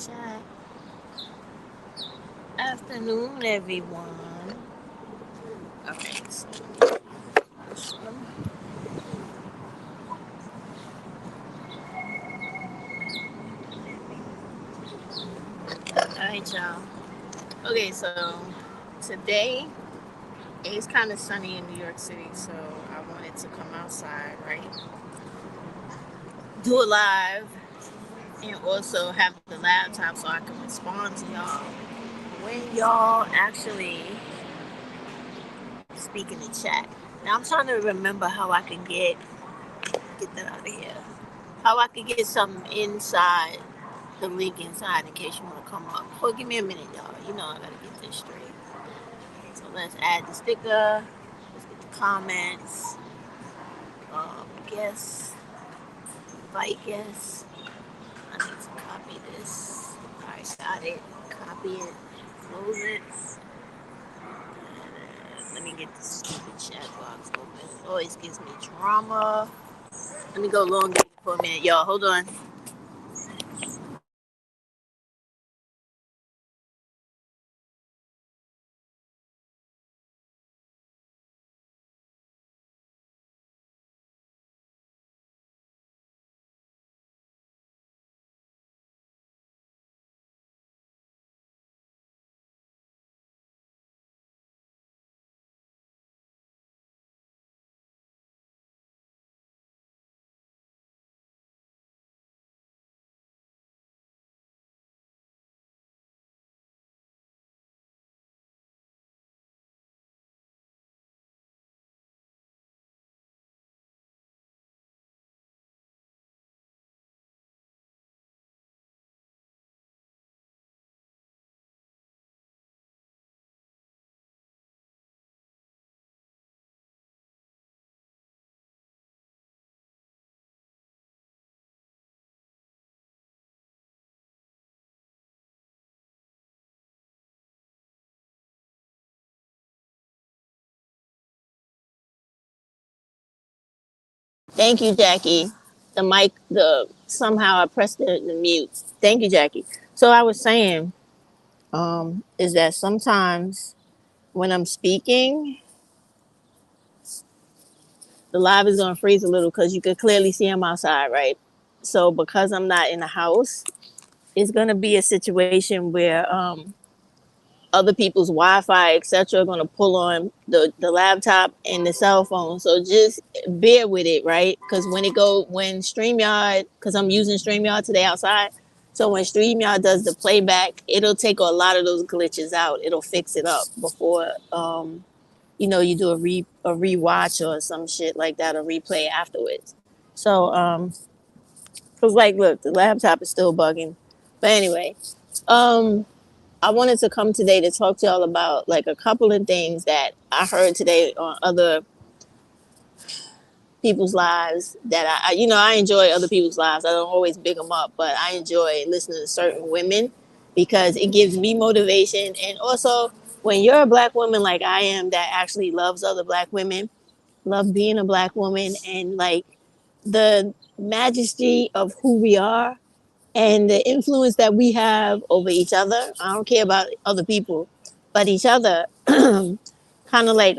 chat. Afternoon, everyone. Okay, so this one. All right, y'all. Okay, so today it's kind of sunny in New York City, so I wanted to come outside, right? Do it live and also have the laptop so I can respond to y'all when y'all actually speak in the chat. Now I'm trying to remember how I can get that out of here. How I could get something inside the link inside in case you want to come up. Well, give me a minute, y'all. You know I gotta get this straight. So let's add the sticker. Let's get the comments. Guess, invite guess. I need to copy this. Alright, got it. Copy it. Close it. Let me get this stupid chat box open. It always gives me drama. Let me go longer for a minute, y'all. Hold on. Thank you, Jackie. The mic, the somehow I pressed the mute. Thank you, Jackie. So I was saying, is that sometimes when I'm speaking, the live is gonna freeze a little because you can clearly see I'm outside, right? So because I'm not in the house, it's gonna be a situation where other people's Wi-Fi, etc., are gonna pull on the laptop and the cell phone. So just bear with it, right? Because when StreamYard, because I'm using StreamYard today outside, so when StreamYard does the playback, it'll take a lot of those glitches out. It'll fix it up before you do a rewatch or some shit like that, a replay afterwards. So cause like look, the laptop is still bugging. But anyway, um I wanted to come today to talk to y'all about like a couple of things that I heard today on other people's lives that I enjoy other people's lives. I don't always big them up, but I enjoy listening to certain women because it gives me motivation. And also, when you're a black woman like I am that actually loves other black women, love being a black woman and like the majesty of who we are and the influence that we have over each other. I don't care about other people, but each other. Kind of like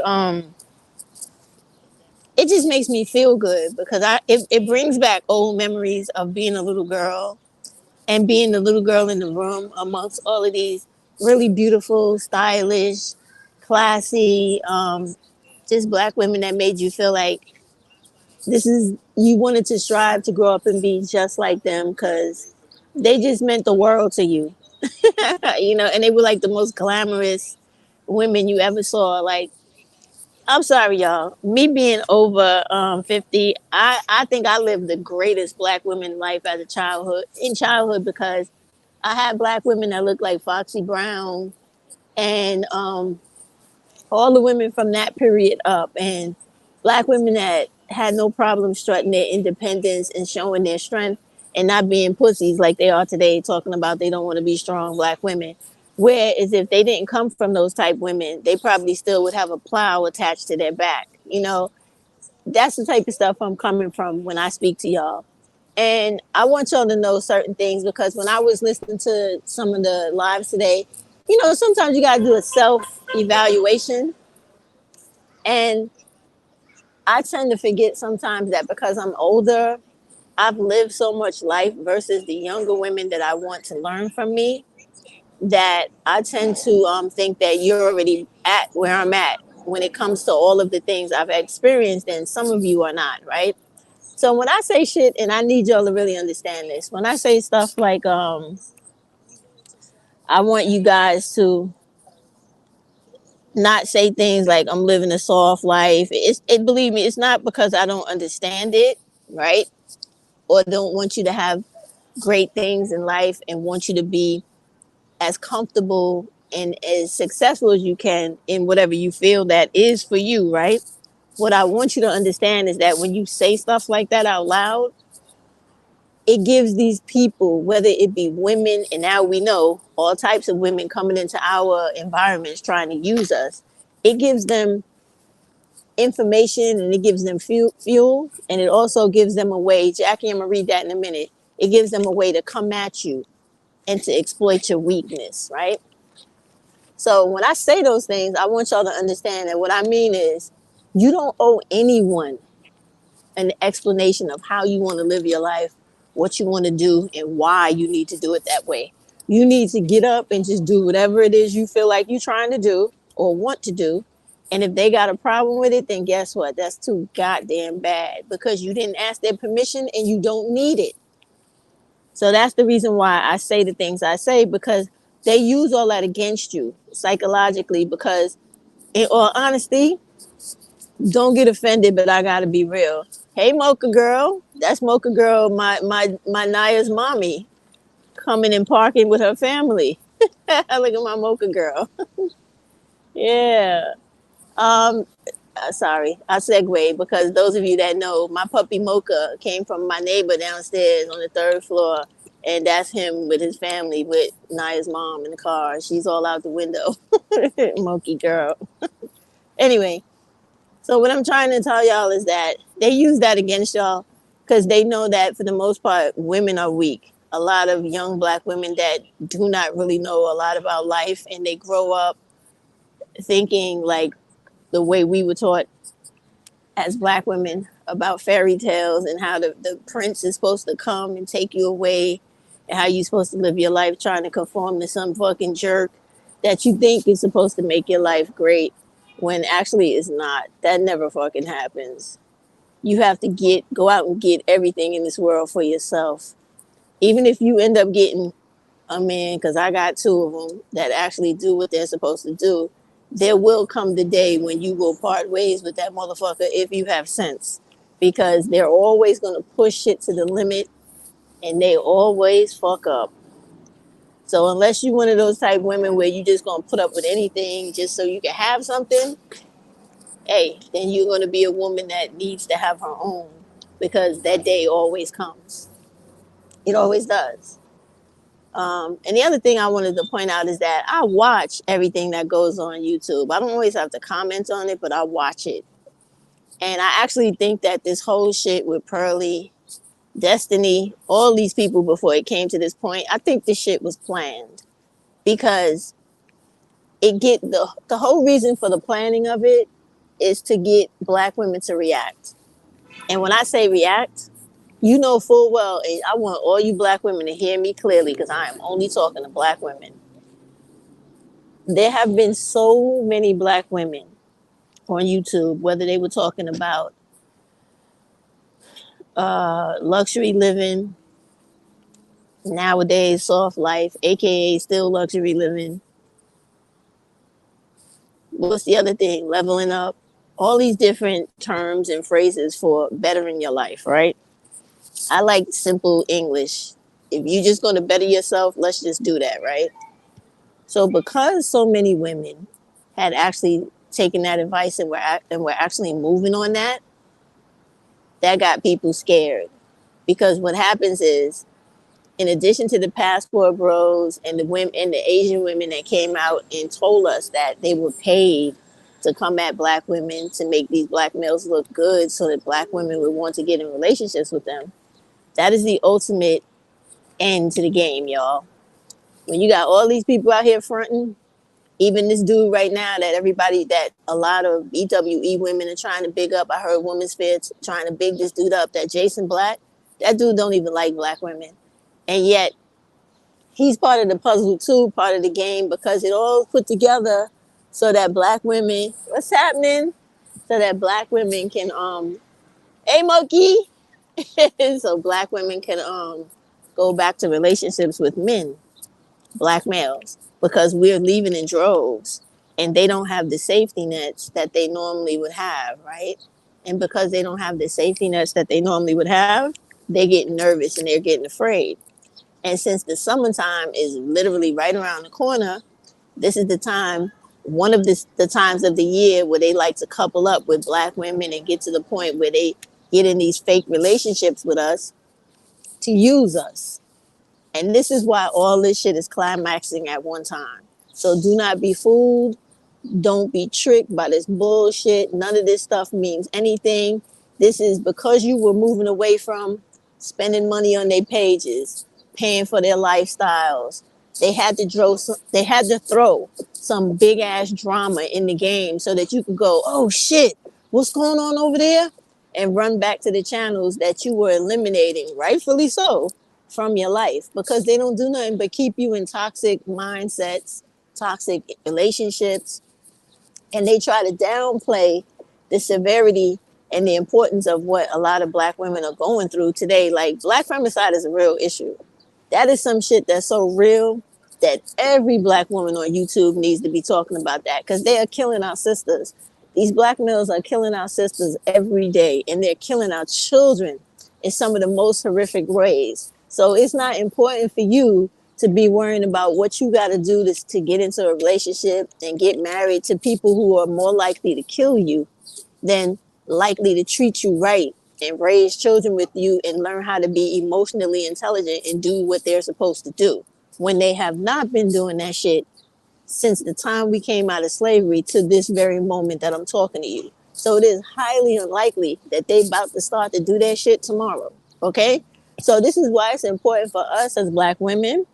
it just makes me feel good because it brings back old memories of being a little girl and being the little girl in the room amongst all of these really beautiful, stylish, classy, just black women that made you feel like this is you wanted to strive to grow up and be just like them because they just meant the world to you. And they were like the most glamorous women you ever saw. Like, I'm sorry, y'all. Me being over 50, I think I lived the greatest black women life as a childhood because I had black women that looked like Foxy Brown and all the women from that period up and black women that had no problem strutting their independence and showing their strength and not being pussies like they are today talking about they don't want to be strong black women. Whereas if they didn't come from those type women, they probably still would have a plow attached to their back. That's the type of stuff I'm coming from when I speak to y'all. And I want y'all to know certain things because when I was listening to some of the lives today, you know, sometimes you got to do a self evaluation. And I tend to forget sometimes that because I'm older, I've lived so much life versus the younger women that I want to learn from me, that I tend to think that you're already at where I'm at when it comes to all of the things I've experienced, and some of you are not, right? So when I say shit, and I need y'all to really understand this, when I say stuff like, I want you guys to not say things like I'm living a soft life. Believe me, it's not because I don't understand it, right? Or don't want you to have great things in life and want you to be as comfortable and as successful as you can in whatever you feel that is for you, right? What I want you to understand is that when you say stuff like that out loud, it gives these people, whether it be women, and now we know all types of women coming into our environments trying to use us, it gives them information and it gives them fuel, and it also gives them a way. Jackie, I'm gonna read that in a minute. It gives them a way to come at you and to exploit your weakness, right? So when I say those things, I want y'all to understand that what I mean is you don't owe anyone an explanation of how you want to live your life, what you want to do, and why you need to do it that way. You need to get up and just do whatever it is you feel like you're trying to do or want to do. And if they got a problem with it, then guess what? That's too goddamn bad because you didn't ask their permission and you don't need it. So that's the reason why I say the things I say, because they use all that against you psychologically. Because in all honesty, don't get offended, but I gotta be real. Hey, Mocha Girl, that's Mocha Girl, my Naya's mommy, coming and parking with her family. Look at my Mocha Girl. Yeah. Um. Sorry, I segue because those of you that know, my puppy Mocha came from my neighbor downstairs on the third floor, and that's him with his family with Naya's mom in the car. She's all out the window. Mocha Girl. Anyway, so what I'm trying to tell y'all is that they use that against y'all because they know that for the most part, women are weak. A lot of young black women that do not really know a lot about life, and they grow up thinking like the way we were taught as black women about fairy tales and how the prince is supposed to come and take you away, and how you're supposed to live your life trying to conform to some fucking jerk that you think is supposed to make your life great when actually it's not. That never fucking happens. You have to go out and get everything in this world for yourself. Even if you end up getting a man, because I got two of them that actually do what they're supposed to do, there will come the day when you will part ways with that motherfucker if you have sense. Because they're always going to push shit to the limit and they always fuck up. So unless you're one of those type women where you just going to put up with anything just so you can have something, hey, then you're going to be a woman that needs to have her own, because that day always comes. It always does. And the other thing I wanted to point out is that I watch everything that goes on YouTube. I don't always have to comment on it, but I watch it. And I actually think that this whole shit with Pearly, Destiny, all these people before it came to this point, I think this shit was planned, because the whole reason for the planning of it is to get black women to react. And when I say react, you know full well, and I want all you black women to hear me clearly because I am only talking to black women. There have been so many black women on YouTube, whether they were talking about luxury living, nowadays soft life, aka still luxury living. What's the other thing? Leveling up. All these different terms and phrases for bettering your life, right? I like simple English. If you're just going to better yourself, let's just do that, right? So because so many women had actually taken that advice and were actually moving on that, that got people scared. Because what happens is, in addition to the passport bros and the women and the Asian women that came out and told us that they were paid to come at black women to make these black males look good so that black women would want to get in relationships with them, That is the ultimate end to the game, y'all. When you got all these people out here fronting, even this dude right now that everybody, that a lot of EWE women are trying to big up. I heard Women's Fair trying to big this dude up, that Jason Black. That dude don't even like black women. And yet he's part of the puzzle too, part of the game, because it all put together so that black women, what's happening? So that black women can hey Moki. So black women can go back to relationships with men, black males, because we're leaving in droves and they don't have the safety nets that they normally would have, right? And because they don't have the safety nets that they normally would have, they get nervous and they're getting afraid. And since the summertime is literally right around the corner, this is the time, one of the times of the year where they like to couple up with black women and get to the point where they get in these fake relationships with us to use us. And this is why all this shit is climaxing at one time. So do not be fooled. Don't be tricked by this bullshit. None of this stuff means anything. This is because you were moving away from spending money on their pages, paying for their lifestyles. They had to throw some big ass drama in the game so that you could go, oh shit, what's going on over there? And run back to the channels that you were eliminating, rightfully so, from your life, because they don't do nothing but keep you in toxic mindsets, toxic relationships, and they try to downplay the severity and the importance of what a lot of black women are going through today. Like, black femicide is a real issue. That is some shit that's so real that every black woman on YouTube needs to be talking about that, because they are killing our sisters. These black males are killing our sisters every day, and they're killing our children in some of the most horrific ways. So it's not important for you to be worrying about what you got to do to get into a relationship and get married to people who are more likely to kill you than likely to treat you right and raise children with you and learn how to be emotionally intelligent and do what they're supposed to do, when they have not been doing that shit since the time we came out of slavery to this very moment that I'm talking to you. So it is highly unlikely that they about to start to do that shit tomorrow. Okay? So this is why it's important for us as black women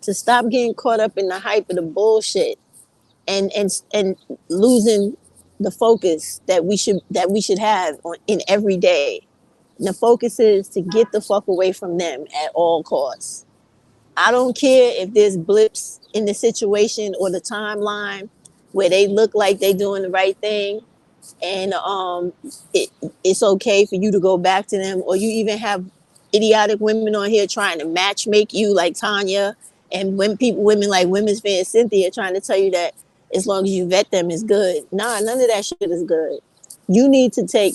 to stop getting caught up in the hype of the bullshit and losing the focus that we should have on in every day. And the focus is to get the fuck away from them at all costs. I don't care if there's blips in the situation or the timeline where they look like they doing the right thing, and it's okay for you to go back to them, or you even have idiotic women on here trying to match make you, like Tanya, and women like Women's Fair Cynthia, trying to tell you that as long as you vet them is good. Nah, none of that shit is good. You need to take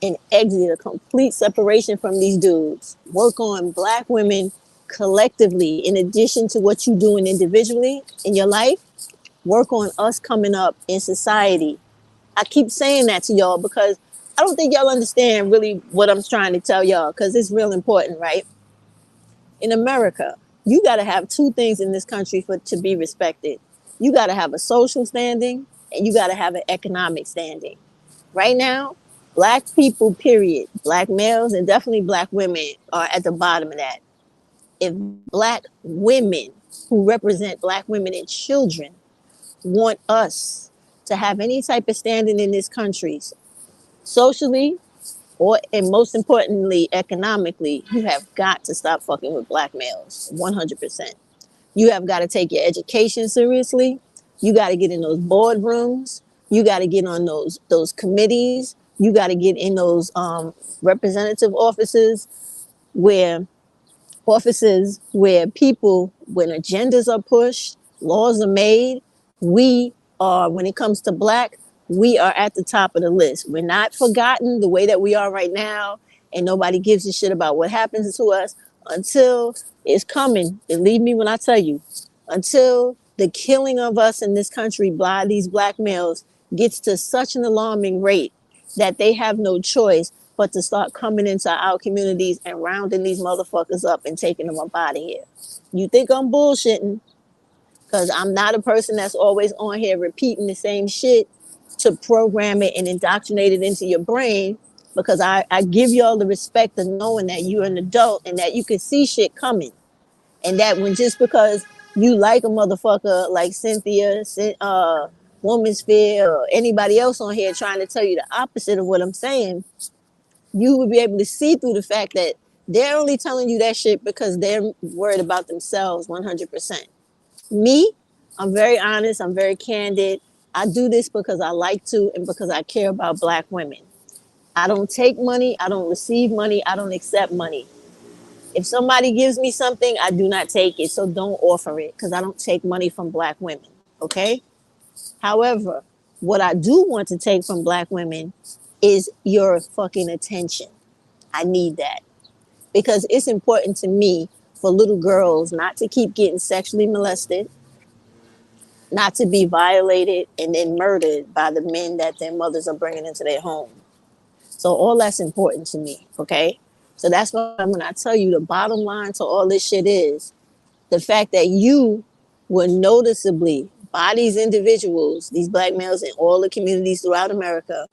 an exit, a complete separation from these dudes. Work on black women collectively, in addition to what you're doing individually in your life. Work on us coming up in society. I keep saying that to y'all because I don't think y'all understand really what I'm trying to tell y'all, because it's real important, right? In America, you got to have two things in this country for to be respected. You got to have a social standing and you got to have an economic standing. Right now, black people, period, black males and definitely black women are at the bottom of that. If black women who represent black women and children want us to have any type of standing in this country, socially, or and most importantly, economically, you have got to stop fucking with black males 100%. You have got to take your education seriously. You got to get in those boardrooms. You got to get on those committees. You got to get in those representative where people, when agendas are pushed, laws are made, we are, when it comes to black, we are at the top of the list. We're not forgotten the way that we are right now, and nobody gives a shit about what happens to us until it's coming. Believe me when I tell you, until the killing of us in this country by these black males gets to such an alarming rate that they have no choice but to start coming into our communities and rounding these motherfuckers up and taking them up out of here. You think I'm bullshitting? Because I'm not a person that's always on here repeating the same shit to program it and indoctrinate it into your brain. because I give y'all the respect of knowing that you're an adult and that you can see shit coming. And that when just because you like a motherfucker like Cynthia, Woman's Fear, or anybody else on here trying to tell you the opposite of what I'm saying, you would be able to see through the fact that they're only telling you that shit because they're worried about themselves 100%. Me, I'm very honest, I'm very candid. I do this because I like to and because I care about black women. I don't take money, I don't receive money, I don't accept money. If somebody gives me something, I do not take it. So don't offer it because I don't take money from black women. Okay. However, what I do want to take from black women is your fucking attention. I need that because it's important to me for little girls not to keep getting sexually molested, not to be violated and then murdered by the men that their mothers are bringing into their home. So all that's important to me. Okay. So that's why when I tell you the bottom line to all this shit is the fact that you were noticeably by these individuals, these black males in all the communities throughout America,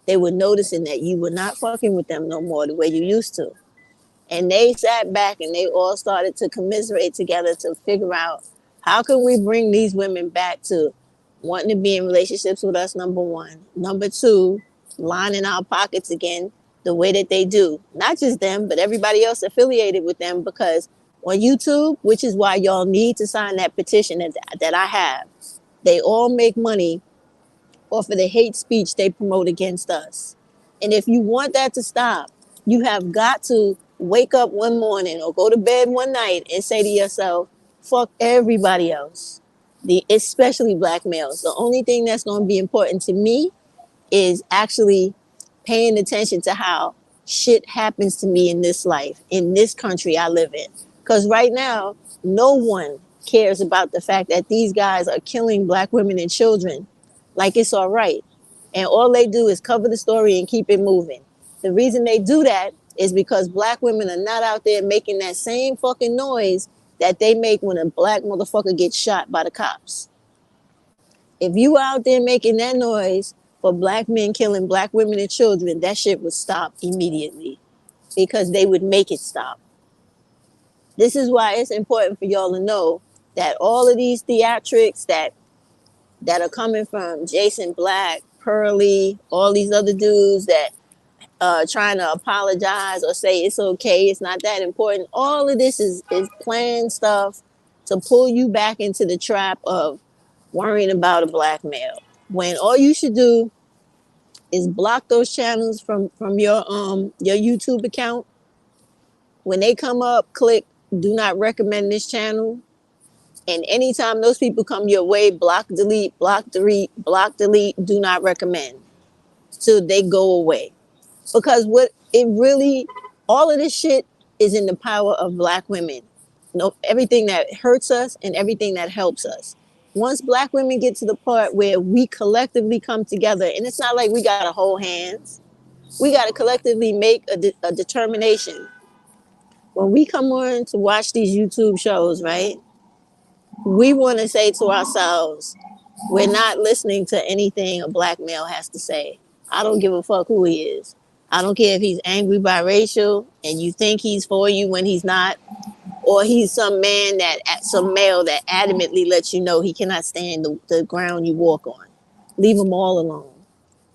they were noticing that you were not fucking with them no more the way you used to. And they sat back and they all started to commiserate together to figure out how can we bring these women back to wanting to be in relationships with us, number one. Number two, lining our pockets again the way that they do. Not just them, but everybody else affiliated with them, because on YouTube, which is why y'all need to sign that petition that I have, they all make money off of the hate speech they promote against us. And if you want that to stop, you have got to wake up one morning or go to bed one night and say to yourself, fuck everybody else, especially black males. The only thing that's going to be important to me is actually paying attention to how shit happens to me in this life, in this country I live in. Because right now, no one cares about the fact that these guys are killing black women and children like it's all right. And all they do is cover the story and keep it moving. The reason they do that is because black women are not out there making that same fucking noise that they make when a black motherfucker gets shot by the cops. If you out there making that noise for black men killing black women and children, that shit would stop immediately because they would make it stop. This is why it's important for y'all to know that all of these theatrics that are coming from Jason Black, Pearly, all these other dudes that trying to apologize or say it's okay, it's not that important. All of this is planned stuff to pull you back into the trap of worrying about a black male. When all you should do is block those channels from your YouTube account. When they come up, click do not recommend this channel. And anytime those people come your way, block, delete, do not recommend. So they go away. Because what it really, all of this shit is in the power of black women. No, everything that hurts us and everything that helps us. Once black women get to the part where we collectively come together, and it's not like we got to hold hands, we got to collectively make a determination. When we come on to watch these YouTube shows, right? We want to say to ourselves, we're not listening to anything a black male has to say. I don't give a fuck who he is. I don't care if he's angry biracial and you think he's for you when he's not, or he's some male that adamantly lets you know he cannot stand the ground you walk on. Leave them all alone.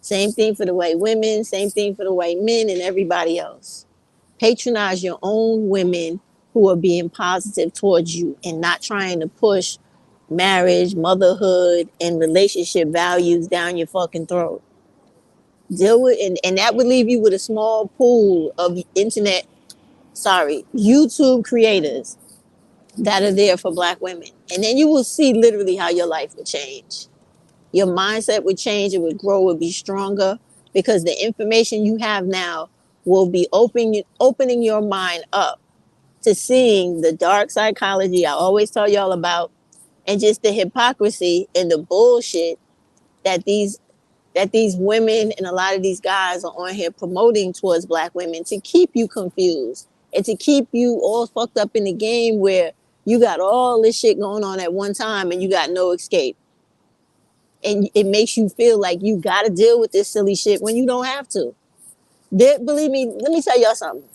Same thing for the white women, same thing for the white men and everybody else. Patronize your own women who are being positive towards you and not trying to push marriage, motherhood, and relationship values down your fucking throat. Deal with, and that would leave you with a small pool of YouTube creators that are there for black women. And then you will see literally how your life would change. Your mindset would change, it would grow, it would be stronger, because the information you have now will be opening your mind up to seeing the dark psychology I always tell y'all about, and just the hypocrisy and the bullshit that these women and a lot of these guys are on here promoting towards black women to keep you confused and to keep you all fucked up in the game where you got all this shit going on at one time and you got no escape. And it makes you feel like you got to deal with this silly shit when you don't have to. Believe me, let me tell y'all something.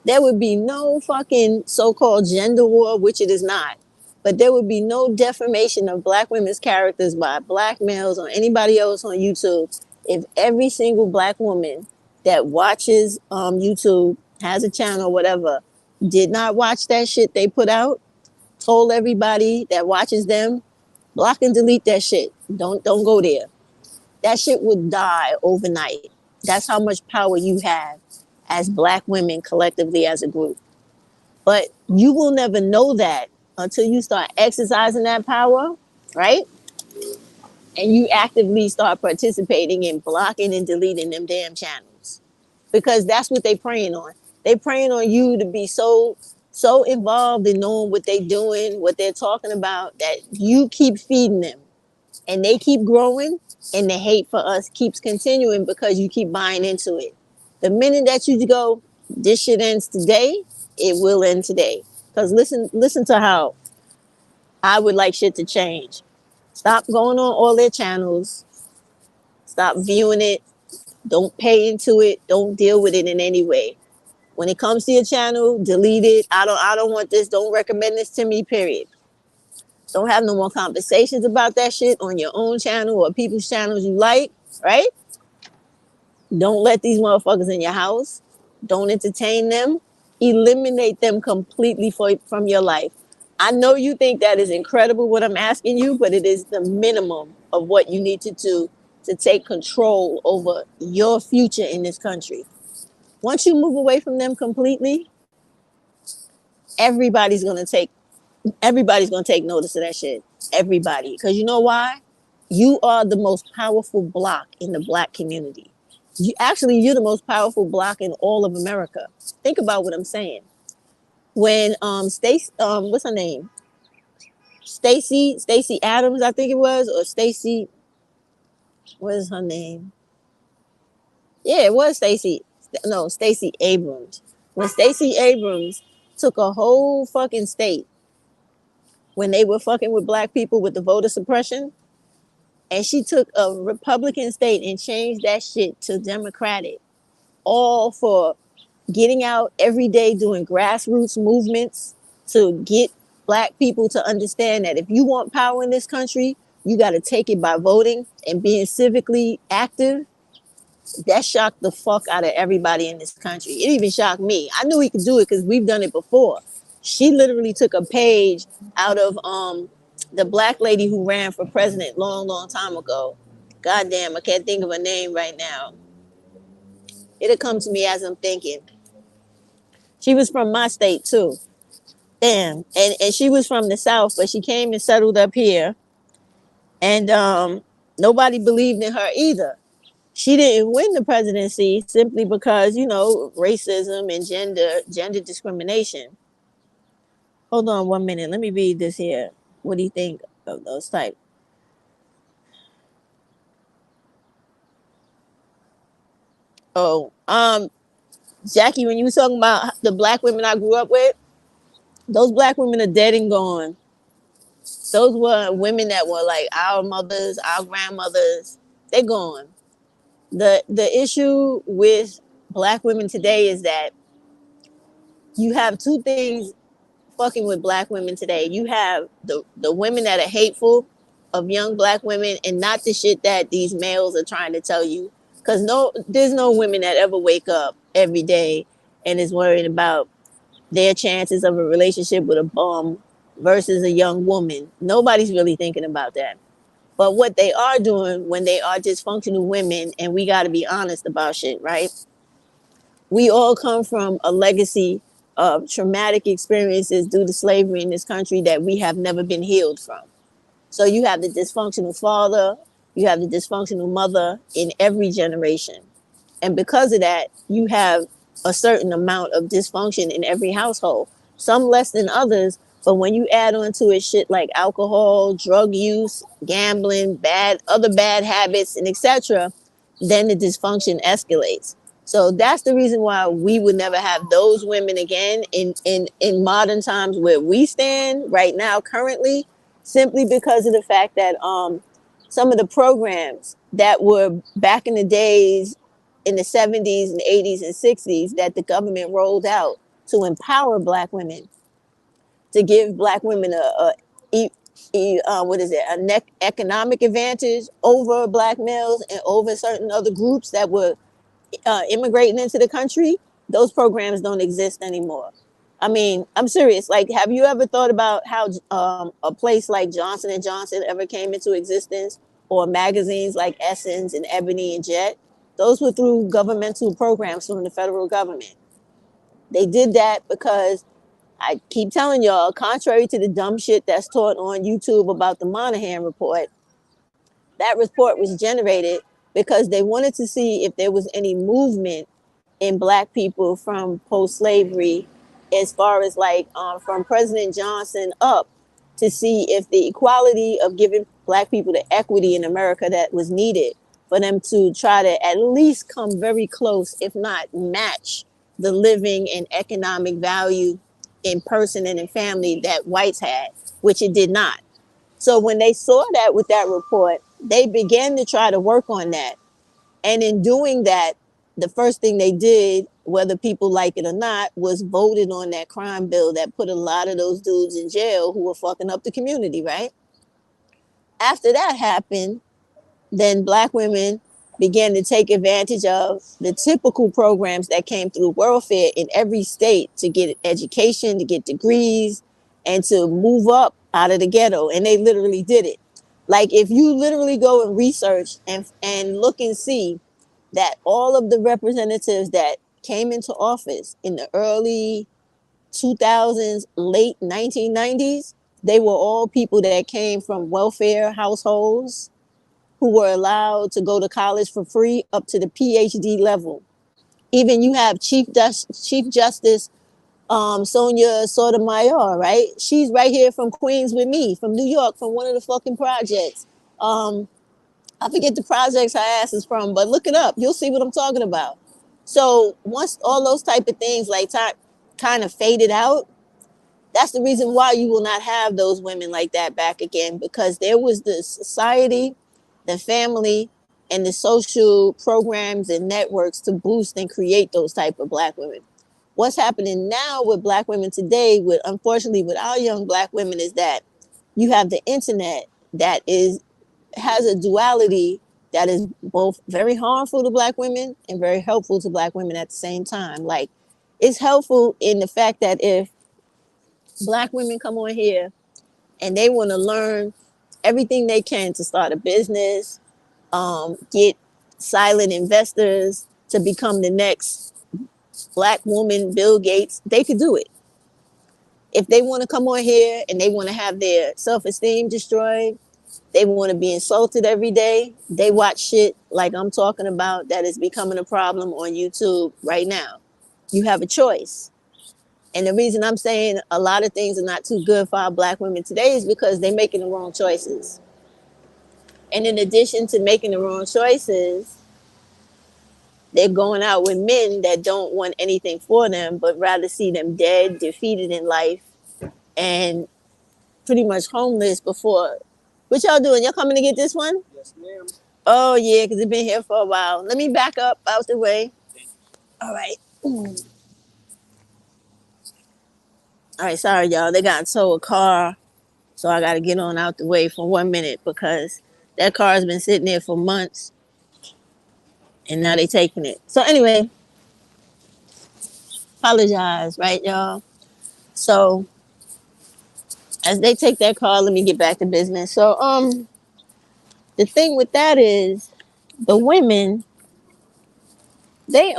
There would be no fucking so-called gender war, which it is not. But there would be no defamation of black women's characters by black males or anybody else on YouTube if every single black woman that watches YouTube, has a channel, whatever, did not watch that shit they put out, told everybody that watches them, block and delete that shit. Don't go there. That shit would die overnight. That's how much power you have as black women collectively as a group. But you will never know that until you start exercising that power, right? And you actively start participating in blocking and deleting them damn channels. Because that's what they preying on. They preying on you to be so involved in knowing what they doing, what they're talking about, that you keep feeding them. And they keep growing, and the hate for us keeps continuing because you keep buying into it. The minute that you go, this shit ends today, it will end today. Because listen to how I would like shit to change. Stop going on all their channels. Stop viewing it. Don't pay into it. Don't deal with it in any way. When it comes to your channel, delete it. I don't want this. Don't recommend this to me, period. Don't have no more conversations about that shit on your own channel or people's channels you like, right? Don't let these motherfuckers in your house. Don't entertain them. Eliminate them completely from your life. I know you think that is incredible what I'm asking you, but it is the minimum of what you need to do to take control over your future in this country. Once you move away from them completely, everybody's gonna take everybody's gonna take notice of that shit. Everybody. Because you know why? You are the most powerful block in the black community. You're the most powerful block in all of America. Think about what I'm saying. When Stacey, what's her name? Stacey Adams, I think it was, or Stacey, what is her name? Yeah, it was Stacey. No, Stacey Abrams. When Stacey Abrams took a whole fucking state when they were fucking with black people with the voter suppression, and she took a Republican state and changed that shit to Democratic, all for getting out every day doing grassroots movements to get black people to understand that if you want power in this country, you got to take it by voting and being civically active. That shocked the fuck out of everybody in this country. It even shocked me. I knew we could do it because we've done it before. She literally took a page out of the black lady who ran for president long time ago. Goddamn, I can't think of her name right now. It'll come to me as I'm thinking. She was from my state too. Damn. And she was from the South, but she came and settled up here. And nobody believed in her either. She didn't win the presidency simply because, racism and gender discrimination. Hold on 1 minute. Let me read this here. What do you think of those type? Oh, Jackie, when you was talking about the black women I grew up with, those black women are dead and gone. Those were women that were like our mothers, our grandmothers. They're gone. The issue with black women today is that you have two things fucking with black women today. You have the women that are hateful of young black women, and not the shit that these males are trying to tell you. Because there's no women that ever wake up every day and is worried about their chances of a relationship with a bum versus a young woman. Nobody's really thinking about that. But what they are doing when they are dysfunctional women, and we got to be honest about shit, right? We all come from a legacy of traumatic experiences due to slavery in this country that we have never been healed from. So you have the dysfunctional father, you have the dysfunctional mother in every generation. And because of that, you have a certain amount of dysfunction in every household, some less than others. But when you add on to it shit like alcohol, drug use, gambling, other bad habits, and etc., then the dysfunction escalates. So that's the reason why we would never have those women again in modern times where we stand right now currently, simply because of the fact that some of the programs that were back in the days in the 70s and 80s and 60s that the government rolled out to empower black women, to give black women what is it, economic advantage over black males and over certain other groups that were immigrating into the country. Those programs don't exist anymore. I mean, I'm serious. Like, have you ever thought about how a place like Johnson and Johnson ever came into existence, or magazines like Essence and Ebony and Jet? Those were through governmental programs from the federal government. They did that because, I keep telling y'all, contrary to the dumb shit that's taught on YouTube about the Monahan report, that report was generated because they wanted to see if there was any movement in black people from post-slavery, as far as like from President Johnson up, to see if the equality of giving black people the equity in America that was needed for them to try to at least come very close, if not match, the living and economic value in person and in family that whites had, which it did not. So when they saw that with that report, they began to try to work on that. And in doing that, the first thing they did, whether people like it or not, was voted on that crime bill that put a lot of those dudes in jail who were fucking up the community, right? After that happened, then black women began to take advantage of the typical programs that came through welfare in every state to get education, to get degrees, and to move up out of the ghetto. And they literally did it. Like, if you literally go and research and look and see that all of the representatives that came into office in the early 2000s, late 1990s, they were all people that came from welfare households who were allowed to go to college for free up to the PhD level. Even you have Chief Justice Sonia Sotomayor, right? She's right here from Queens with me, from New York, from one of the fucking projects. Um, I forget the projects her ass is from, but look it up. You'll see what I'm talking about. So once all those type of things like kind of faded out, that's the reason why you will not have those women like that back again, because there was the society, the family, and the social programs and networks to boost and create those type of black women. What's happening now with black women today, with unfortunately with our young black women, is that you have the internet that has a duality that is both very harmful to black women and very helpful to black women at the same time. Like, it's helpful in the fact that if black women come on here and they want to learn everything they can to start a business, get silent investors to become the next black woman Bill Gates, they could do it. If they want to come on here and they want to have their self-esteem destroyed, they want to be insulted every day, they watch shit like I'm talking about that is becoming a problem on YouTube right now. You have a choice. And the reason I'm saying a lot of things are not too good for our black women today is because they're making the wrong choices. And in addition to making the wrong choices, they're going out with men that don't want anything for them, but rather see them dead, defeated in life, and pretty much homeless before. What y'all doing? Y'all coming to get this one? Yes, ma'am. Oh, yeah, because it's been here for a while. Let me back up out the way. All right. All right, sorry, y'all. They got to tow a car, so I got to get on out the way for 1 minute because that car has been sitting there for months, and now they taking it. So anyway, apologize, right, y'all? So as they take that car, let me get back to business. So the thing with that is the women, they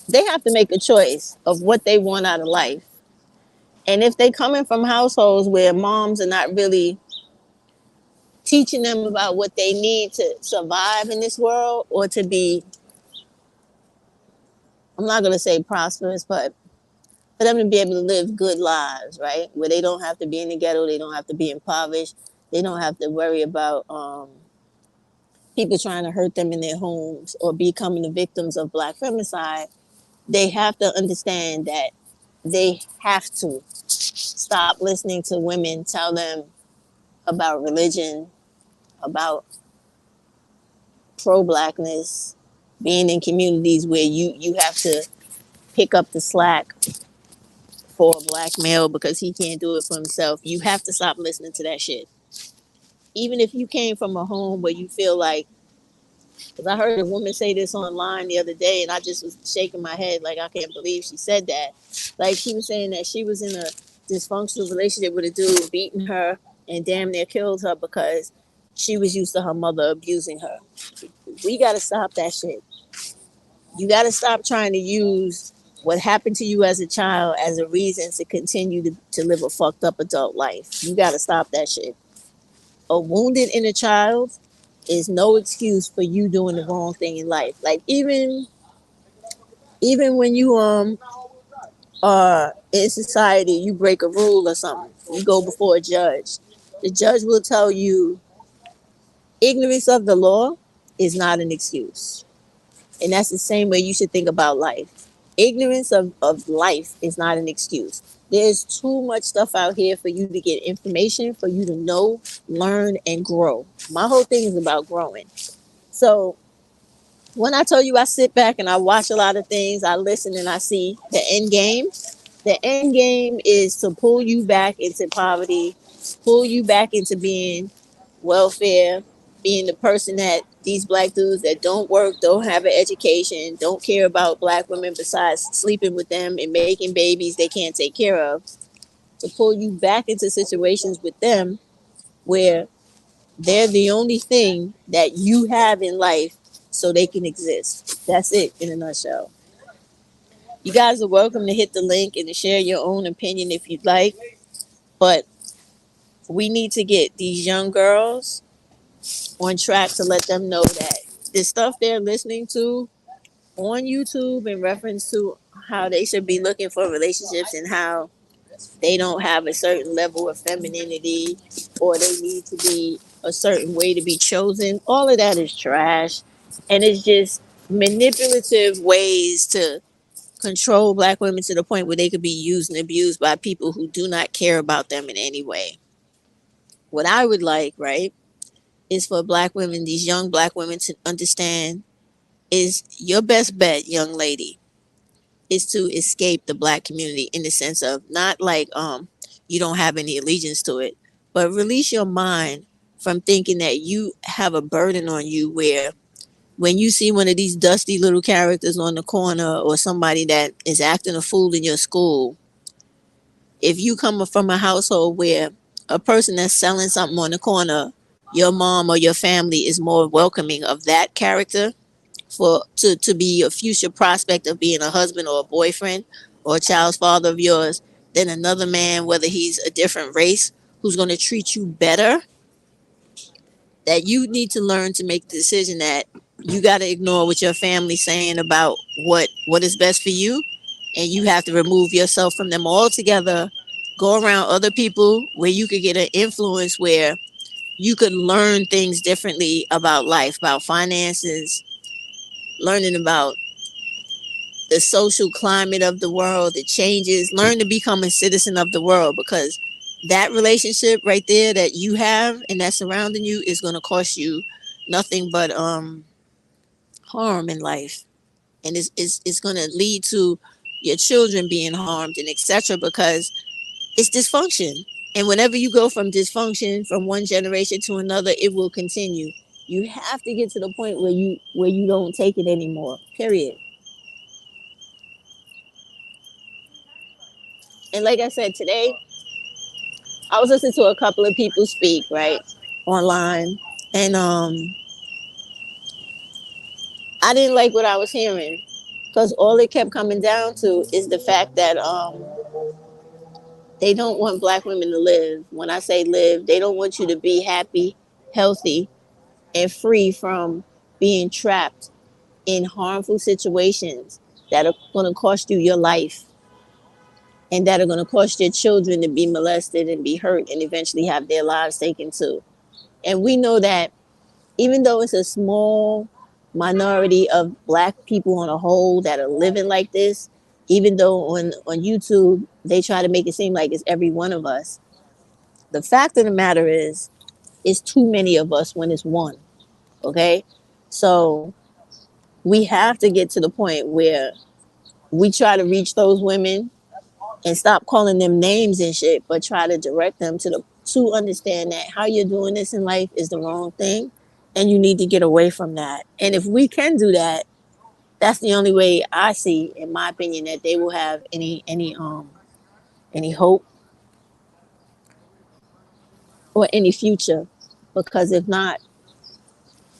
they have to make a choice of what they want out of life. And if they coming from households where moms are not really teaching them about what they need to survive in this world, or to be, I'm not going to say prosperous, but for them to be able to live good lives, right? Where they don't have to be in the ghetto, they don't have to be impoverished, they don't have to worry about people trying to hurt them in their homes or becoming the victims of black femicide. They have to understand that they have to stop listening to women tell them about religion, about pro-blackness, being in communities where you have to pick up the slack for a black male because he can't do it for himself. You have to stop listening to that shit. Even if you came from a home where you feel like, because I heard a woman say this online the other day, and I just was shaking my head like I can't believe she said that. Like she was saying that she was in a dysfunctional relationship with a dude beating her and damn near killed her because she was used to her mother abusing her. We got to stop that shit. You got to stop trying to use what happened to you as a child as a reason to continue to live a fucked up adult life. You got to stop that shit. A wounded inner child is no excuse for you doing the wrong thing in life. Like even when you are in society, you break a rule or something, you go before a judge. The judge will tell you ignorance of the law is not an excuse. And that's the same way you should think about life. Ignorance of life is not an excuse. There's too much stuff out here for you to get information, for you to know, learn, and grow. My whole thing is about growing. So when I tell you I sit back and I watch a lot of things, I listen and I see the end game. The end game is to pull you back into poverty, pull you back into being welfare, being the person that these black dudes that don't work, don't have an education, don't care about black women besides sleeping with them and making babies they can't take care of, to pull you back into situations with them where they're the only thing that you have in life so they can exist. That's it in a nutshell. You guys are welcome to hit the link and to share your own opinion if you'd like. But we need to get these young girls on track to let them know that the stuff they're listening to on YouTube in reference to how they should be looking for relationships and how they don't have a certain level of femininity or they need to be a certain way to be chosen, all of that is trash. And it's just manipulative ways to control black women to the point where they could be used and abused by people who do not care about them in any way. What I would like, right, is for black women, these young black women, to understand is your best bet, young lady, is to escape the black community in the sense of not like you don't have any allegiance to it, but release your mind from thinking that you have a burden on you where when you see one of these dusty little characters on the corner or somebody that is acting a fool in your school, if you come from a household where a person that's selling something on the corner, your mom or your family is more welcoming of that character for to be a future prospect of being a husband or a boyfriend or a child's father of yours than another man, whether he's a different race, who's going to treat you better, that you need to learn to make the decision that you got to ignore what your family's saying about what is best for you, and you have to remove yourself from them altogether. Go around other people where you could get an influence where you could learn things differently about life, about finances, learning about the social climate of the world, the changes, learn to become a citizen of the world, because that relationship right there that you have and that's surrounding you is going to cost you nothing but harm in life. And it's going to lead to your children being harmed and etc. because it's dysfunction. And whenever you go from dysfunction from one generation to another, it will continue. You have to get to the point where you don't take it anymore. Period. And like I said today, I was listening to a couple of people speak, right, online, and I didn't like what I was hearing because all it kept coming down to is the fact that they don't want black women to live. When I say live, they don't want you to be happy, healthy, and free from being trapped in harmful situations that are going to cost you your life and that are going to cost your children to be molested and be hurt and eventually have their lives taken too. And we know that even though it's a small minority of black people on a whole that are living like this, even though on YouTube they try to make it seem like it's every one of us, the fact of the matter is it's too many of us when it's one. Okay? So We have to get to the point where we try to reach those women and stop calling them names and shit, but try to direct them to understand that how you're doing this in life is the wrong thing, and you need to get away from that. And if we can do that, that's the only way I see, in my opinion, that they will have any hope or any future. Because if not,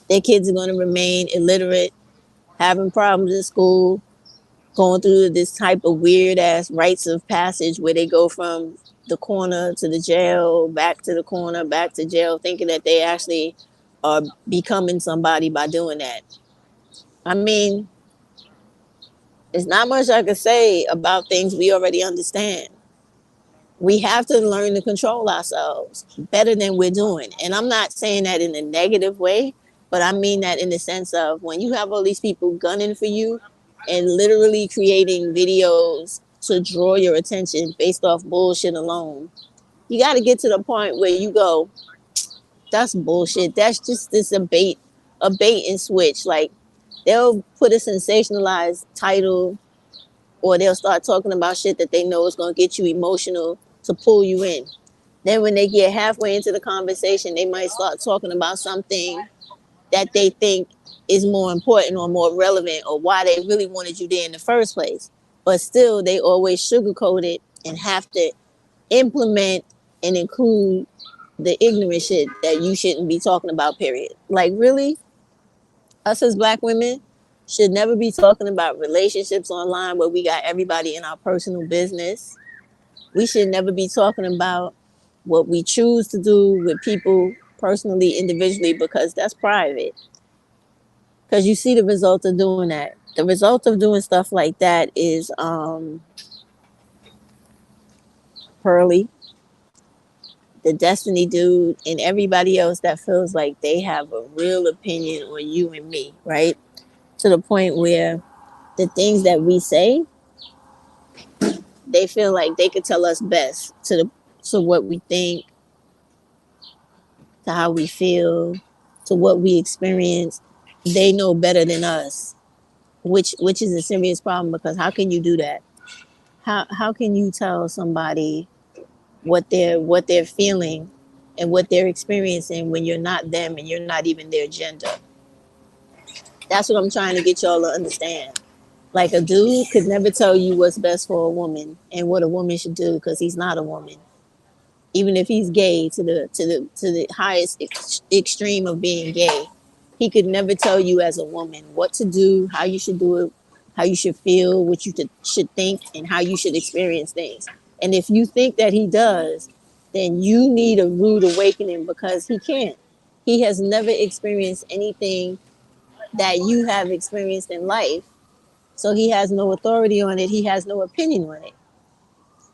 their kids are going to remain illiterate, having problems in school, going through this type of weird ass rites of passage where they go from the corner to the jail, back to the corner, back to jail, thinking that they actually are becoming somebody by doing that. I mean, there's not much I could say about things we already understand. We have to learn to control ourselves better than we're doing. And I'm not saying that in a negative way, but I mean that in the sense of when you have all these people gunning for you and literally creating videos to draw your attention based off bullshit alone, you got to get to the point where you go, that's bullshit. That's just this a bait and switch. Like they'll put a sensationalized title, or they'll start talking about shit that they know is going to get you emotional to pull you in. Then when they get halfway into the conversation, they might start talking about something that they think is more important or more relevant, or why they really wanted you there in the first place. But still, they always sugarcoat it and have to implement and include the ignorant shit that you shouldn't be talking about, period. Like, really? Us as black women should never be talking about relationships online where we got everybody in our personal business. We should never be talking about what we choose to do with people personally, individually, because that's private. Because you see the result of doing that. The result of doing stuff like that is Pearly, the Destiny dude, and everybody else that feels like they have a real opinion on you and me, right? To the point where the things that we say, they feel like they could tell us best to what we think, to how we feel, to what we experience. They know better than us, which is a serious problem, because how can you do that? How can you tell somebody what they're feeling and what they're experiencing when you're not them and you're not even their gender? That's what I'm trying to get y'all to understand. Like, a dude could never tell you what's best for a woman and what a woman should do, because he's not a woman. Even if he's gay to the highest extreme of being gay, he could never tell you as a woman what to do, how you should do it, how you should feel, what you should think, and how you should experience things. And if you think that he does, then you need a rude awakening, because he can't. He has never experienced anything that you have experienced in life. So he has no authority on it. He has no opinion on it.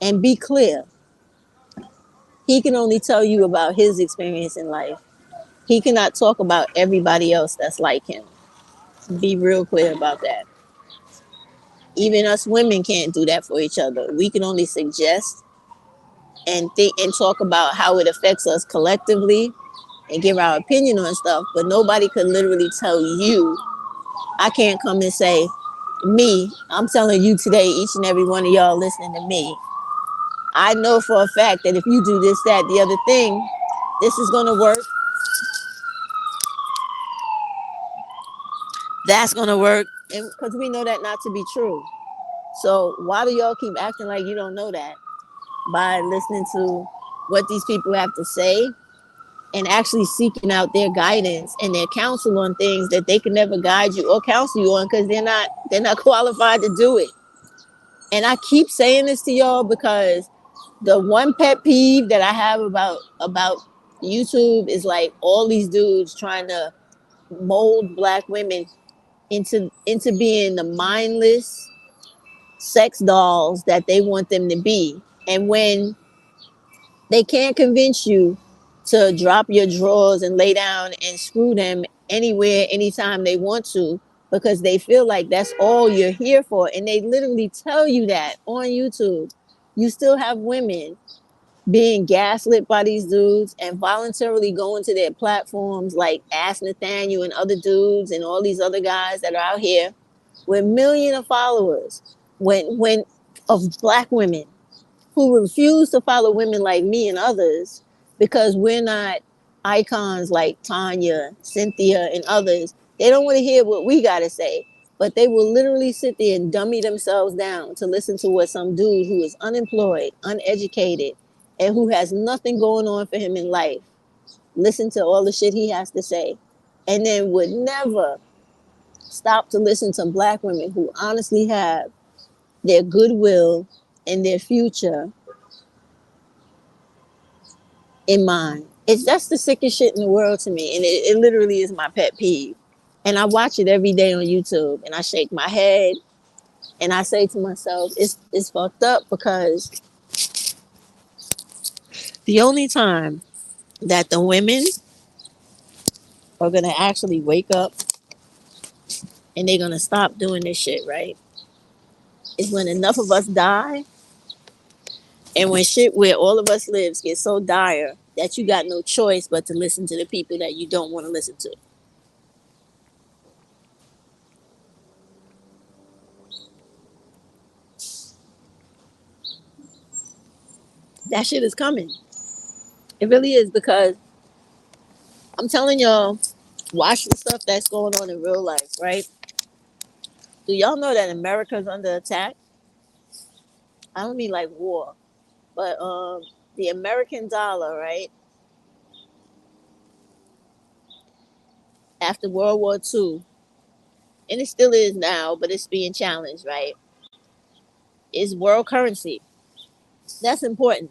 And be clear, he can only tell you about his experience in life. He cannot talk about everybody else that's like him. Be real clear about that. Even us women can't do that for each other. We can only suggest and think and talk about how it affects us collectively and give our opinion on stuff, but nobody could literally tell you. I can't come and say, me, I'm telling you today, each and every one of y'all listening to me, I know for a fact that if you do this, that, the other thing, this is going to work. That's going to work. And because we know that not to be true. So why do y'all keep acting like you don't know that by listening to what these people have to say and actually seeking out their guidance and their counsel on things that they can never guide you or counsel you on, because they're not qualified to do it. And I keep saying this to y'all because the one pet peeve that I have about YouTube is like all these dudes trying to mold black women into being the mindless sex dolls that they want them to be. And when they can't convince you to drop your drawers and lay down and screw them anywhere, anytime they want to, because they feel like that's all you're here for. And they literally tell you that on YouTube. You still have women being gaslit by these dudes and voluntarily going to their platforms like Ask Nathaniel and other dudes and all these other guys that are out here with millions of followers when of black women who refuse to follow women like me and others because we're not icons like Tanya, Cynthia, and others. They don't want to hear what we got to say, but they will literally sit there and dummy themselves down to listen to what some dude who is unemployed, uneducated, and who has nothing going on for him in life, listen to all the shit he has to say, and then would never stop to listen to black women who honestly have their goodwill and their future in mind. It's just the sickest shit in the world to me. And it literally is my pet peeve. And I watch it every day on YouTube and I shake my head and I say to myself, it's fucked up because the only time that the women are gonna actually wake up and they're gonna stop doing this shit, right? Is when enough of us die and when shit where all of us lives gets so dire that you got no choice but to listen to the people that you don't want to listen to. That shit is coming. It really is because I'm telling y'all, watch the stuff that's going on in real life, right? Do y'all know that America's under attack? I don't mean like war, but the American dollar, right? After World War II, and it still is now, but it's being challenged, right? Is world currency. That's important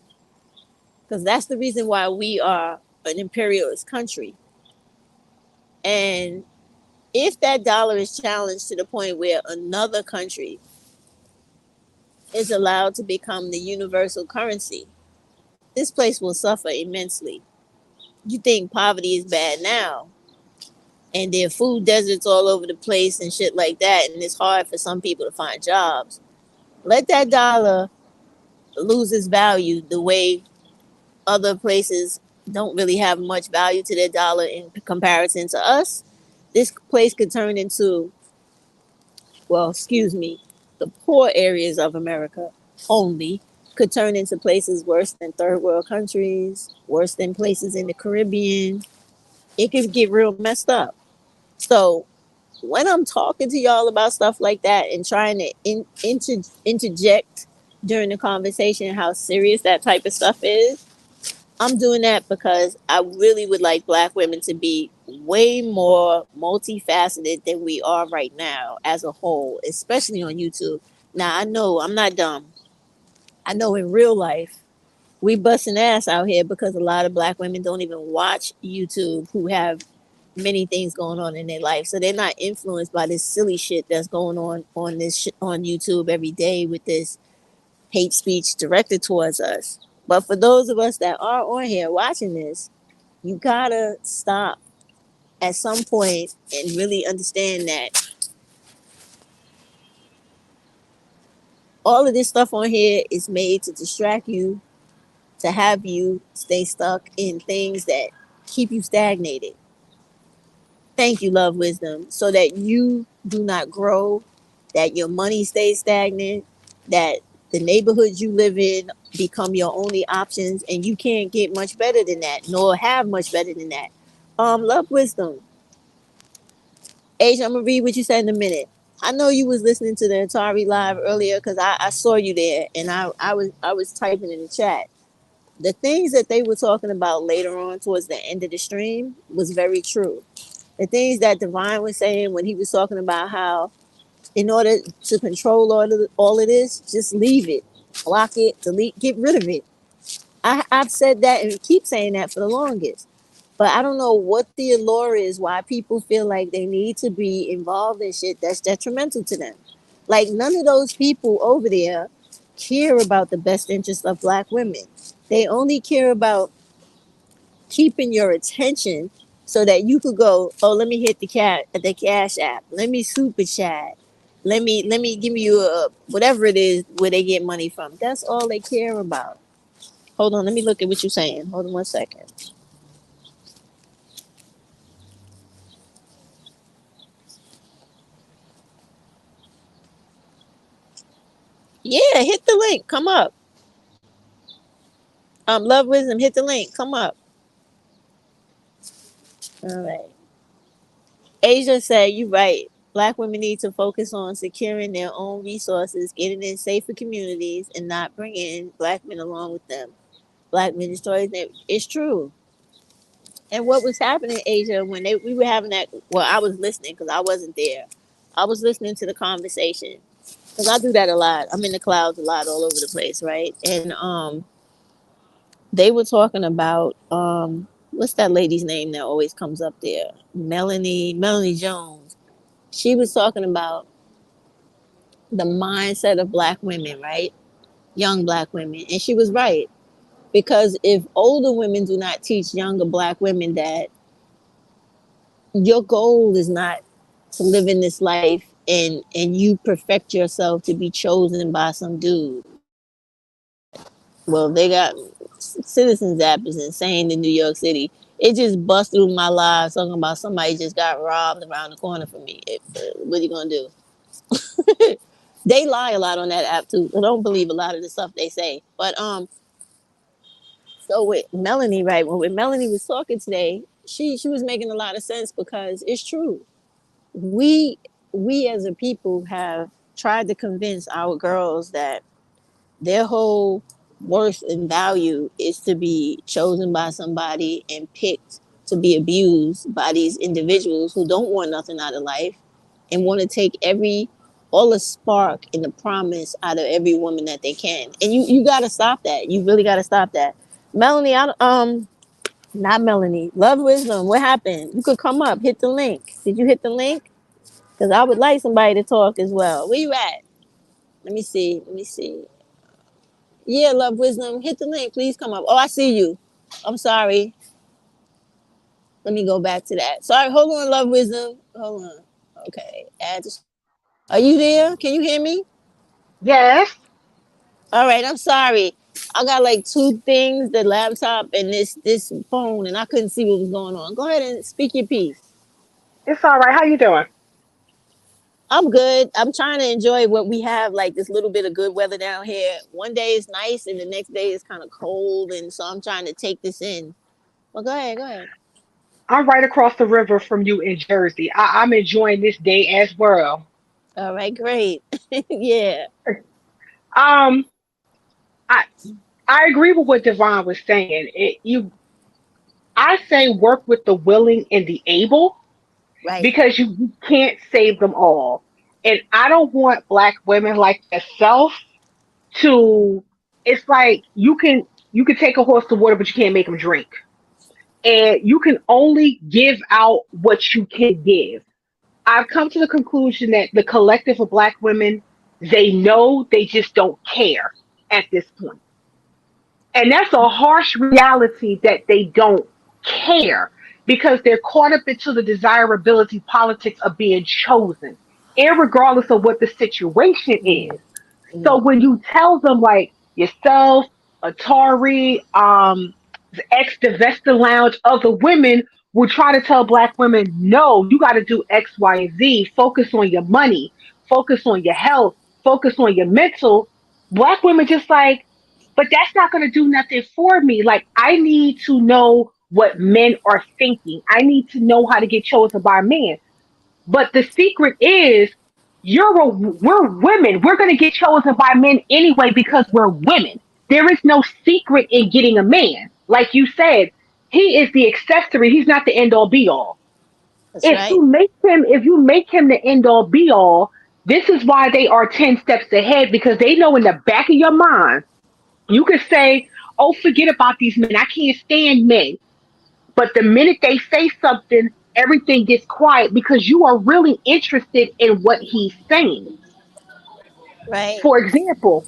because that's the reason why we are an imperialist country. And if that dollar is challenged to the point where another country is allowed to become the universal currency, this place will suffer immensely. You think poverty is bad now, and there are food deserts all over the place and shit like that, and it's hard for some people to find jobs. Let that dollar lose its value the way other places don't really have much value to their dollar in comparison to us. This place could turn into, well, excuse me, the poor areas of America only could turn into places worse than third world countries, worse than places in the Caribbean. It could get real messed up. So when I'm talking to y'all about stuff like that and trying to interject during the conversation how serious that type of stuff is, I'm doing that because I really would like black women to be way more multifaceted than we are right now as a whole, especially on YouTube. Now I know I'm not dumb. I know in real life we busting ass out here because a lot of black women don't even watch YouTube who have many things going on in their life, so they're not influenced by this silly shit that's going on this on YouTube every day with this hate speech directed towards us. But for those of us that are on here watching this, you gotta stop at some point and really understand that all of this stuff on here is made to distract you, to have you stay stuck in things that keep you stagnated. Thank you, Love Wisdom, so that you do not grow, that your money stays stagnant, that the neighborhoods you live in become your only options, and you can't get much better than that, nor have much better than that. Love Wisdom. Asia, I'm gonna read what you said in a minute. I know you was listening to the Atari Live earlier because I saw you there, and I was typing in the chat. The things that they were talking about later on towards the end of the stream was very true. The things that Divine was saying when he was talking about how in order to control all of this, just leave it, block it, delete, get rid of it. I've said that and keep saying that for the longest. But I don't know what the allure is why people feel like they need to be involved in shit that's detrimental to them. Like none of those people over there care about the best interest of black women. They only care about keeping your attention so that you could go, oh, let me hit the cash app. Let me super chat. Let me give you a whatever it is where they get money from. That's all they care about. Hold on, let me look at what you're saying. Hold on 1 second. Yeah, hit the link. Come up. Love wisdom. Hit the link. Come up. All right. Asia said, "You right. Black women need to focus on securing their own resources, getting in safer communities, and not bringing black men along with them. Black men destroy them." It's true. And what was happening, Asia, when we were having that? Well, I was listening because I wasn't there. I was listening to the conversation because I do that a lot. I'm in the clouds a lot, all over the place, right? And they were talking about what's that lady's name that always comes up there? Melanie Jones. She was talking about the mindset of black women, right? Young black women. And she was right. Because if older women do not teach younger black women that your goal is not to live in this life and you perfect yourself to be chosen by some dude. Well, they got Citizens App is insane in New York City. It just bust through my live talking about somebody just got robbed around the corner from me. What are you gonna do? They lie a lot on that app too. I don't believe a lot of the stuff they say. But so with Melanie, right? When Melanie was talking today, she was making a lot of sense because it's true. We we as a people have tried to convince our girls that their whole worth and value is to be chosen by somebody and picked to be abused by these individuals who don't want nothing out of life and want to take every all the spark and the promise out of every woman that they can. And you got to stop that. You really got to stop that. Melanie, not Melanie. Love Wisdom. What happened? You could come up. Hit the link. Did you hit the link? Because I would like somebody to talk as well. Where you at? Let me see. Let me see. Yeah, Love Wisdom. Hit the link. Please come up. Oh, I see you. I'm sorry. Let me go back to that. Sorry. Hold on, Love Wisdom. Hold on. Okay. Are you there? Can you hear me? Yes, All right. I'm sorry. I got like two things: the laptop and this phone, and I couldn't see what was going on. Go ahead and speak your piece. it's all right. How you doing? I'm good. I'm trying to enjoy what we have, like this little bit of good weather down here. One day is nice, and the next day is kind of cold, and so I'm trying to take this in. Well, go ahead. Go ahead. I'm right across the river from you in Jersey. I'm enjoying this day as well. All right, great. Yeah, Um, I I agree with what Devon was saying. I say work with the willing and the able right. because you can't save them all. And I don't want black women like yourself to. It's like you can take a horse to water, but you can't make him drink. And you can only give out what you can give. I've come to the conclusion that the collective of black women, they know, they just don't care at this point. And that's a harsh reality that they don't care because they're caught up into the desirability politics of being chosen, irregardless of what the situation is. So when you tell them like yourself, Atari, ex Divesta Lounge, other women will try to tell black women, no, you got to do X, Y, and Z. Focus on your money, focus on your health, focus on your mental. Black women just like, but that's not going to do nothing for me. Like, I need to know what men are thinking. I need to know how to get chosen by a man. But the secret is we're women. We're gonna get chosen by men anyway because we're women. There is no secret in getting a man. Like you said, he is the accessory. He's not the end all be all. That's right. If you make him the end all be all, this is why they are 10 steps ahead because they know in the back of your mind, you could say, oh, forget about these men. I can't stand men. But the minute they say something, everything gets quiet because you are really interested in what he's saying. Right. For example,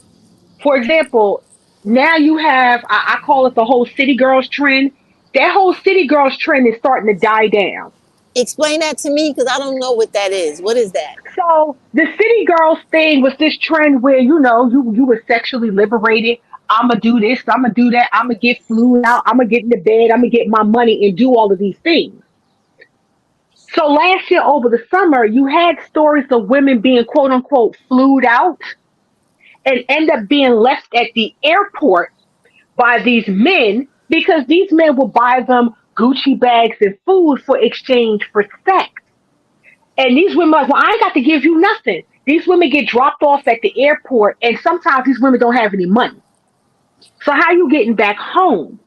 for example, now you have I call it the whole city girls trend. That whole city girls trend is starting to die down. Explain that to me because I don't know what that is. What is that? So the city girls thing was this trend where you were sexually liberated. I'm gonna do this, I'm gonna do that, I'm gonna get flued out, I'm gonna get into bed, I'm gonna get my money and do all of these things. So last year over the summer, you had stories of women being quote unquote flued out and end up being left at the airport by these men because these men will buy them Gucci bags and food for exchange for sex. And these women are like, well, I ain't got to give you nothing. These women get dropped off at the airport, and sometimes these women don't have any money. So how you getting back home?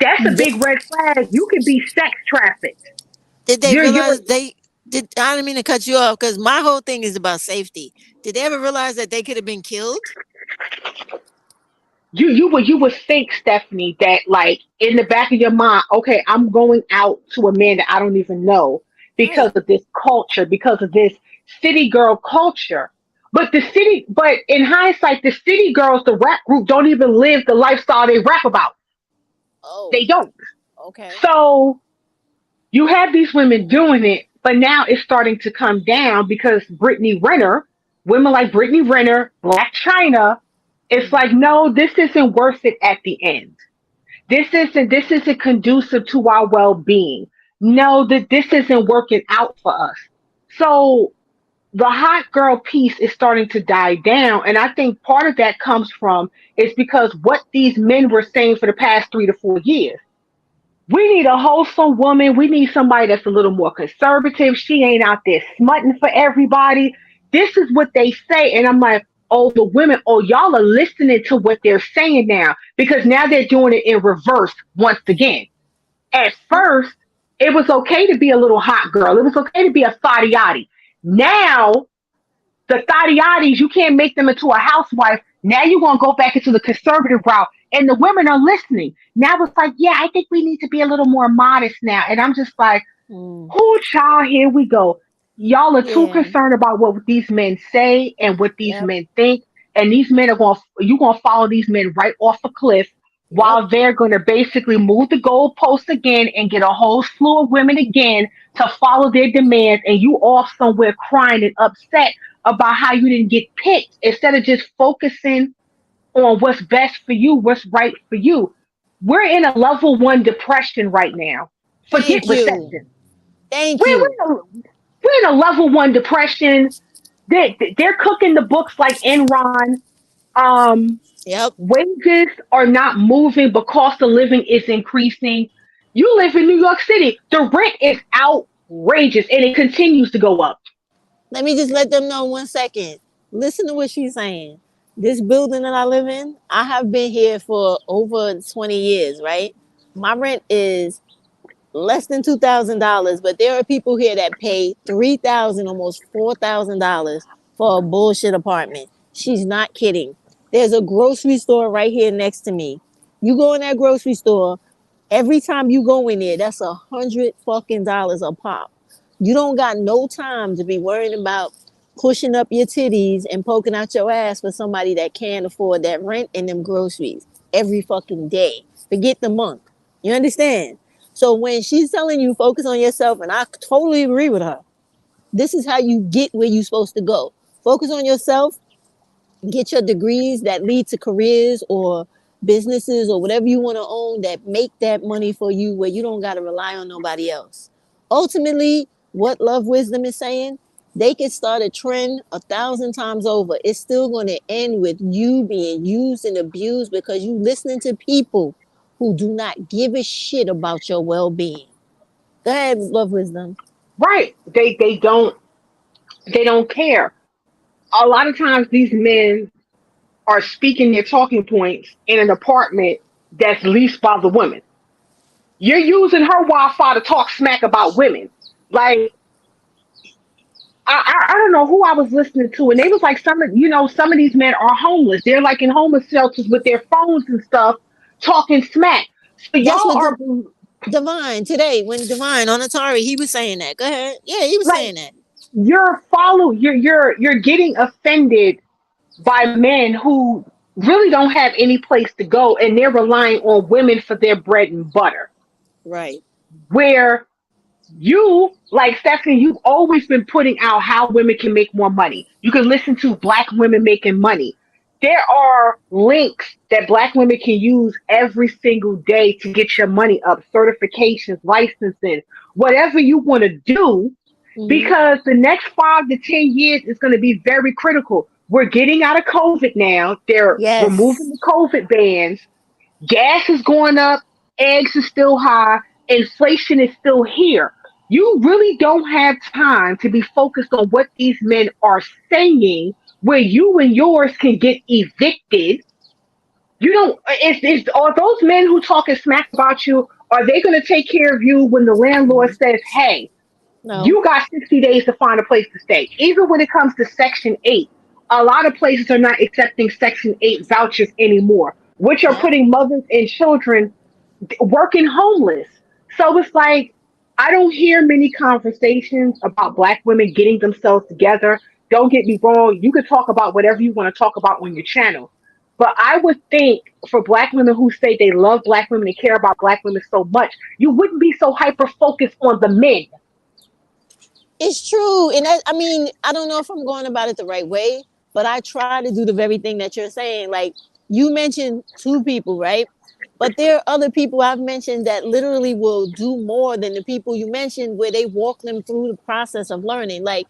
That's a Did, big red flag. You could be sex trafficked. did they You're realize they did? I didn't mean to cut you off because my whole thing is about safety. Did they ever realize that they could have been killed? you would think, Stephanie, that like in the back of your mind, okay, I'm going out to a man that I don't even know because Right. of this culture, because of this city girl culture. But in hindsight, the city girls, the rap group, don't even live the lifestyle they rap about. Oh, They don't. okay. So you have these women doing it, but now it's starting to come down because Brittany Renner, women like Brittany Renner, Black China, it's like, Mhm. no, this isn't worth it at the end. This isn't conducive to our well being. No, that this isn't working out for us. So the hot girl piece is starting to die down. And I think part of that comes from is because what these men were saying for the past 3 to 4 years. We need a wholesome woman. We need somebody that's a little more conservative. She ain't out there smutting for everybody. This is what they say. And I'm like, oh, the women, oh, y'all are listening to what they're saying now because now they're doing it in reverse once again. At first, it was okay to be a little hot girl. It was okay to be a thotty yachty. Now the Thaddeatis, you can't make them into a housewife. Now you're going to go back into the conservative route. And the women are listening. Now it's like, yeah, I think we need to be a little more modest now. And I'm just like, Mm. oh, child, here we go. Y'all are too Yeah. concerned about what these men say and what these Yep. men think. And these men are going to, you're going to follow these men right off a cliff Yep. while they're going to basically move the goalposts again and get a whole slew of women again to follow their demands. And you off somewhere crying and upset about how you didn't get picked instead of just focusing on what's best for you, what's right for you. We're in a level one depression right now. Forget Thank you. recession. Thank We're, you. we're, in, a, we're in a level one depression. They're cooking the books like Enron. Um, Yep. Wages are not moving, but cost of living is increasing. You live in New York City. The rent is outrageous and it continues to go up. Let me just let them know 1 second. Listen to what she's saying. This building that I live in, I have been here for over 20 years, right? My rent is less than $2,000, but there are people here that pay 3,000, almost $4,000 for a bullshit apartment. She's not kidding. There's a grocery store right here next to me. You go in that grocery store, every time you go in there, that's $100 a pop. You don't got no time to be worrying about pushing up your titties and poking out your ass for somebody that can't afford that rent and them groceries every fucking day. Forget the month. You understand? So when she's telling you focus on yourself, and I totally agree with her, this is how you get where you're supposed to go. Focus on yourself, get your degrees that lead to careers or businesses or whatever you want to own that make that money for you where you don't got to rely on nobody else. Ultimately, what Love Wisdom is saying, they can start a trend 1,000 times over. It's still going to end with you being used and abused because you listening to people who do not give a shit about your well-being. Go ahead, Love Wisdom. Right. They don't care. A lot of times these men are speaking their talking points in an apartment that's leased by the women. You're using her Wi-Fi to talk smack about women. Like I don't know who I was listening to, and they was like some of these men are homeless. They're like in homeless shelters with their phones and stuff, talking smack. So That's y'all what are Divine today, when Divine on Atari, he was saying that. Go ahead. Yeah, he was like saying that. you're getting offended by men who really don't have any place to go and they're relying on women for their bread and butter. Right. Where you, like Stephanie, you've always been putting out how women can make more money. You can listen to black women making money. There are links that black women can use every single day to get your money up, certifications, licensing, whatever you want to do, Hmm. because the next 5 to 10 years is going to be very critical. We're getting out of COVID now. They're removing Yes. the COVID bans. Gas is going up, eggs is still high, inflation is still here. You really don't have time to be focused on what these men are saying, where you and yours can get evicted. You don't, are those men who talking smack about you, are they going to take care of you when the landlord Mhm. says, hey, No. you got 60 days to find a place to stay? Even when it comes to Section 8, a lot of places are not accepting Section 8 vouchers anymore, which are Yeah. putting mothers and children working homeless. So it's like, I don't hear many conversations about black women getting themselves together. Don't get me wrong, you can talk about whatever you want to talk about on your channel. But I would think for black women who say they love black women and care about black women so much, you wouldn't be so hyper focused on the men. It's true. And that, I mean, I don't know if I'm going about it the right way, but I try to do the very thing that you're saying. Like you mentioned two people, right? But there are other people I've mentioned that literally will do more than the people you mentioned, where they walk them through the process of learning. Like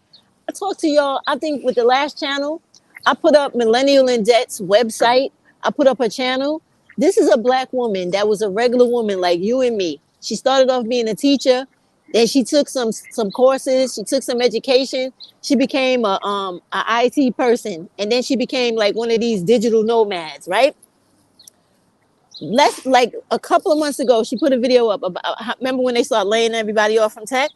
I talked to y'all, I think with the last channel, I put up Millennial in Debt's website. I put up her channel. This is a black woman that was a regular woman like you and me. She started off being a teacher. Then she took some courses. She took some education. She became a IT person, and then she became like one of these digital nomads, right? Less like a couple of months ago, she put a video up about. Remember when they started laying everybody off from tech?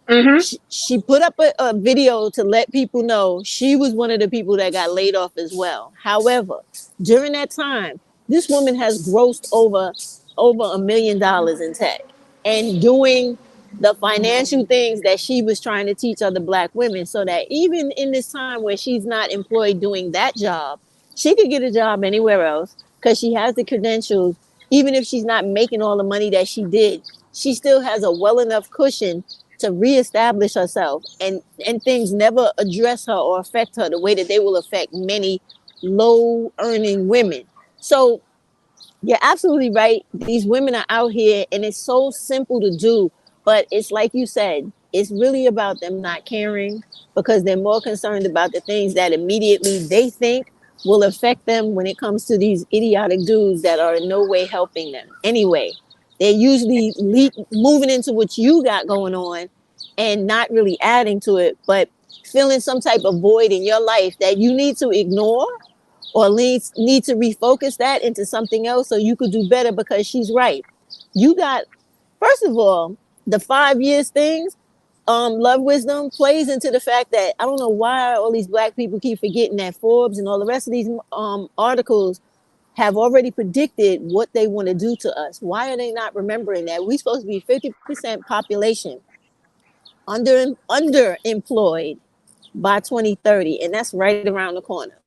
Mm-hmm. She put up a video to let people know she was one of the people that got laid off as well. However, during that time, this woman has grossed over $1 million in tech and doing the financial things that she was trying to teach other black women, so that even in this time where she's not employed doing that job, she could get a job anywhere else because she has the credentials. Even if she's not making all the money that she did, she still has a well enough cushion to reestablish herself, and things never address her or affect her the way that they will affect many low earning women. So you're absolutely right. These women are out here and it's so simple to do, but it's like you said, it's really about them not caring because they're more concerned about the things that immediately they think will affect them when it comes to these idiotic dudes that are in no way helping them. Anyway, they're usually moving into what you got going on and not really adding to it, but filling some type of void in your life that you need to ignore or need to refocus that into something else so you could do better, because she's right. You got, first of all, the 5 years things, love wisdom plays into the fact that I don't know why all these black people keep forgetting that Forbes and all the rest of these articles have already predicted what they want to do to us. Why are they not remembering that we're supposed to be 50% population underemployed by 2030, and that's right around the corner.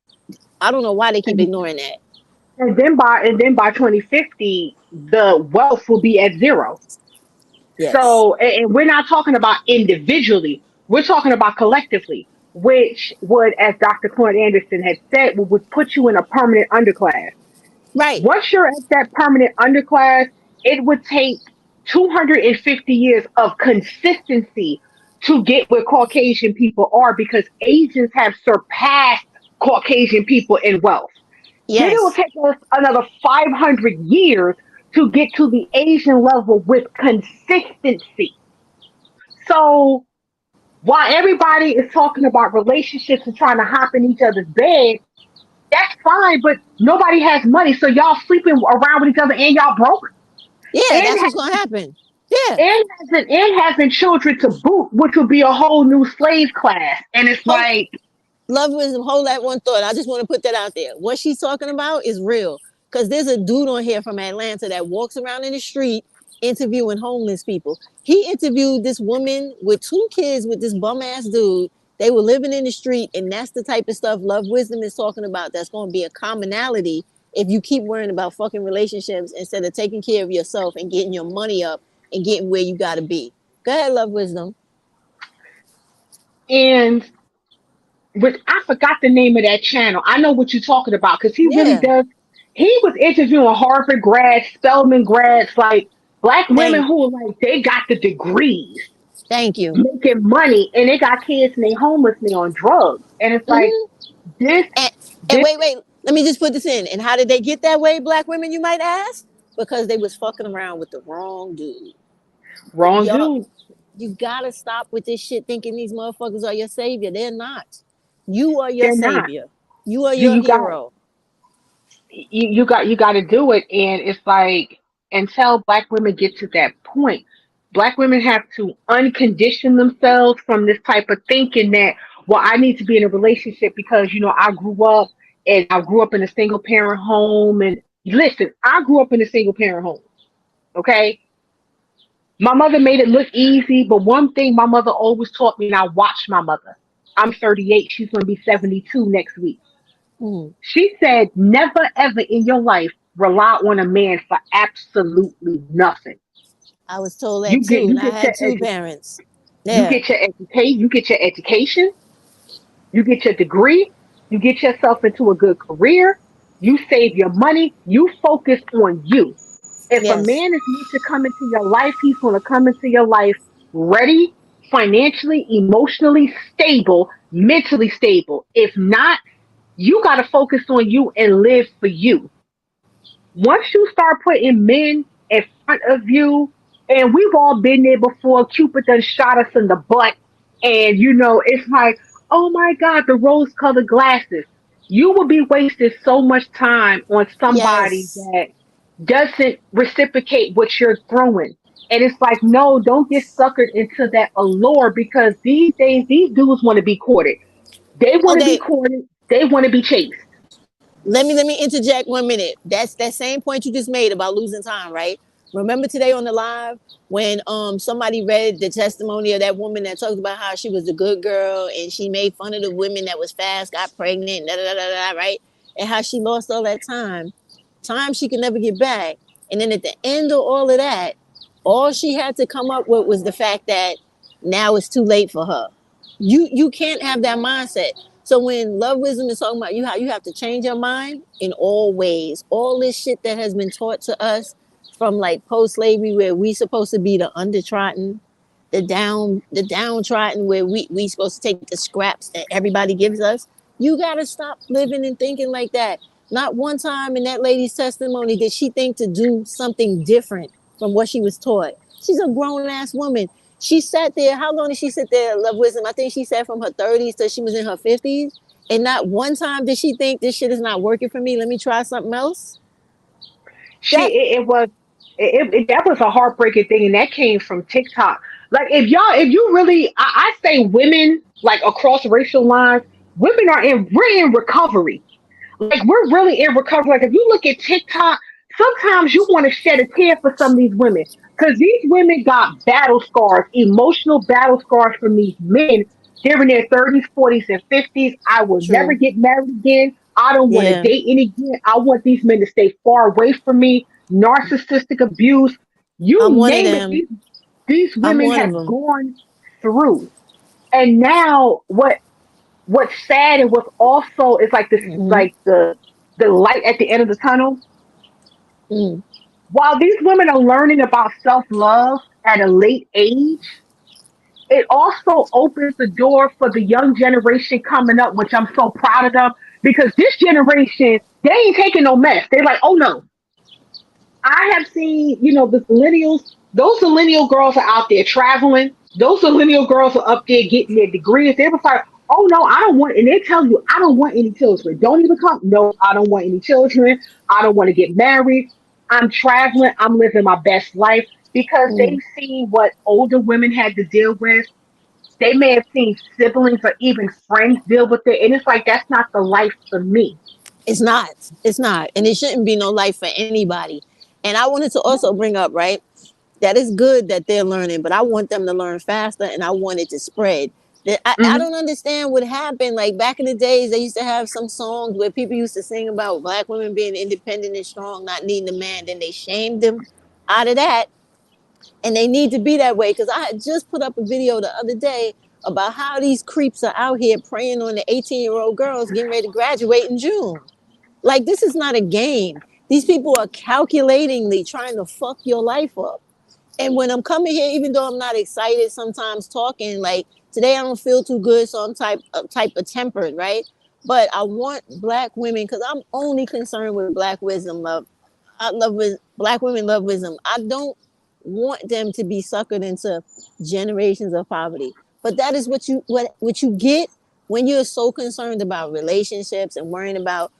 I don't know why they keep And, ignoring that. and then by 2050, the wealth will be at zero. Yes. So, and we're not talking about individually, we're talking about collectively, which would, as Dr. Clint Anderson had said, would put you in a permanent underclass. Right. Once you're at that permanent underclass, it would take 250 years of consistency to get where Caucasian people are, because Asians have surpassed Caucasian people in wealth. Then it will Yes. take us another 500 years to get to the Asian level with consistency. So while everybody is talking about relationships and trying to hop in each other's bed, that's fine, but nobody has money. So y'all sleeping around with each other and y'all broke Yeah, and that's what's gonna happen. Yeah. having children to boot, which would be a whole new slave class. And it's Hold, like, love wisdom. Hold that one thought. I just want to put that out there. What she's talking about is real. Because there's a dude on here from Atlanta that walks around in the street interviewing homeless people. He interviewed this woman with two kids with this bum ass dude. They were living in the street, and that's the type of stuff Love Wisdom is talking about. That's going to be a commonality if you keep worrying about fucking relationships instead of taking care of yourself and getting your money up and getting where you got to be. Go ahead, Love Wisdom. and which I forgot the name of that channel. I know what you're talking about because he really Yeah. does. He was interviewing Harvard grads, Spelman grads, like black women Thank who are like they got the degrees, thank you. making money, and they got kids and they homeless and they on drugs. And it's like Hmm. this, And, and this wait. Let me just put this in. And how did they get that way, black women, you might ask? Because they was fucking around with the wrong dude. wrong Y'all, dude. you gotta stop with this shit thinking these motherfuckers are your savior. They're not. You are your They're not. savior. You are You your you got hero. you got to do it, and it's like until black women get to that point, black women have to uncondition themselves from this type of thinking that, well, I need to be in a relationship because I grew up in a single parent home. And listen, I grew up in a single parent home. Okay, my mother made it look easy, but one thing my mother always taught me, and I watched my mother. I'm 38. She's going to be 72 next week. Mm. She said, never ever in your life rely on a man for absolutely nothing. I was told that You get too, you and I get your had two parents. you Yeah. get your education, you get your degree, you get yourself into a good career, you save your money, you focus on you. If a Yes. man is meant to come into your life, he's going to come into your life ready, financially, emotionally stable, mentally stable. If not, you got to focus on you and live for you. Once you start putting men in front of you, and we've all been there before, Cupid done shot us in the butt, and it's like, oh my God, the rose colored glasses. You will be wasting so much time on somebody Yes. that doesn't reciprocate what you're throwing. And it's like, no, don't get suckered into that allure because these days, these dudes want to be courted. They want to be Okay. courted. They want to be chased. Let me interject 1 minute. That's that same point you just made about losing time, right? Remember today on the live when somebody read the testimony of that woman that talked about how she was a good girl and she made fun of the women that was fast, got pregnant, da da da da, da, right? And how she lost all that time she could never get back. And then at the end of all of that, all she had to come up with was the fact that now it's too late for her. You can't have that mindset. So when love wisdom is talking about you have to change your mind in all ways. All this shit that has been taught to us from like post slavery where we supposed to be the undertrodden, the downtrodden where we supposed to take the scraps that everybody gives us. You gotta stop living and thinking like that. Not one time in that lady's testimony did she think to do something different from what she was taught. She's a grown ass woman. She sat there. How long did she sit there? Love wisdom. I think she sat from her 30s till she was in her 50s. And not one time did she think this shit is not working for me. Let me try something else. She That it was that was a heartbreaking thing, and that came from TikTok. Like if you really, I say women like across racial lines, women we're in recovery. Like we're really in recovery. Like if you look at TikTok, sometimes you want to shed a tear for some of these women because these women got battle scars, emotional battle scars from these men. They're in their 30s, 40s, and 50s. I will never true. get married again. I don't want to Yeah. date any again. I want these men to stay far away from me. Narcissistic abuse, you I'm one of name it. them. These I'm women one of have them. gone through. And now what's sad and what's also is like this, Mm-hmm. like the light at the end of the tunnel. Mm. While these women are learning about self-love at a late age, it also opens the door for the young generation coming up, which I'm so proud of them because this generation, they ain't taking no mess. They're like, oh no. I have seen, the millennials, those millennial girls are out there traveling. Those millennial girls are up there getting their degrees. They was like, oh no, I don't want, and they tell you, I don't want any children. Don't even come. No, I don't want any children. I don't want to get married. I'm traveling. I'm living my best life because Mm. they've seen what older women had to deal with. They may have seen siblings or even friends deal with it. And it's like, that's not the life for me. It's not. It's not. And it shouldn't be no life for anybody. And I wanted to also No. bring up, right? That is good that they're learning, but I want them to learn faster and I want it to spread. I Hmm. don't understand what happened. Like back in the days, they used to have some songs where people used to sing about black women being independent and strong, not needing a man. Then they shamed them out of that. And they need to be that way. Because I had just put up a video the other day about how these creeps are out here preying on the 18-year-old girls getting ready to graduate in June. Like, this is not a game. These people are calculatingly trying to fuck your life up. And when I'm coming here, even though I'm not excited, sometimes talking like today, I don't feel too good, so I'm type of tempered, right? But I want black women because I'm only concerned with black wisdom. Love, I love with black women love wisdom. I don't want them to be suckered into generations of poverty. But that is what you get when you're so concerned about relationships and worrying about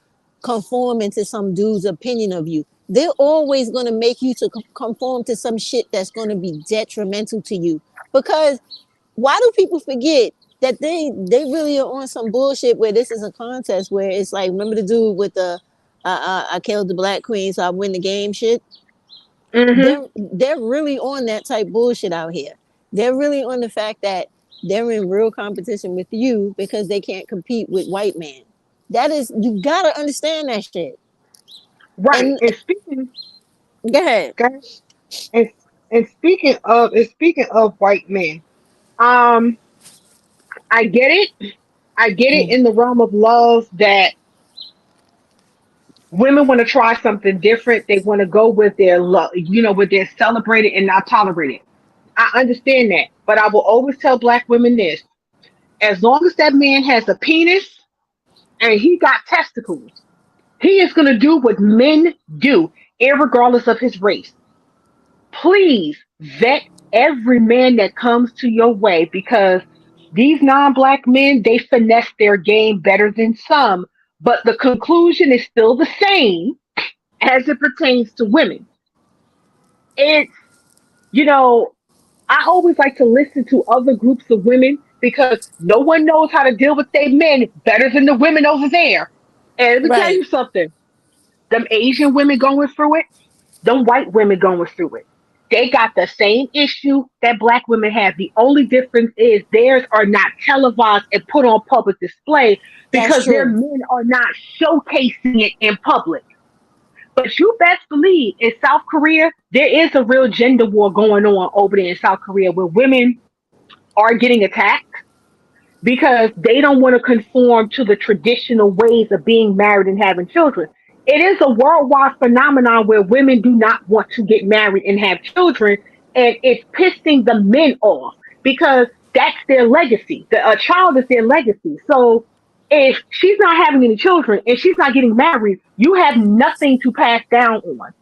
conforming to some dude's opinion of you. They're always going to make you to conform to some shit that's going to be detrimental to you. Because why do people forget that they really are on some bullshit where this is a contest where it's like, remember the dude with the I killed the black queen so I win the game shit. Mm-hmm. They're really on that type bullshit out here. They're really on the fact that they're in real competition with you because they can't compete with white men. That is, you gotta understand that shit. Right. And And speaking, go ahead. okay, and speaking of white men, um, I get it. I get it Mm. in the realm of love that women want to try something different. They want to go with their love, with their celebrated and not tolerated. I understand that, but I will always tell black women this: as long as that man has a penis and he got testicles, he is going to do what men do, irregardless of his race. Please vet every man that comes to your way, because these non-black men, they finesse their game better than some, but the conclusion is still the same as it pertains to women. It's, you know, I always like to listen to other groups of women because no one knows how to deal with their men better than the women over there. And let me tell Right. you something: them Asian women going through it, them white women going through it. They got the same issue that black women have. The only difference is theirs are not televised and put on public display That's because their true. men are not showcasing it in public. But you best believe in South Korea, there is a real gender war going on over there in South Korea where women are getting attacked because they don't want to conform to the traditional ways of being married and having children. It is a worldwide phenomenon where women do not want to get married and have children, and it's pissing the men off because that's their legacy. A child is their legacy. So if she's not having any children and she's not getting married, you have nothing to pass down on.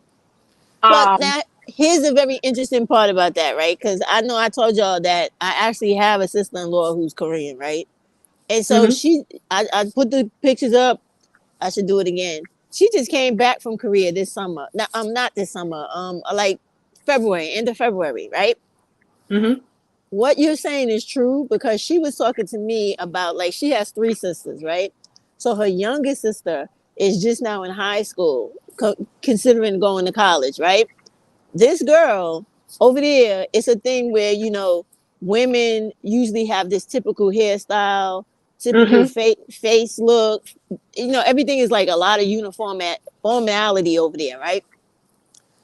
Well, Um, now here's a very interesting part about that, right? Because I know I told y'all that I actually have a sister-in-law who's Korean, right? And so mhm, I put the pictures up. I should do it again. She just came back from Korea this summer. Now, not this summer. Like February, end of February, right? mhm, What you're saying is true because she was talking to me about, like, she has three sisters, right? So her youngest sister is just now in high school, considering going to college, right? This girl over there, it's a thing where, women usually have this typical hairstyle, typical mhm, face look. Everything is like a lot of formality over there, right?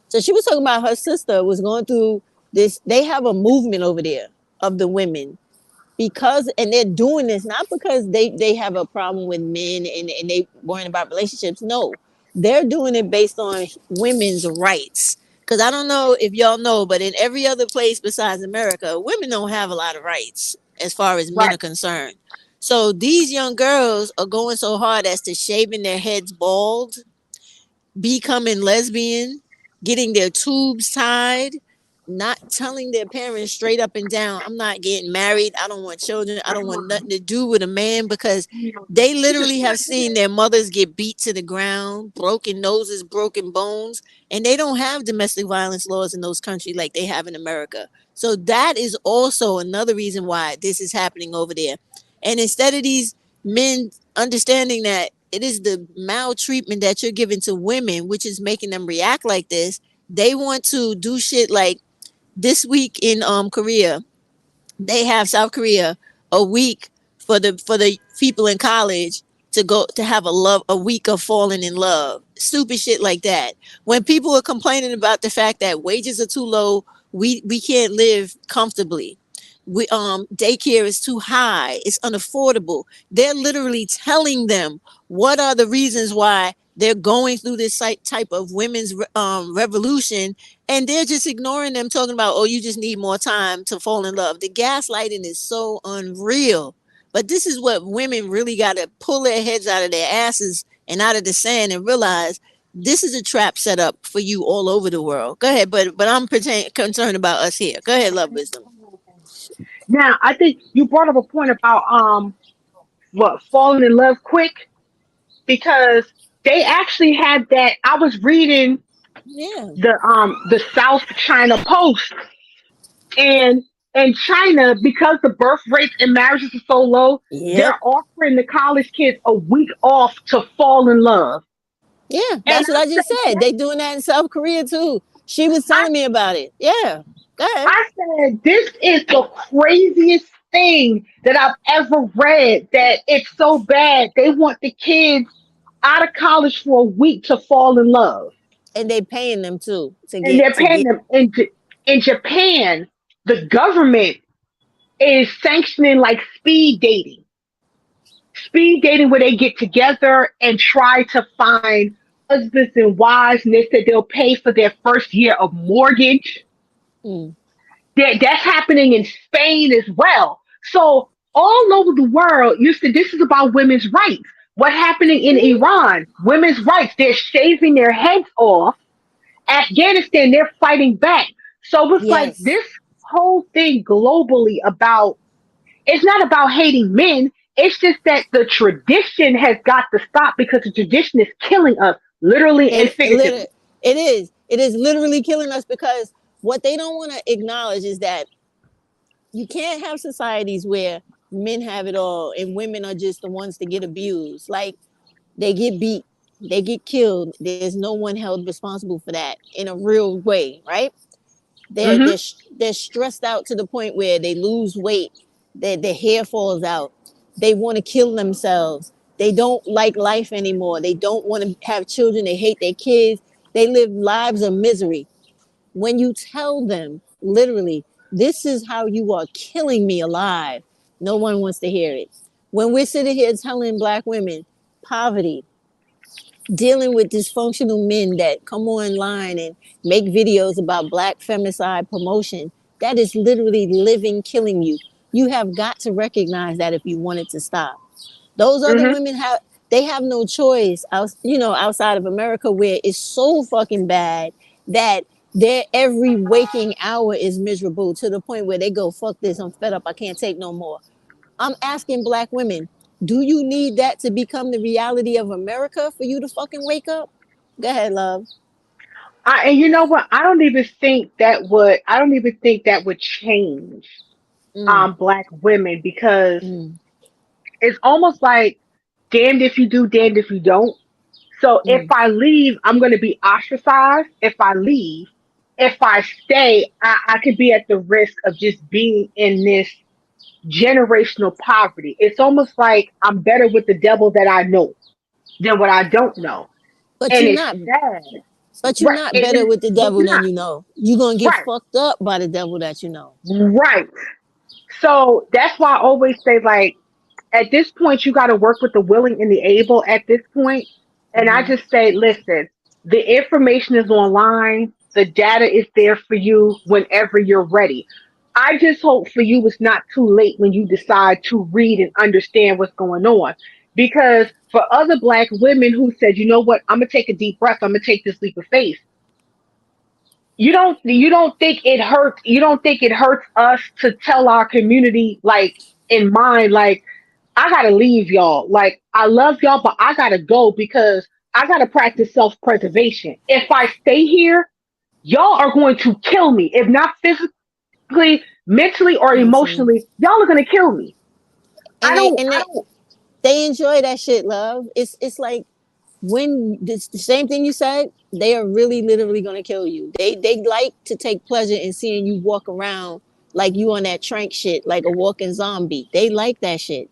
So she was talking about her sister was going through this. They have a movement over there of the women because, and they're doing this not because they have a problem with men and they worrying about relationships. No, they're doing it based on women's rights. Because I don't know if y'all know, but in every other place besides America, women don't have a lot of rights as far as men right, are concerned. So these young girls are going so hard as to shaving their heads bald, becoming lesbian, getting their tubes tied, not telling their parents straight up and down, I'm not getting married. I don't want children. I don't want nothing to do with a man because they literally have seen their mothers get beat to the ground, broken noses, broken bones, and they don't have domestic violence laws in those countries like they have in America. So that is also another reason why this is happening over there. And instead of these men understanding that it is the maltreatment that you're giving to women, which is making them react like this, they want to do shit like this week in Korea. They have South Korea a week for the people in college to go to have a week of falling in love. Stupid shit like that. When people are complaining about the fact that wages are too low, we can't live comfortably. Daycare is too high, it's unaffordable. They're literally telling them what are the reasons why they're going through this type of women's revolution, and they're just ignoring them, talking about, oh, you just need more time to fall in love. The gaslighting is so unreal. But this is what women really got to pull their heads out of their asses and out of the sand and realize this is a trap set up for you all over the world. Go ahead, but I'm concerned about us here. Go ahead, love wisdom. Now, I think you brought up a point about what falling in love quick, because they actually had that. I was reading Yeah. the South China Post, and in China, because the birth rates and marriages are so low, Yep. they're offering the college kids a week off to fall in love. Yeah, And that's what I just said. They doing that in South Korea too. She was I, telling me about it. Yeah. Go ahead. I said, this is the craziest thing that I've ever read. That it's so bad. They want the kids out of college for a week to fall in love, And they paying them too and they're to paying get. them. In Japan, the government is sanctioning like speed dating where they get together and try to find husbands and wives, and they said they'll pay for their first year of mortgage. Mm, That's happening in Spain as well. So all over the world, you said this is about women's rights. What happening in mhm. Iran? Women's rights. They're shaving their heads off. Afghanistan, they're fighting back. So it's like Yes. this whole thing globally about, it's not about hating men. It's just that the tradition has got to stop, because the tradition is killing us, literally and figuratively. It is. It is literally killing us because what they don't want to acknowledge is that you can't have societies where men have it all and women are just the ones to get abused. Like they get beat, they get killed. There's no one held responsible for that in a real way, right? They're Hmm. they're they're stressed out to the point where they lose weight, their hair falls out, they want to kill themselves, they don't like life anymore, they don't want to have children, they hate their kids, they live lives of misery. When you tell them literally, this is how you are killing me alive, no one wants to hear it. When we're sitting here telling black women poverty, dealing with dysfunctional men that come online and make videos about black femicide promotion, that is literally living killing you. You have got to recognize that if you want it to stop. Those other Hmm. women have, they have no choice out, outside of America where it's so fucking bad that their every waking hour is miserable to the point where they go, fuck this, I'm fed up, I can't take no more. I'm asking black women, do you need that to become the reality of America for you to fucking wake up? Go ahead, love. And you know what? I don't even think that would. I don't even think that would change Mm, black women, because mm, it's almost like damned if you do, damned if you don't. So if mm. I leave, I'm going to be ostracized. If I leave, if I stay, I could be at the risk of just being in this generational poverty. It's almost like I'm better with the devil that I know than what I don't know. But And you're it's not. sad. But you're Right. not better with the But devil you're than not. you know. You're gonna get Right. fucked up by the devil that you know. Right. So that's why I always say, like, at this point, you got to work with the willing and the able at this point. And I Hmm. just say, listen, the information is online, the data is there for you whenever you're ready. I just hope for you it's not too late when you decide to read and understand what's going on. Because for other black women who said, you know what, I'm gonna take a deep breath, I'm gonna take this leap of faith. You don't think it hurts, you don't think it hurts us to tell our community, like, in mind, like, I gotta leave y'all. Like, I love y'all, but I gotta go because I gotta practice self-preservation. If I stay here, y'all are going to kill me. If not physically, mentally, or Mentally. emotionally, y'all are gonna kill me. I And they don't and I they don't they enjoy that shit, love. It's like when it's the same thing you said, they are really literally gonna kill you. They like to take pleasure in seeing you walk around like you on that trank shit, like a walking zombie. They like that shit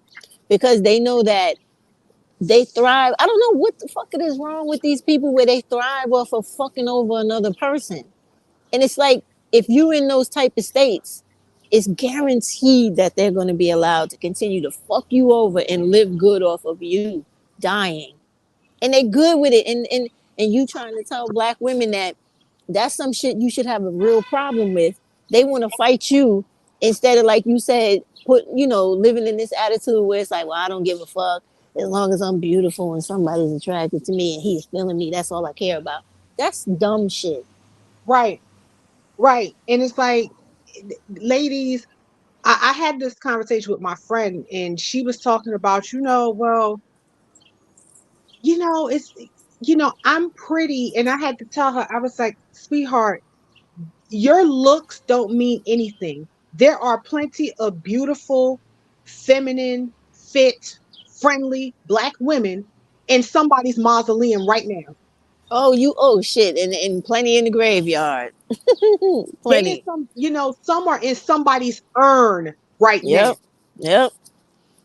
because they know that they thrive. I don't know what the fuck it is wrong with these people where they thrive off of fucking over another person. And it's like if you in those type of states, it's guaranteed that they're going to be allowed to continue to fuck you over and live good off of you dying. And they good with it. And you trying to tell black women that that's some shit you should have a real problem with. They want to fight you instead of, like you said, living in this attitude where it's like, well, I don't give a fuck as long as I'm beautiful and somebody's attracted to me and he's feeling me. That's all I care about. That's dumb shit. Right, right. And it's like, ladies, I had this conversation with my friend, and she was talking about, well, it's, I'm pretty. And I had to tell her, I was like, sweetheart, your looks don't mean anything. There are plenty of beautiful, feminine, fit, friendly black women in somebody's mausoleum right now. Oh shit, and plenty in the graveyard. They in Plenty. some are in somebody's urn right now. Yep. Yep.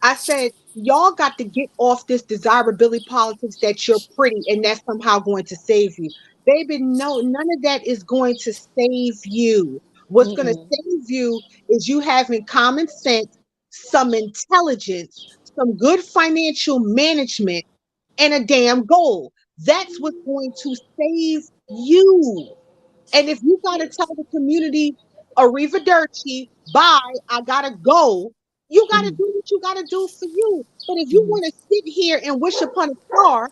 I said, y'all got to get off this desirability politics that you're pretty and that's somehow going to save you. Baby, no, none of that is going to save you. What's going to Mm-mm. save you is you having common sense, some intelligence, some good financial management, and a damn goal. That's what's going to save you. And if you got to tell the community, arrivederci, bye, I got to go, you got to Mm-hmm. do what you got to do for you. But if you Mm-hmm. want to sit here and wish upon a star,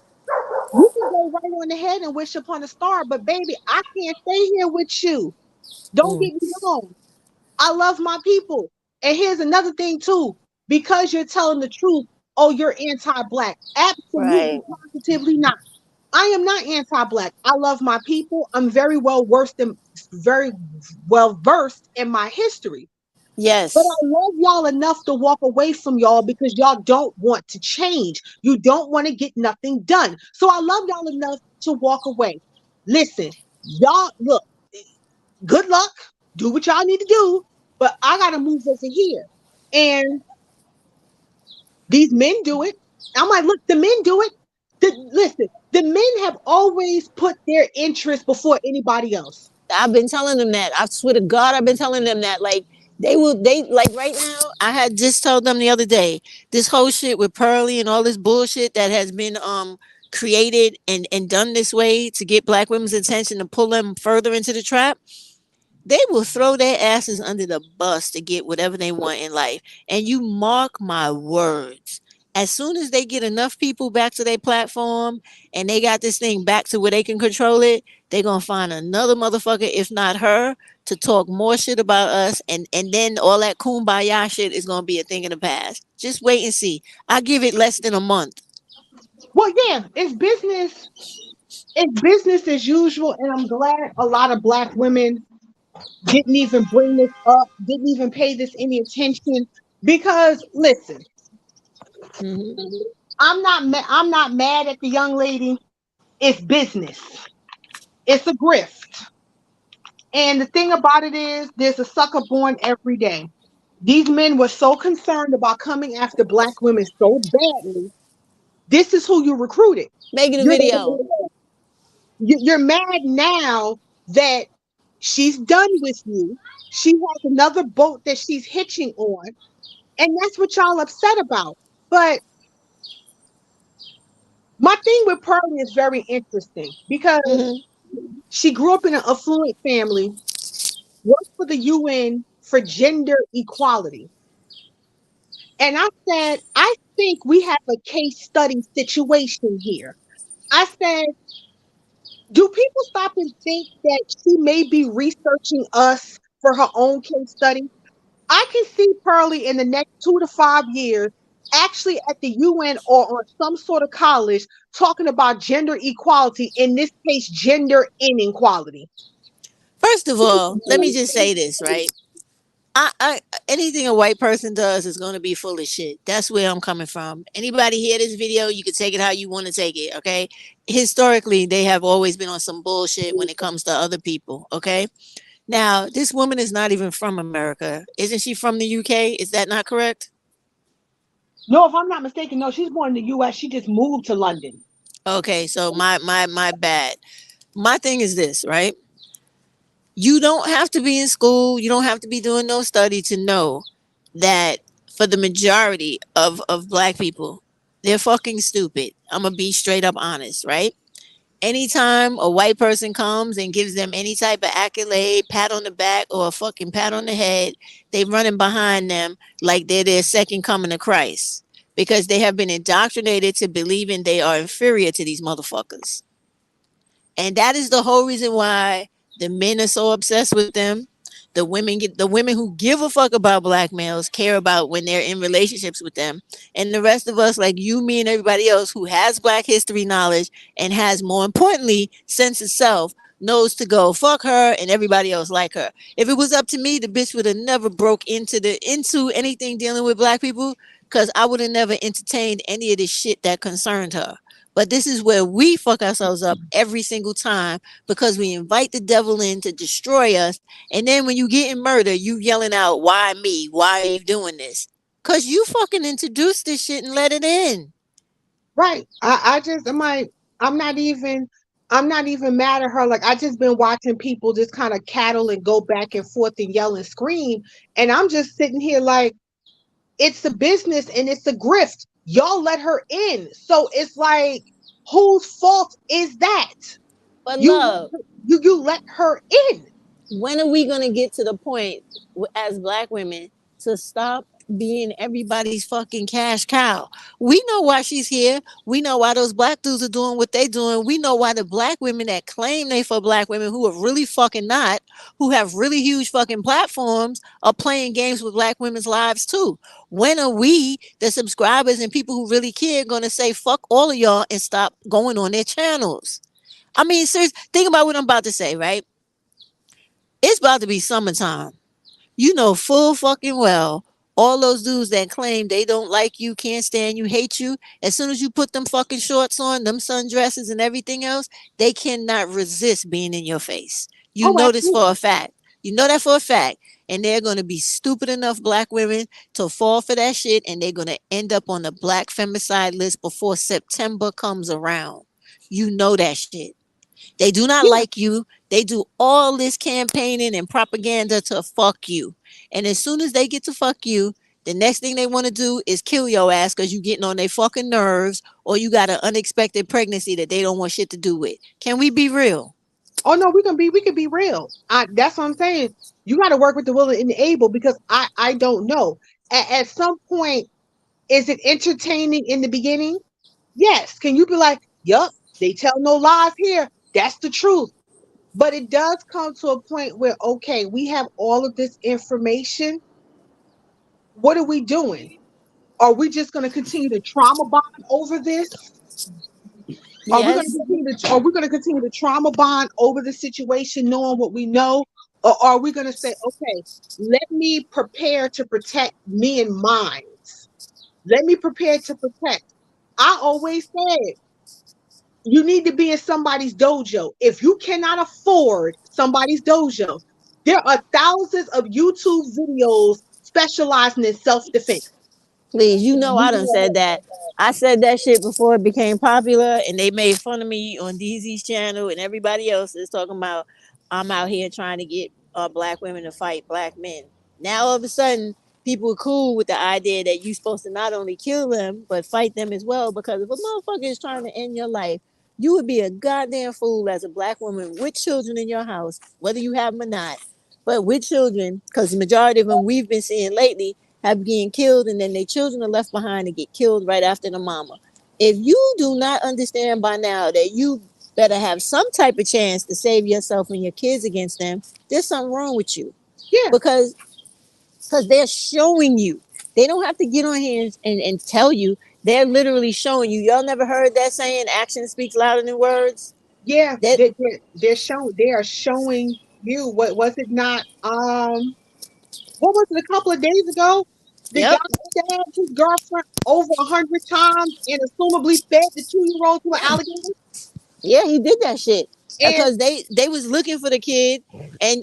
you can go right on ahead and wish upon a star. But baby, I can't stay here with you. Don't Mm. get me wrong. I love my people. And here's another thing, too. Because you're telling the truth, oh, you're anti black. Absolutely, Right. positively not. I am not anti-black. I love my people. I'm very well versed in my history. But I Yes. love y'all enough to walk away from y'all because y'all don't want to change. You don't want to get nothing done. So I love y'all enough to walk away. Listen, y'all, look, good luck. Do what y'all need to do. But I gotta move over here. And these men do it. I'm like, look, the men do it. Listen, the men have always put their interest before anybody else. I've been telling them that. I swear to God, I've been telling them that. Like they like right now. I had just told them the other day this whole shit with Pearly and all this bullshit that has been created and done this way to get black women's attention to pull them further into the trap. They will throw their asses under the bus to get whatever they want in life. And you mark my words. As soon as they get enough people back to their platform and they got this thing back to where they can control it, they're gonna find another motherfucker, if not her, to talk more shit about us, and then all that kumbaya shit is gonna be a thing in the past. Just wait and see. I give it less than a month. Well, yeah, it's business. It's business as usual, and I'm glad a lot of black women didn't even bring this up, didn't even pay this any attention. Because listen, Hmm. I'm not mad at the young lady. It's business. It's a grift. And the thing about it is, there's a sucker born every day. These men were so concerned about coming after black women so badly. This is who you recruited. Making a You're video. you're mad now that she's done with you. She has another boat that she's hitching on, and that's what y'all upset about. But my thing with Pearlie is very interesting because Hmm. she grew up in an affluent family, worked for the UN for gender equality. And I said, I think we have a case study situation here. I said, do people stop and think that she may be researching us for her own case study? I can see Pearlie in the next 2 to 5 years actually at the UN or on some sort of college talking about gender equality, in this case, gender inequality. First of all, let me just say this, right? I anything a white person does is going to be full of shit. That's where I'm coming from. Anybody hear this video, you can take it how you want to take it, okay? Historically, they have always been on some bullshit when it comes to other people, okay? Now, this woman is not even from America. Isn't she from the UK? Is that not correct? No, if I'm not mistaken, no, she's born in the US. She just moved to London. Okay, so my bad. My thing is this, right? You don't have to be in school. You don't have to be doing no study to know that for the majority of black people, they're fucking stupid. I'm gonna be straight up honest, right? Anytime a white person comes and gives them any type of accolade, pat on the back, or a fucking pat on the head, they running behind them like they're their second coming of Christ because they have been indoctrinated to believing they are inferior to these motherfuckers. And that is the whole reason why the men are so obsessed with them. The women who give a fuck about black males care about when they're in relationships with them. And the rest of us, like you, me, and everybody else who has black history knowledge and has, more importantly, sense of self, knows to go fuck her and everybody else like her. If it was up to me, the bitch would have never broke into anything dealing with black people because I would have never entertained any of the shit that concerned her. But this is where we fuck ourselves up every single time because we invite the devil in to destroy us. And then when you get in murder, you yelling out, why me? Why are you doing this? Because you fucking introduced this shit and let it in. Right. I just I'm like, I'm not even I'm not even mad at her. Like I just been watching people just kind of cattle and go back and forth and yell and scream. And I'm just sitting here like it's a business and it's a grift. Y'all let her in. So it's like, whose fault is that? But You love, you let her in. when are we going to get to the point as black women to stop being everybody's fucking cash cow? We know why she's here. We know why those black dudes are doing what they doing. We know why the black women that claim they for black women who are really fucking not, who have really huge fucking platforms, are playing games with black women's lives too. When are we, the subscribers and people who really care, going to say fuck all of y'all and stop going on their channels? I mean, serious, think about what I'm about to say, right? It's about to be summertime. You know full fucking well all those dudes that claim they don't like you, can't stand you, hate you. As soon as you put them fucking shorts on, them sundresses and everything else, they cannot resist being in your face. You Oh, know this absolutely. for a fact. You know that for a fact. And they're going to be stupid enough, black women, to fall for that shit. And they're going to end up on the black femicide list before September comes around. You know that shit. They do not Yeah. like you. They do all this campaigning and propaganda to fuck you. And as soon as they get to fuck you, the next thing they want to do is kill your ass because you getting on their fucking nerves or you got an unexpected pregnancy that they don't want shit to do with. Can we be real? Oh no, we can be real. That's what I'm saying. You got to work with the willing and the able because I don't know. At some point, is it entertaining in the beginning? Yes. Can you be like, yup, they tell no lies here. That's the truth. But it does come to a point where, okay, we have all of this information. What are we doing? Are we just going to continue to trauma bond over this? Yes. Are we going to continue to trauma bond over the situation, knowing what we know? Or are we going to say, okay, let me prepare to protect me and mine? Let me prepare to protect. I always said you need to be in somebody's dojo. If you cannot afford somebody's dojo, there are thousands of YouTube videos specializing in self defense. Please, you know I done said that. I said that shit before it became popular, and they made fun of me on DZ's channel, and everybody else is talking about I'm out here trying to get black women to fight black men. Now all of a sudden, people are cool with the idea that you're supposed to not only kill them but fight them as well. Because if a motherfucker is trying to end your life, you would be a goddamn fool as a black woman with children in your house, whether you have them or not. But with children, because the majority of them we've been seeing lately have been killed and then their children are left behind and get killed right after the mama. If you do not understand by now that you better have some type of chance to save yourself and your kids against them, there's something wrong with you. Yeah, Because they're showing you. They don't have to get on here and tell you. They're literally showing you. Y'all never heard that saying, action speaks louder than words? yeah, That they're showing. They are showing you. What was it? Not what was it? A couple of days ago, the guy yep. stabbed his girlfriend over 100 times and assumably fed the 2-year old to an alligator. Yeah, he did that shit And because they was looking for the kid, and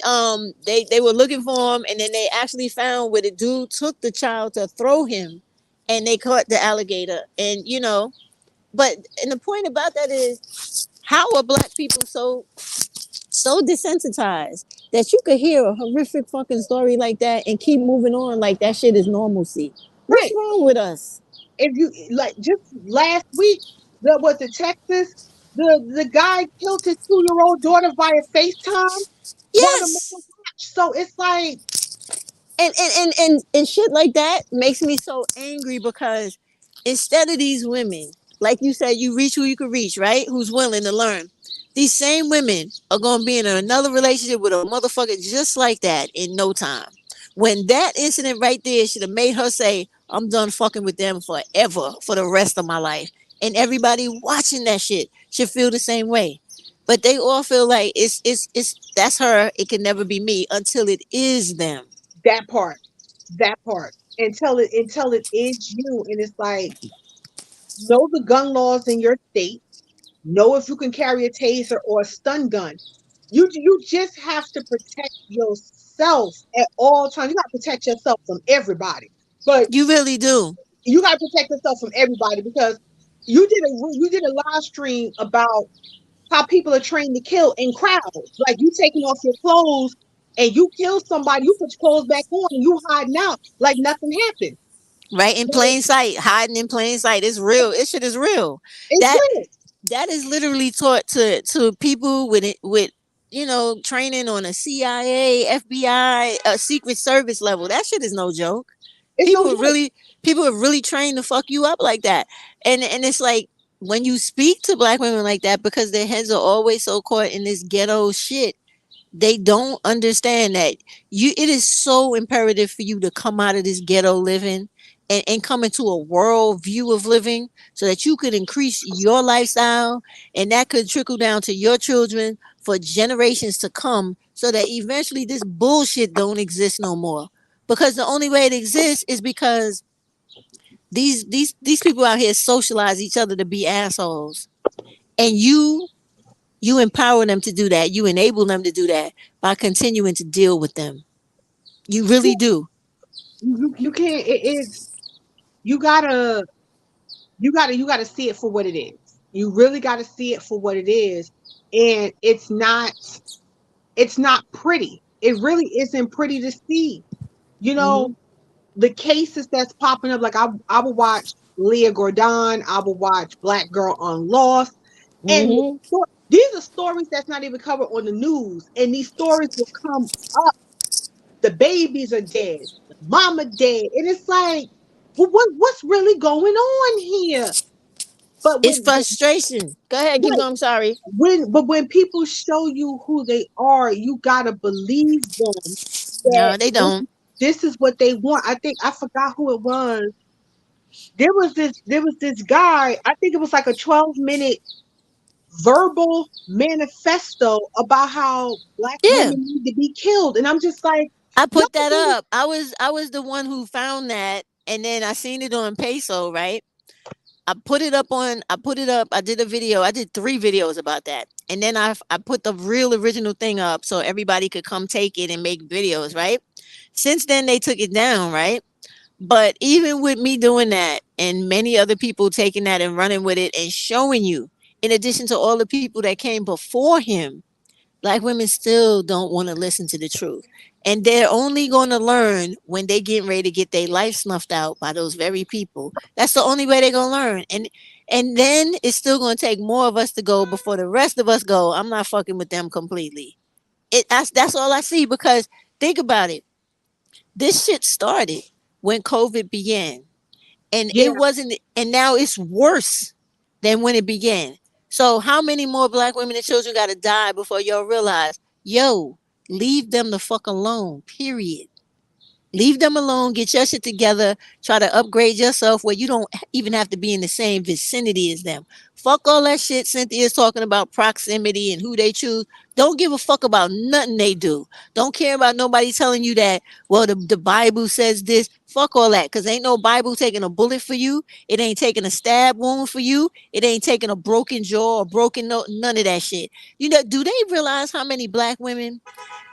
they were looking for him, and then they actually found where the dude took the child to throw him, and they caught the alligator, and but and the point about that is how are black people so desensitized? that you could hear a horrific fucking story like that and keep moving on like that shit is normalcy. What's Right. wrong with us? If you like, just last week, that was in Texas. The guy killed his 2-year-old daughter via FaceTime while the mother Yes. watched. So it's like And shit like that makes me so angry because instead of these women, like you said, you reach who you can reach, right? Who's willing to learn. These same women are gonna be in another relationship with a motherfucker just like that in no time. When that incident right there should have made her say, I'm done fucking with them forever for the rest of my life. And everybody watching that shit should feel the same way. But they all feel like it's that's her, it can never be me until it is them. that part, that part, until it is you, and it's like, know the gun laws in your state. Know if you can carry a taser or a stun gun. You just have to protect yourself at all times. You got to protect yourself from everybody, but You really do. you got to protect yourself from everybody because you did a live stream about how people are trained to kill in crowds. Like, you taking off your clothes and you kill somebody, you put your clothes back on and you hiding out like nothing happened. Right in Like, plain sight, hiding in plain sight. It's real. This shit is real. it's That real. that is literally taught to people with it with training on a CIA, FBI, a Secret Service level. That shit is no joke. It's no People are joke. really people are really trained to fuck you up like that. And it's like when you speak to black women like that because their heads are always so caught in this ghetto shit, they don't understand that it is so imperative for you to come out of this ghetto living and come into a world view of living so that you could increase your lifestyle and that could trickle down to your children for generations to come so that eventually this bullshit don't exist no more, because the only way it exists is because these people out here socialize each other to be assholes, and you empower them to do that. You enable them to do that by continuing to deal with them. You really do. You can't. It's you gotta see it for what it is. You really gotta see it for what it is, and it's not pretty. It really isn't pretty to see. You know, Hmm. the cases that's popping up. Like, I will watch Leah Gordon. I will watch Black Girl on Lost, and Hmm. these are stories that's not even covered on the news, and these stories will come up. The babies are dead, the mama dead, and it's like, well, what's really going on here? But It's frustration. Go ahead, keep right, going. I'm sorry. when people show you who they are, you gotta believe them that No, they this, don't. this is what they want. I think I forgot who it was. There was this guy. I think it was like a 12-minute verbal manifesto about how black Yeah, women need to be killed, and I'm just like, I y'all put that really, up. I was the one who found that, and then I seen it on Peso, right? I put it up. I did a video. I did 3 videos about that. And then I put the real original thing up so everybody could come take it and make videos, right? Since then they took it down, right? But even with me doing that and many other people taking that and running with it and showing you, in addition to all the people that came before him, black women still don't want to listen to the truth. And they're only going to learn when they get ready to get their life snuffed out by those very people. That's the only way they're going to learn. And then it's still going to take more of us to go before the rest of us go, I'm not fucking with them completely. That's all I see, because think about it. This shit started when COVID began, and yeah, it wasn't, and now it's worse than when it began. So how many more black women and children got to die before y'all realize, yo, leave them the fuck alone, period. Leave them alone. Get your shit together. Try to upgrade yourself where you don't even have to be in the same vicinity as them. Fuck all that shit Cynthia's talking about, proximity and who they choose. Don't give a fuck about nothing they do. Don't care about nobody telling you that, well, the Bible says this. Fuck all that. Because ain't no Bible taking a bullet for you. It ain't taking a stab wound for you. It ain't taking a broken jaw or broken nose. None of that shit. Do they realize how many black women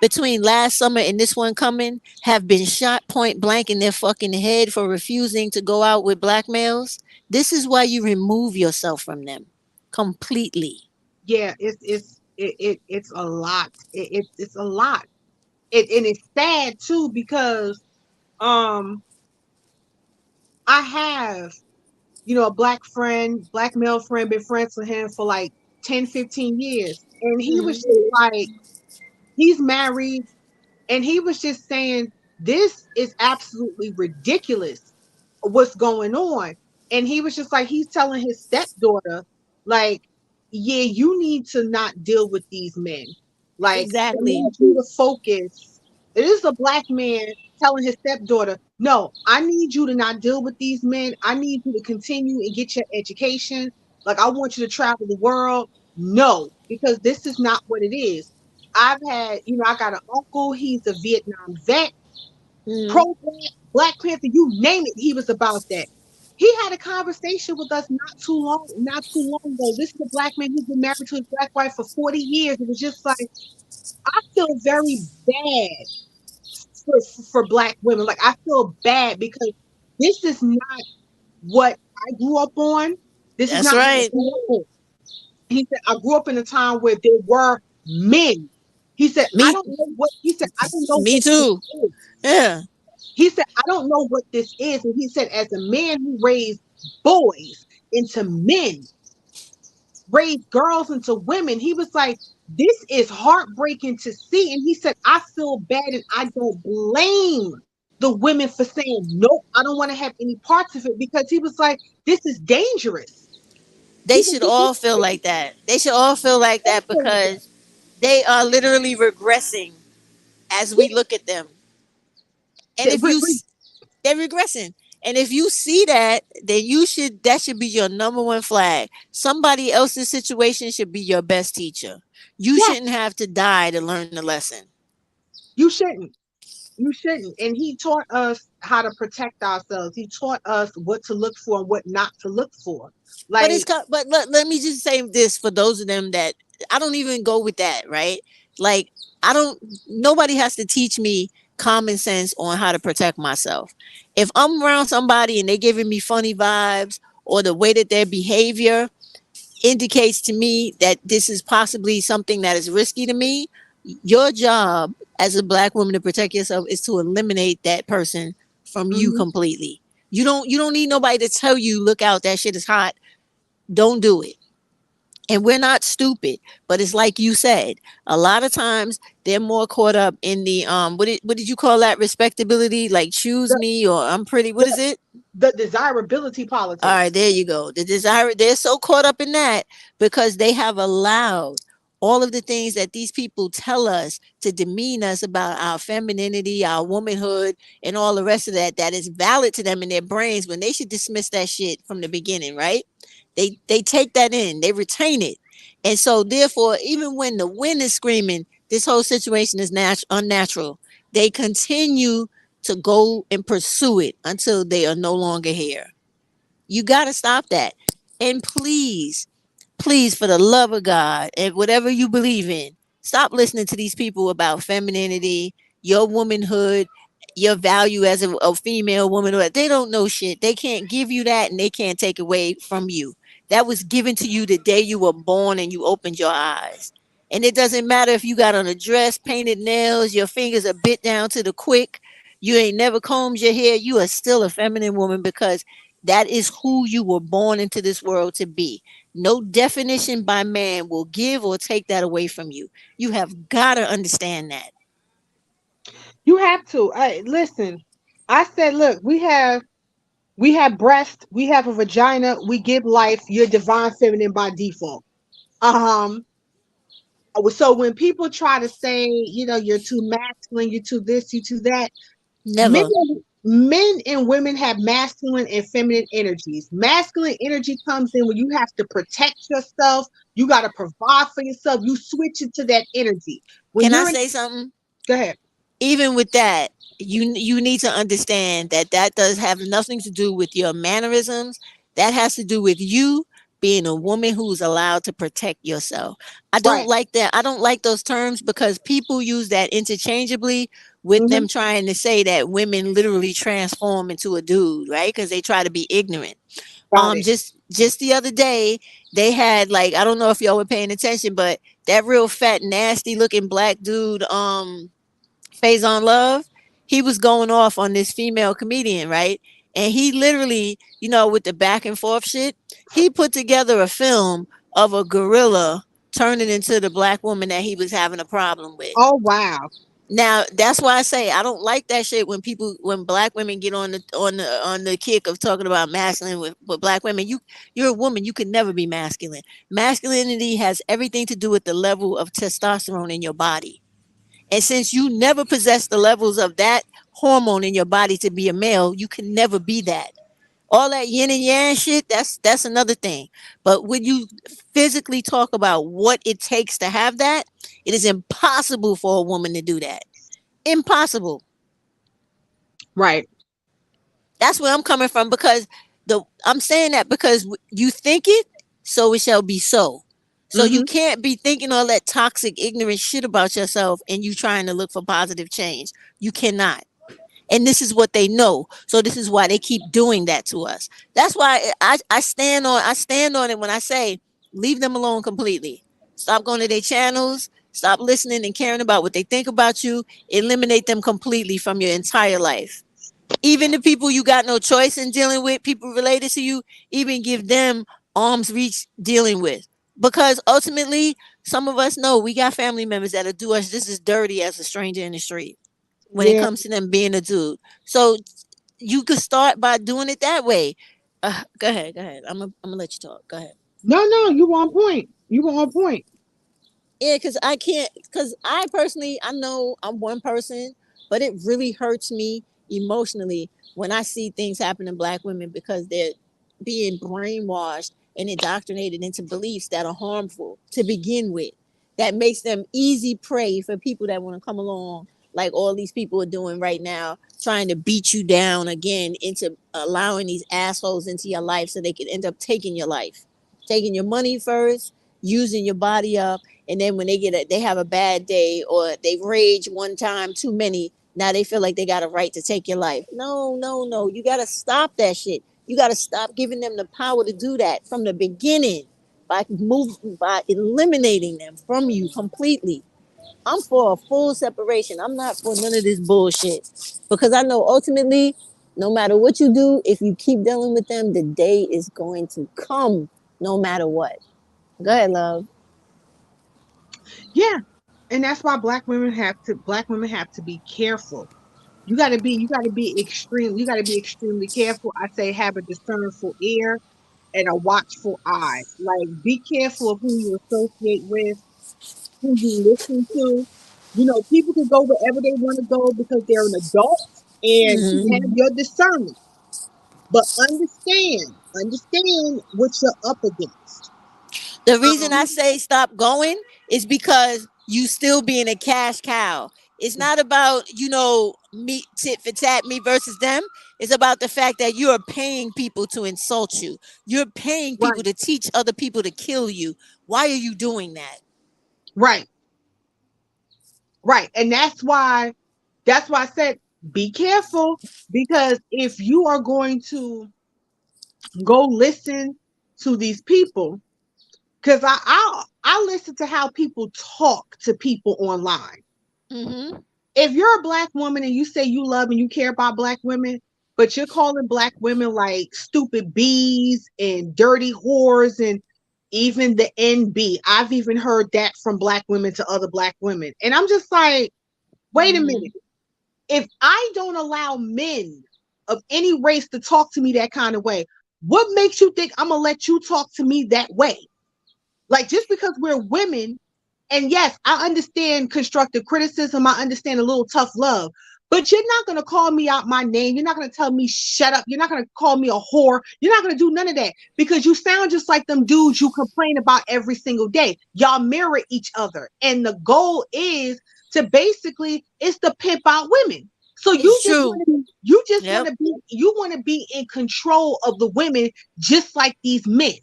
between last summer and this one coming have been shot point blank in their fucking head for refusing to go out with black males? This is why you remove yourself from them completely. yeah, it's a lot. It's a lot. and it's sad too because um I have, a black male friend, been friends with him for like 10, 15 years. And he was just Mm-hmm. like, he's married, and he was just saying, this is absolutely ridiculous what's going on. And he was just like, he's telling his stepdaughter, like, yeah, you need to not deal with these men. Like, I Exactly. want you to focus. It is a black man telling his stepdaughter, no, I need you to not deal with these men. I need you to continue and get your education. Like, I want you to travel the world. No, because this is not what it is. I've had, I got an uncle, he's a Vietnam vet, Mm-hmm. pro-black, Black Panther, you name it, he was about that. He had a conversation with us not too long ago. This is a black man who's been married to his black wife for 40 years. It was just like, I feel very bad for black women. Like, I feel bad because this is not what I grew up on. This is That's not what I right. grew up on. He said, I grew up in a time where there were men. He said, Me, I don't know me what this too. is. Yeah. He said, I don't know what this is. And he said, as a man who raised boys into men, raised girls into women, he was like, this is heartbreaking to see. And he said, I feel bad and I don't blame the women for saying, nope, I don't want to have any parts of it, because he was like, this is dangerous. They He said, should this all feel is like that. They should all feel like that dangerous. because they are literally regressing as we look at them. And Yeah, if they're regressing. And if you see that, then that should be your number one flag. Somebody else's situation should be your best teacher. You yes, shouldn't have to die to learn the lesson. you shouldn't. You shouldn't. And he taught us how to protect ourselves. He taught us what to look for and what not to look for. But Like, let me just say this for those of them that I don't even go with that, right? Like I don't nobody has to teach me common sense on how to protect myself. If I'm around somebody and they're giving me funny vibes or the way that their behavior indicates to me that this is possibly something that is risky to me, your job as a black woman to protect yourself is to eliminate that person from you mhm, completely. You don't need nobody to tell you, look out, that shit is hot. Don't do it. And we're not stupid, but it's like you said, a lot of times they're more caught up in the what did you call that, respectability, like choose the, me or I'm pretty, what is the, it? the desirability All right, politics. there you go. The desire, they're so caught up in that because they have allowed all of the things that these people tell us to demean us about our femininity, our womanhood, and all the rest of that, that is valid to them in their brains when they should dismiss that shit from the beginning, right? They take that in, they retain it. And so therefore, even when the wind is screaming, this whole situation is unnatural, they continue to go and pursue it until they are no longer here. You got to stop that. And please, please, for the love of God and whatever you believe in, stop listening to these people about femininity, your womanhood, your value as a female woman. They don't know shit. They can't give you that and they can't take away from you. That was given to you the day you were born and you opened your eyes. And it doesn't matter if you got on a dress, painted nails, your fingers are bit down to the quick, you ain't never combed your hair, you are still a feminine woman because that is who you were born into this world to be. No definition by man will give or take that away from you. You have got to understand that. You have to. Listen. I said, look, we have breast, we have a vagina, we give life. You're divine feminine by default. Um. So when people try to say, you're too masculine, you're too this, you're too that, Men, Never. men and women have masculine and feminine energies. Masculine energy comes in when you have to protect yourself. You got to provide for yourself. You switch into that energy. When Can I you're in, say something? go ahead. Even with that, you need to understand that that does have nothing to do with your mannerisms. That has to do with you being a woman who's allowed to protect yourself. I don't Right. like that. I don't like those terms because people use that interchangeably with Hmm. them trying to say that women literally transform into a dude, right? Because they try to be ignorant. Got it. Just the other day they had, like, I don't know if y'all were paying attention, but that real fat nasty looking black dude Phase on Love, he was going off on this female comedian, right? And he literally, with the back and forth shit, he put together a film of a gorilla turning into the black woman that he was having a problem with. Oh wow. Now that's why I say I don't like that shit when black women get on the kick of talking about masculine with black women. You're a woman. You can never be masculine. Masculinity has everything to do with the level of testosterone in your body. And since you never possess the levels of that hormone in your body to be a male, you can never be that. All that yin and yang shit, that's another thing. But when you physically talk about what it takes to have that, it is impossible for a woman to do that. Impossible. Right. That's where I'm coming from, because I'm saying that because you think it, so it shall be so. So you Mm-hmm. can't be thinking all that toxic, ignorant shit about yourself and you trying to look for positive change. You cannot. And this is what they know. So this is why they keep doing that to us. That's why I stand on it when I say leave them alone completely. Stop going to their channels. Stop listening and caring about what they think about you. Eliminate them completely from your entire life. Even the people you got no choice in dealing with, people related to you, even give them arm's reach dealing with. Because ultimately, some of us know we got family members that'll do us just as dirty as a stranger in the street when it Yeah. comes to them being a dude. So you could start by doing it that way. Go ahead, go ahead. I'm gonna let you talk. Go ahead. No, no, you on point. You on point. Yeah, because I can't. Because I personally, I know I'm one person, but it really hurts me emotionally when I see things happen to black women because they're being brainwashed and indoctrinated into beliefs that are harmful to begin with. That makes them easy prey for people that want to come along, like all these people are doing right now, trying to beat you down again into allowing these assholes into your life so they can end up taking your life, taking your money first, using your body up, and then when they have a bad day or they rage one time too many, now they feel like they got a right to take your life. No, no, no. You got to stop that shit. You got to stop giving them the power to do that from the beginning by eliminating them from you completely. I'm for a full separation. I'm not for none of this bullshit because I know ultimately, no matter what you do, if you keep dealing with them, the day is going to come no matter what. Go ahead, love. Yeah. And that's why black women have to be careful. You gotta be extreme, you gotta be extremely careful. I say have a discernful ear and a watchful eye. Like be careful of who you associate with, who you listen to. You know, people can go wherever they want to go because they're an adult and have Mhm. your discernment. But understand what you're up against. The reason Um, I say stop going is because you still being a cash cow. It's not about, me tit for tat, me versus them. It's about the fact that you are paying people to insult you. You're paying people right, to teach other people to kill you. Why are you doing that? right, right. And that's why I said be careful because if you are going to go listen to these people, because I listen to how people talk to people online. Mm-hmm. If you're a black woman and you say you love and you care about black women, but you're calling black women like stupid bees and dirty whores and even the NB. I've even heard that from black women to other black women. And I'm just like, wait a Mm-hmm. minute. If I don't allow men of any race to talk to me that kind of way, what makes you think I'm going to let you talk to me that way? Like just because we're women, and yes, I understand constructive criticism, I understand a little tough love, but you're not going to call me out my name. You're not going to tell me shut up. You're not going to call me a whore. You're not going to do none of that because you sound just like them dudes you complain about every single day. Y'all mirror each other. And the goal is to basically it's to pimp out women. So It's true. Yep. you want to be in control of the women just like these men.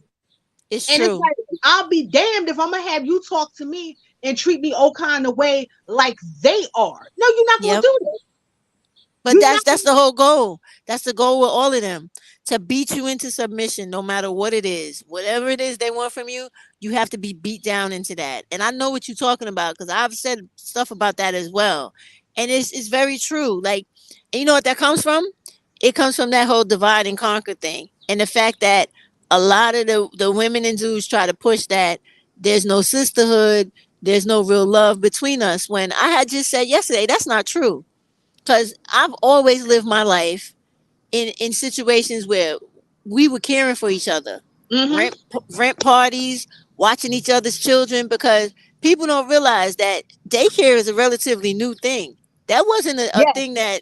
It's And it's true. like, I'll be damned if I'm gonna have you talk to me and treat me all kind of way like they are. No, you're not gonna Yep. do that. But You're not that's gonna the whole goal. That's the goal with all of them. To beat you into submission no matter what it is. Whatever it is they want from you, you have to be beat down into that. And I know what you're talking about because I've said stuff about that as well. And it's very true. Like, and you know what that comes from? It comes from that whole divide and conquer thing, and the fact that a lot of the women and dudes try to push that there's no sisterhood, there's no real love between us. When I had just said yesterday that's not true, because I've always lived my life in situations where we were caring for each other, Mm-hmm. rent parties, watching each other's children, because people don't realize that daycare is a relatively new thing. That wasn't a Yes, thing that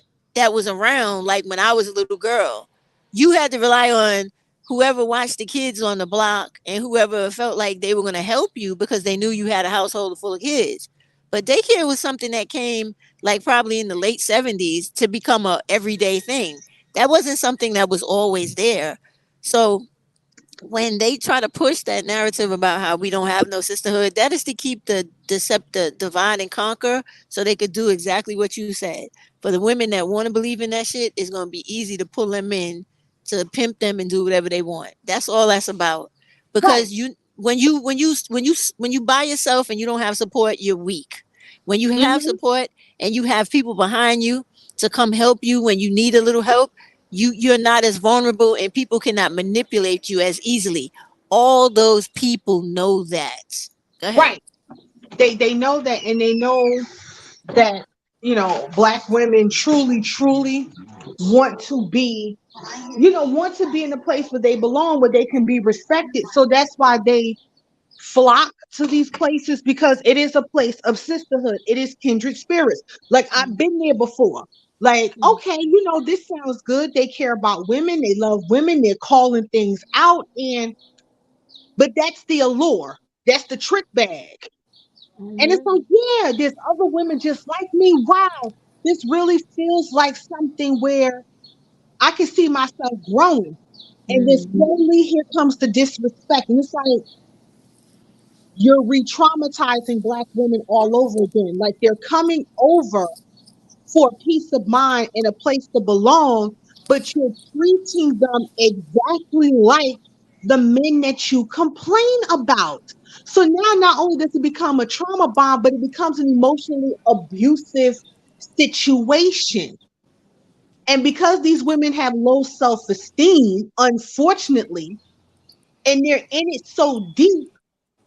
was around like when I was a little girl. You had to rely on whoever watched the kids on the block and whoever felt like they were going to help you because they knew you had a household full of kids. But daycare was something that came like probably in the late 70s to become a everyday thing. That wasn't something that was always there. So when they try to push that narrative about how we don't have no sisterhood, that is to keep the divide and conquer, so they could do exactly what you said. For the women that want to believe in that shit, it's going to be easy to pull them in, to pimp them and do whatever they want. That's all that's about. right. Because when you by yourself and you don't have support, you're weak. When you have Mm-hmm. support and you have people behind you to come help you when you need a little help, you're not as vulnerable and people cannot manipulate you as easily. All those people know that. Go ahead. Right. They know that, and they know that, black women truly want to be, want to be in a place where they belong, where they can be respected. So that's why they flock to these places, because it is a place of sisterhood. It is kindred spirits. Like, I've been there before. Like, okay, this sounds good. They care about women. They love women. They're calling things out. But that's the allure. That's the trick bag. And it's like, Mm-hmm. yeah, there's other women just like me. Wow, this really feels like something where I can see myself growing. And then Mm-hmm. slowly here comes the disrespect. And it's like you're re traumatizing Black women all over again. Like, they're coming over for peace of mind and a place to belong, but you're treating them exactly like the men that you complain about. So now not only does it become a trauma bond, but it becomes an emotionally abusive situation. And because these women have low self esteem, unfortunately, and they're in it so deep,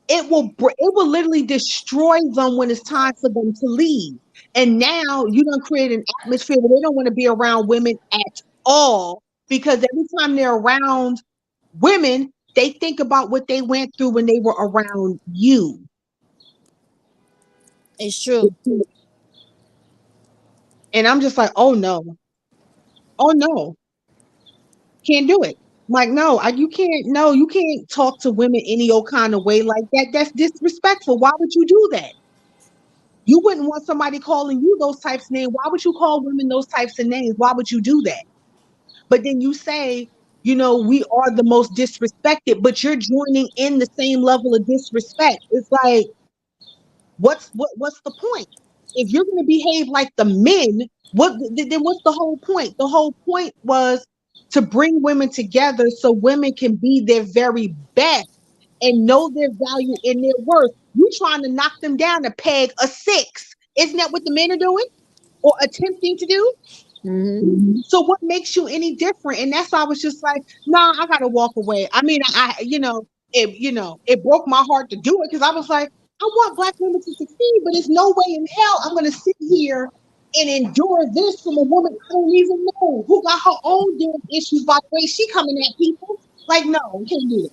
it will literally destroy them when it's time for them to leave. And now you don't create an atmosphere where they don't want to be around women at all, because every time they're around women, they think about what they went through when they were around you. It's true. And I'm just like, oh no, oh no, can't do it. Like, no, you can't. No, you can't talk to women any old kind of way like that. That's disrespectful. Why would you do that? You wouldn't want somebody calling you those types of names. Why would you call women those types of names? Why would you do that? But then you say, we are the most disrespected, but you're joining in the same level of disrespect. It's like, what's the point? If you're going to behave like the men, then what's the whole point? The whole point was to bring women together so women can be their very best and know their value and their worth. You trying to knock them down to peg a 6. Isn't that what the men are doing or attempting to do? Mm-hmm. So what makes you any different? And that's why I was just like, nah, I gotta walk away. I mean, it broke my heart to do it, because I was like, I want Black women to succeed, but there's no way in hell I'm gonna sit here and endure this from a woman I don't even know, who got her own damn issues by the way she coming at people. Like, no, can't do it.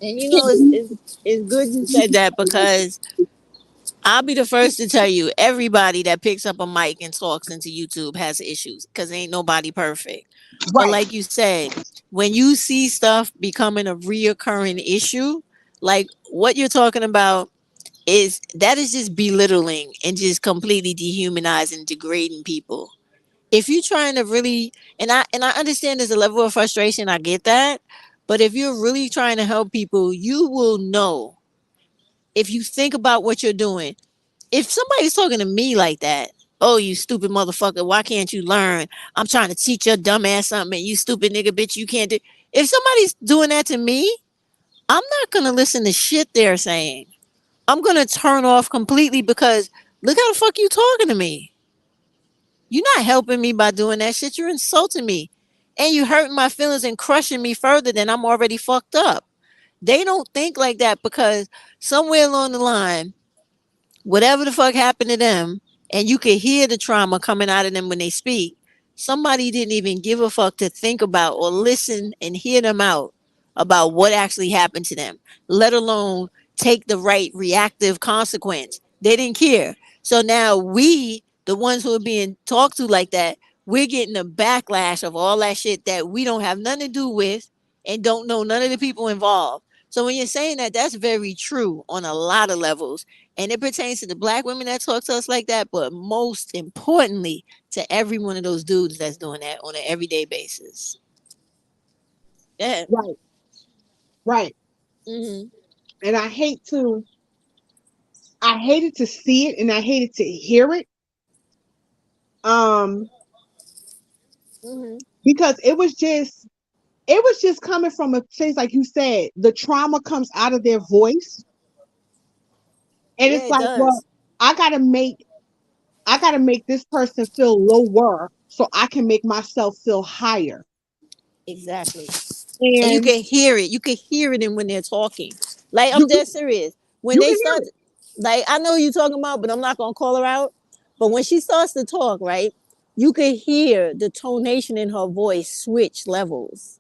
And you know, Can't do it's good you said that, because I'll be the first to tell you, everybody that picks up a mic and talks into YouTube has issues, because ain't nobody perfect. it. But Right. like you said, when you see stuff becoming a reoccurring issue, like what you're talking about, is just belittling and just completely dehumanizing, degrading people. If you're trying to really, and I understand there's a level of frustration, I get that, but if you're really trying to help people, you will know, if you think about what you're doing. If somebody's talking to me like that, oh, you stupid motherfucker, why can't you learn? I'm trying to teach your dumb ass something, and you stupid nigga bitch, you can't do. If somebody's doing that to me, I'm not gonna listen to shit they're saying. I'm gonna turn off completely, because look how the fuck you talking to me. You're not helping me by doing that shit. You're insulting me. And you hurting my feelings and crushing me further than I'm already fucked up. They don't think like that because somewhere along the line, whatever the fuck happened to them, and you could hear the trauma coming out of them when they speak. Somebody didn't even give a fuck to think about or listen and hear them out about what actually happened to them, let alone take the right reactive consequence. They didn't care. So now we, the ones who are being talked to like that, we're getting a backlash of all that shit that we don't have nothing to do with and don't know none of the people involved. So when you're saying that, that's very true on a lot of levels, and it pertains to the black women that talk to us like that, but most importantly to every one of those dudes that's doing that on an everyday basis. Yeah. Right, right. Mm-hmm. And I hated to see it and I hated to hear it. Um, Mm-hmm. because it was just coming from a place like you said, the trauma comes out of their voice. And Yeah, it's it like, well, does. I gotta make I gotta make this person feel lower so I can make myself feel higher. Exactly. And you And can hear it. You can hear it in when they're talking. Like, I'm you dead serious. When you they can start, hear it. like, I know who you're talking about, but I'm not gonna call her out. But when she starts to talk, right, you can hear the tonation in her voice switch levels.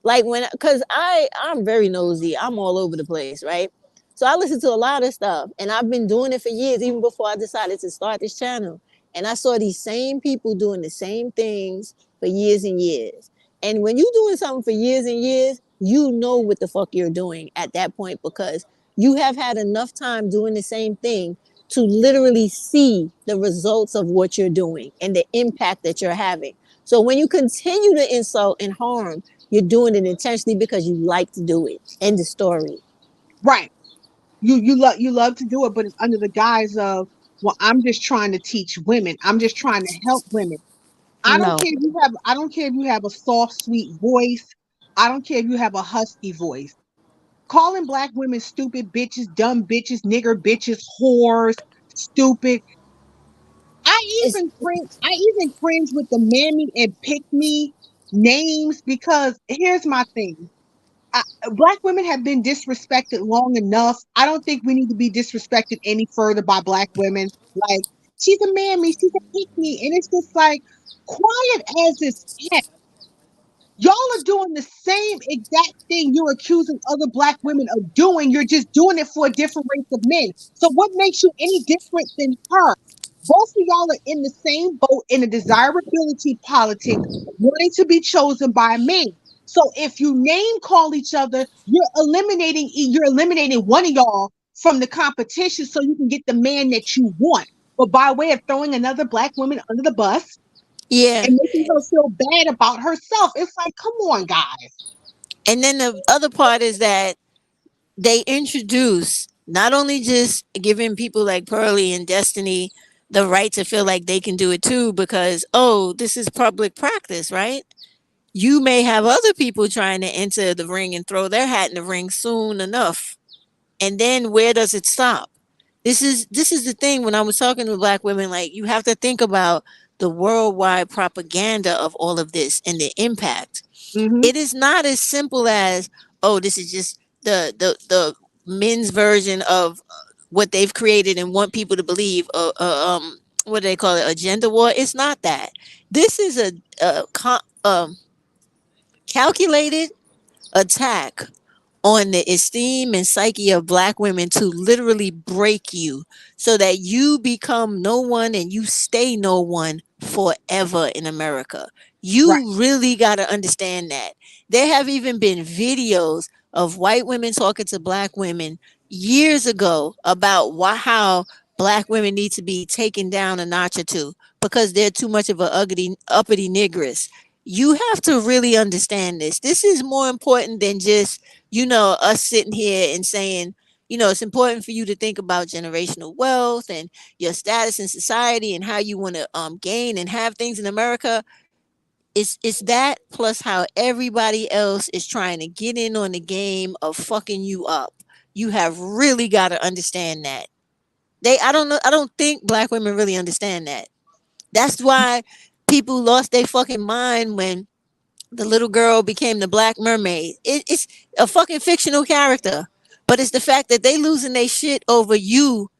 Like when, because I'm very nosy, I'm all over the place, right? So I listen to a lot of stuff, and I've been doing it for years, even before I decided to start this channel. And I saw these same people doing the same things for years and years. And when you're doing something for years and years, you know what the fuck you're doing at that point, because you have had enough time doing the same thing to literally see the results of what you're doing and the impact that you're having. So when you continue to insult and harm, you're doing it intentionally because you like to do it. End of story. Right. You love to do it, but it's under the guise of, well, I'm just trying to teach women. I'm just trying to help women. No. I don't care if you have a soft, sweet voice. I don't care if you have a husky voice. Calling black women stupid bitches, dumb bitches, nigger bitches, whores, stupid. It's I even cringe with the mammy and pick me names because here's my thing. Black women have been disrespected long enough. I don't think we need to be disrespected any further by black women. Like, she's a mammy, she's a pick me. And it's just like, quiet as it's kept. Y'all are doing the same exact thing you're accusing other black women of doing. You're just doing it for a different race of men. So what makes you any different than her? Both of y'all are in the same boat in a desirability politic, wanting to be chosen by a man. So if you name call each other, you're eliminating one of y'all from the competition so you can get the man that you want. But by way of throwing another black woman under the bus yeah. and making her feel bad about herself, it's like, come on, guys. And then the other part is that they introduce not only just giving people like Pearly and Destiny the right to feel like they can do it too, because, oh, this is public practice, right? You may have other people trying to enter the ring and throw their hat in the ring soon enough. And then where does it stop? This is the thing. When I was talking to black women, like, you have to think about the worldwide propaganda of all of this and the impact. Mm-hmm. It is not as simple as, oh, this is just the men's version of what they've created and want people to believe, what do they call it, agenda war. It's not that. This is a calculated attack on the esteem and psyche of black women to literally break you so that you become no one and you stay no one forever in America. Right. You really got to understand that. There have even been videos of white women talking to black women years ago about how black women need to be taken down a notch or two because they're too much of a uppity negress. You have to really understand this. This is more important than just, us sitting here and saying, it's important for you to think about generational wealth and your status in society and how you want to gain and have things in America. It's that plus how everybody else is trying to get in on the game of fucking you up. You have really got to understand that. I don't know, I don't think black women really understand that. That's why people lost their fucking mind when the little girl became the Black Mermaid. It's a fucking fictional character, but it's the fact that they losing their shit over you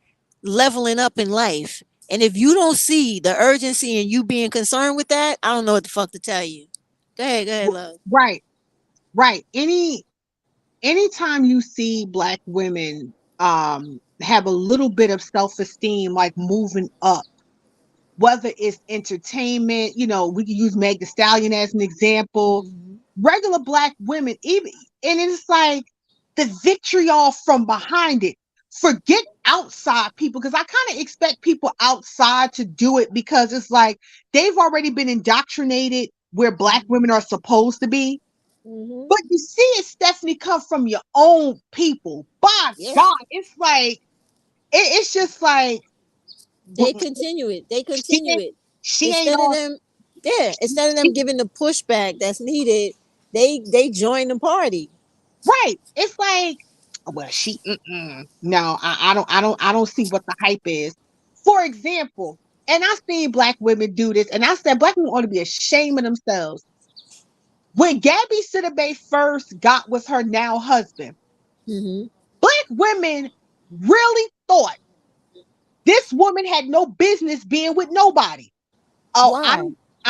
leveling up in life. And if you don't see the urgency and you being concerned with that, I don't know what the fuck to tell you. Go ahead, love. Right, right. Anytime you see black women have a little bit of self-esteem, like moving up, whether it's entertainment, we can use Meg the Stallion as an example. Mm-hmm. Regular black women, even, and it's like the vitriol from behind it. Forget outside people, because I kind of expect people outside to do it, because it's like they've already been indoctrinated where black women are supposed to be. Mm-hmm. But you see it, Stephanie, come from your own people. By Yeah. God, it's like it's just like They continue it. They she continue ain't it. she ain't Instead of on. them, yeah, instead of them giving the pushback that's needed, they join the party. Right. It's like, well, no, I don't see what the hype is. For example, and I've seen black women do this, and I said black women ought to be ashamed of themselves. When Gabby Sidibe first got with her now husband, Mm-hmm. black women really thought this woman had no business being with nobody. Oh, I Why?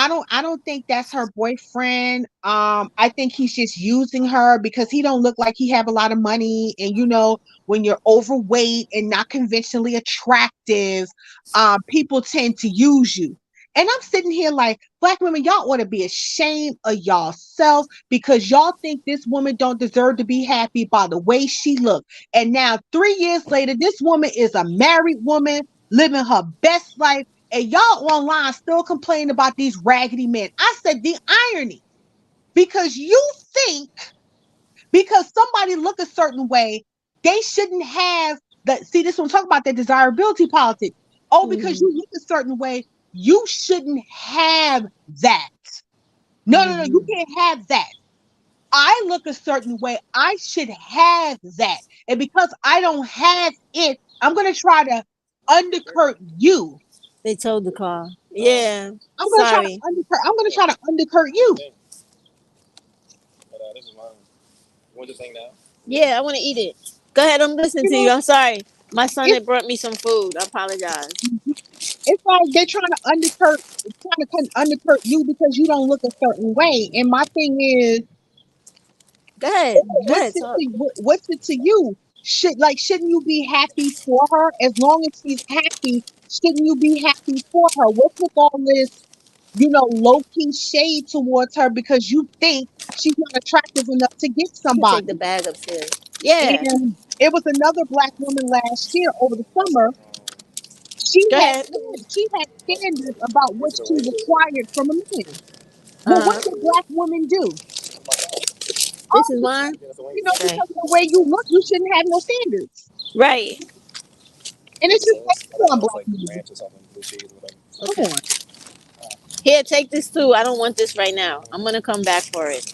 don't I don't think that's her boyfriend. I think he's just using her because he don't look like he have a lot of money. And when you're overweight and not conventionally attractive, people tend to use you. And I'm sitting here like, black women, y'all ought to be ashamed of y'all self, because y'all think this woman don't deserve to be happy by the way she look. And now 3 years later, this woman is a married woman living her best life, and y'all online still complaining about these raggedy men. I said the irony, because you think because somebody look a certain way, they shouldn't have the see this one talk about that desirability politics. Oh, because Mm-hmm. you look a certain way, you shouldn't have that. No, no, no, you Mm-hmm. can't have that. I look a certain way, I should have that. And because I don't have it, I'm gonna try to undercut you. They told the car. Yeah. I'm gonna try to Sorry. undercut. I'm gonna try to undercut you. Yeah, I want to eat it. Go ahead. I'm listening You to you. know, I'm sorry. My son it's had brought me some food. I apologize. it's like they're trying to undercut you because you don't look a certain way. And my thing is, Go ahead. Go what's ahead. it Talk. what's it to you? Shouldn't you be happy for her? As long as she's happy, shouldn't you be happy for her? What's with all this, low key shade towards her because you think she's not attractive enough to get You can take the somebody? bag upstairs. Yeah. And it was another black woman last year over the summer. Go ahead. She had standards about what she required from a man. Well, what Uh huh. did black women do? This is Oh, mine. Okay. because of the way you look, you shouldn't have no standards. Right. And it's just like, come on, black women, come Okay. on. Here, take this too. I don't want this right now. I'm gonna come back for it.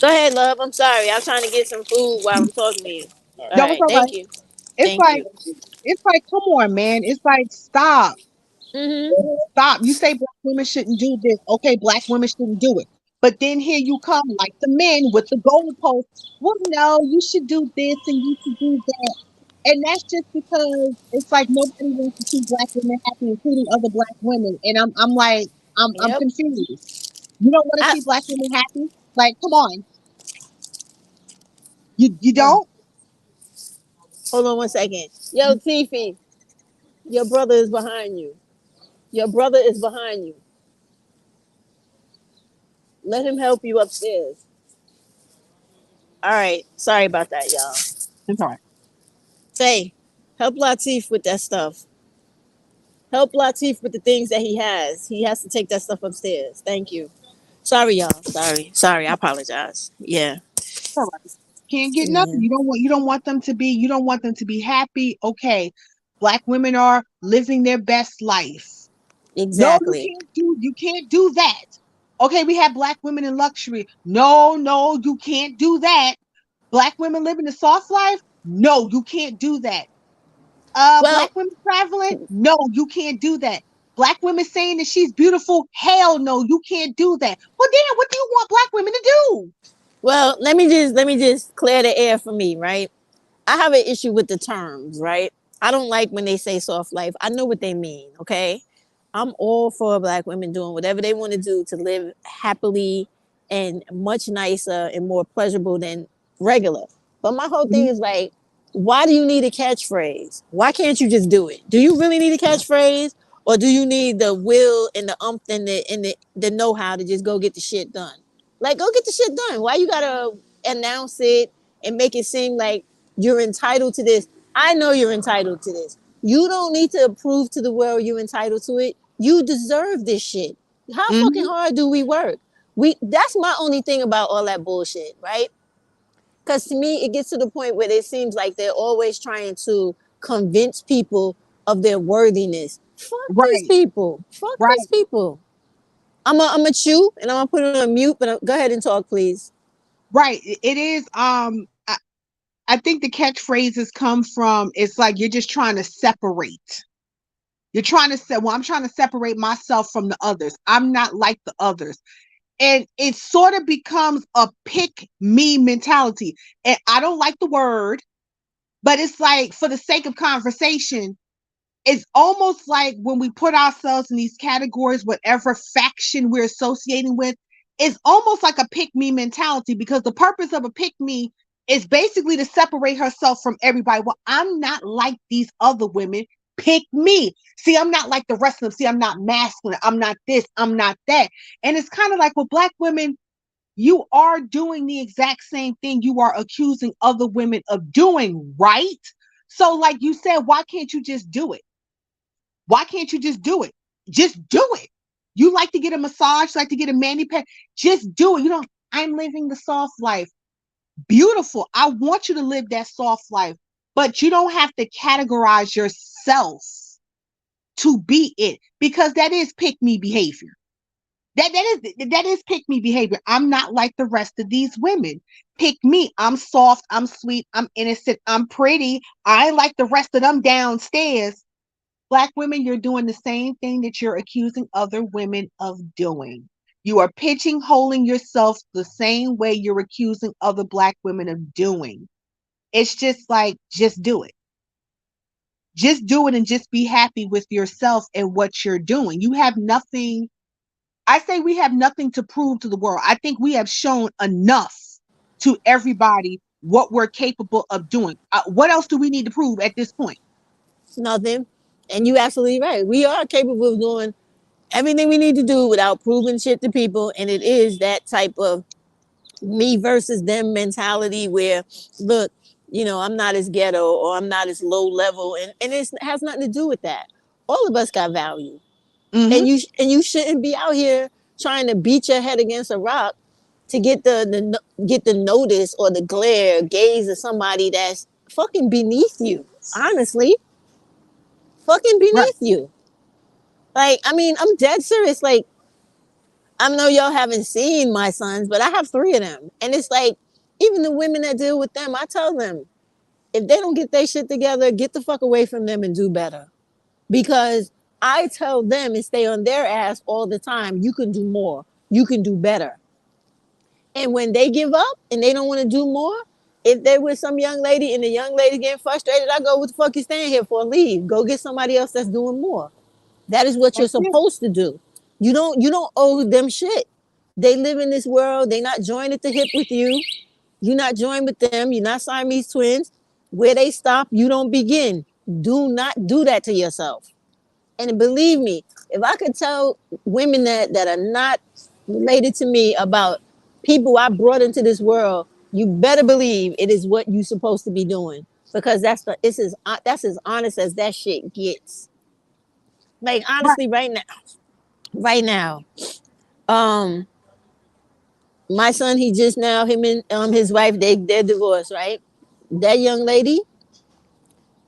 Go ahead, love. I'm sorry. I'm trying to get some food while I'm talking to you. All That was right. all right. Thank you. It's Thank like, you. come on, man. It's like, stop. Mm-hmm. Stop. You say black women shouldn't do this. Okay, black women shouldn't do it. But then here you come, like the men with the goalpost. Well, no, you should do this and you should do that. And that's just because it's like nobody wants to see black women happy, including other black women. And I'm like, I'm Yep. confused. You don't want to I, see black women happy? Like, come on. You uh, don't? hold on 1 second. Yo, Tiffy, your brother is behind you. Your brother is behind you. Let him help you upstairs. All right. Sorry about that, y'all. It's all right. Say, help Latif with that stuff. Help Latif with the things that he has. He has to take that stuff upstairs. Thank you. Sorry, y'all. Sorry. Sorry. I apologize. Yeah. It's all right. Can't get nothing. Yeah. You don't want them to be happy. Okay. Black women are living their best life. No, Exactly. you can't do that. Okay, we have black women in luxury. No, no, you can't do that. Black women living a soft life? No, you can't do that. Well, Black women traveling? No, you can't do that. Black women saying that she's beautiful. Hell no, you can't do that. Well, damn, what do you want black women to do? Well, let me just clear the air for me, right? I have an issue with the terms, right? I don't like when they say soft life. I know what they mean, okay? I'm all for black women doing whatever they want to do to live happily and much nicer and more pleasurable than regular. But my whole thing Mhm. is like, why do you need a catchphrase? Why can't you just do it? Do you really need a catchphrase? Or do you need the will and the and the know how to just go get the shit done? Like, go get the shit done. Why you gotta announce it and make it seem like you're entitled to this? I know you're entitled to this. You don't need to prove to the world you're entitled to it. You deserve this shit. How fucking Mhm. hard do we work? That's my only thing about all that bullshit, right? Because to me, it gets to the point where it seems like they're always trying to convince people of their worthiness. Fuck these Right. people. Fuck these Right. people. I'm a chew and I'm gonna put it on mute. But go ahead and talk, please. Right. It is. I think the catchphrases come from. It's like you're just trying to separate. You're trying to say, well, I'm trying to separate myself from the others. I'm not like the others. And it sort of becomes a pick me mentality. And I don't like the word, but it's like for the sake of conversation, it's almost like when we put ourselves in these categories, whatever faction we're associating with, it's almost like a pick me mentality because the purpose of a pick me is basically to separate herself from everybody. Well, I'm not like these other women. Pick me. See, I'm not like the rest of them. See, I'm not masculine. I'm not this. I'm not that. And it's kind of like with black women, you are doing the exact same thing you are accusing other women of doing, right? So, like you said, why can't you just do it? Why can't you just do it? Just do it. You like to get a massage, like to get a mani pad, just do it. You know, I'm living the soft life. Beautiful. I want you to live that soft life, but you don't have to categorize yourself to be it because that is pick me behavior. That is pick me behavior. I'm not like the rest of these women. Pick me. I'm soft. I'm sweet. I'm innocent. I'm pretty. I ain't like the rest of them downstairs. Black women, you're doing the same thing that you're accusing other women of doing. You are pitching holding yourself the same way you're accusing other black women of doing. It's just like, just do it. Just do it and just be happy with yourself and what you're doing. You have nothing. I say we have nothing to prove to the world. I think we have shown enough to everybody what we're capable of doing. What else do we need to prove at this point? Nothing. And you absolutely right. We are capable of doing everything we need to do without proving shit to people. And it is that type of me versus them mentality where, look, I'm not as ghetto or I'm not as low level. And it has nothing to do with that. All of us got value. Mm-hmm. And you shouldn't be out here trying to beat your head against a rock to get the notice or the glare gaze of somebody that's fucking beneath you. Honestly, fucking Right. beneath you. Like, I mean, I'm dead serious. Like, I know y'all haven't seen my sons, but I have three of them. And it's like, even the women that deal with them, I tell them, if they don't get their shit together, get the fuck away from them and do better. Because I tell them and stay on their ass all the time, you can do more. You can do better. And when they give up and they don't want to do more, if they're with some young lady and the young lady getting frustrated, I go, what the fuck you staying here for? Leave. Go get somebody else that's doing more. That is what you're That's it. supposed to do. You don't owe them shit. They live in this world. They not joined at the hip with you. You not joined with them. You're not Siamese twins. Where they stop, you don't begin. Do not do that to yourself. And believe me, if I could tell women that are not related to me about people I brought into this world, you better believe it is what you're supposed to be doing because that's as honest as that shit gets. Like, Right. honestly, right now, um, my son, he just now him and his wife they're divorced, right? That young lady,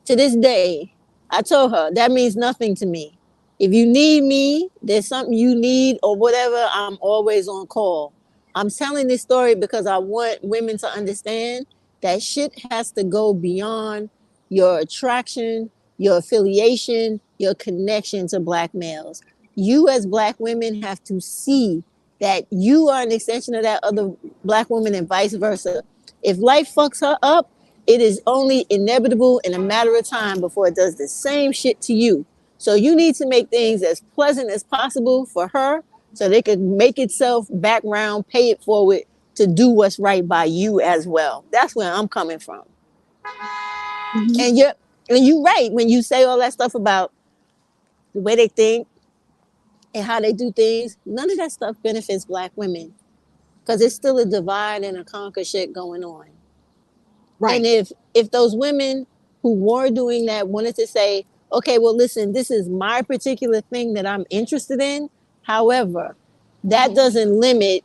to this day, I told her that means nothing to me. If you need me, there's something you need or whatever, I'm always on call. I'm telling this story because I want women to understand that shit has to go beyond your attraction, your affiliation, your connection to black males. You as black women have to see that you are an extension of that other black woman and vice versa. If life fucks her up, it is only inevitable in a matter of time before it does the same shit to you. So you need to make things as pleasant as possible for her so they can make itself back round, pay it forward to do what's right by you as well. That's where I'm coming from. Mhm. And you're right when you say all that stuff about the way they think and how they do things. None of that stuff benefits black women because it's still a divide and a conquer shit going on. And Right. if those women who were doing that wanted to say, okay, well, listen, this is my particular thing that I'm interested in. However, that doesn't limit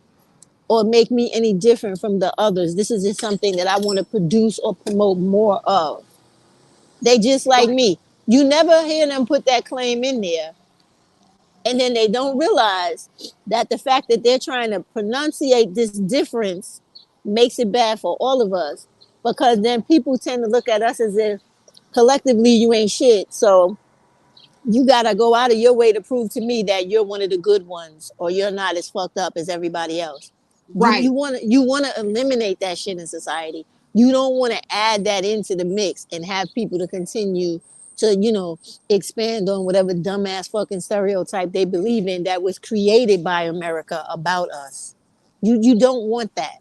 or make me any different from the others. This is just something that I want to produce or promote more of. They just like Right. me. You never hear them put that claim in there. And then they don't realize that the fact that they're trying to pronunciate this difference makes it bad for all of us. Because then people tend to look at us as if collectively you ain't shit. So you gotta go out of your way to prove to me that you're one of the good ones or you're not as fucked up as everybody else. You Right. want to eliminate that shit in society. You don't want to add that into the mix and have people to continue to expand on whatever dumbass fucking stereotype they believe in that was created by America about us. You don't want that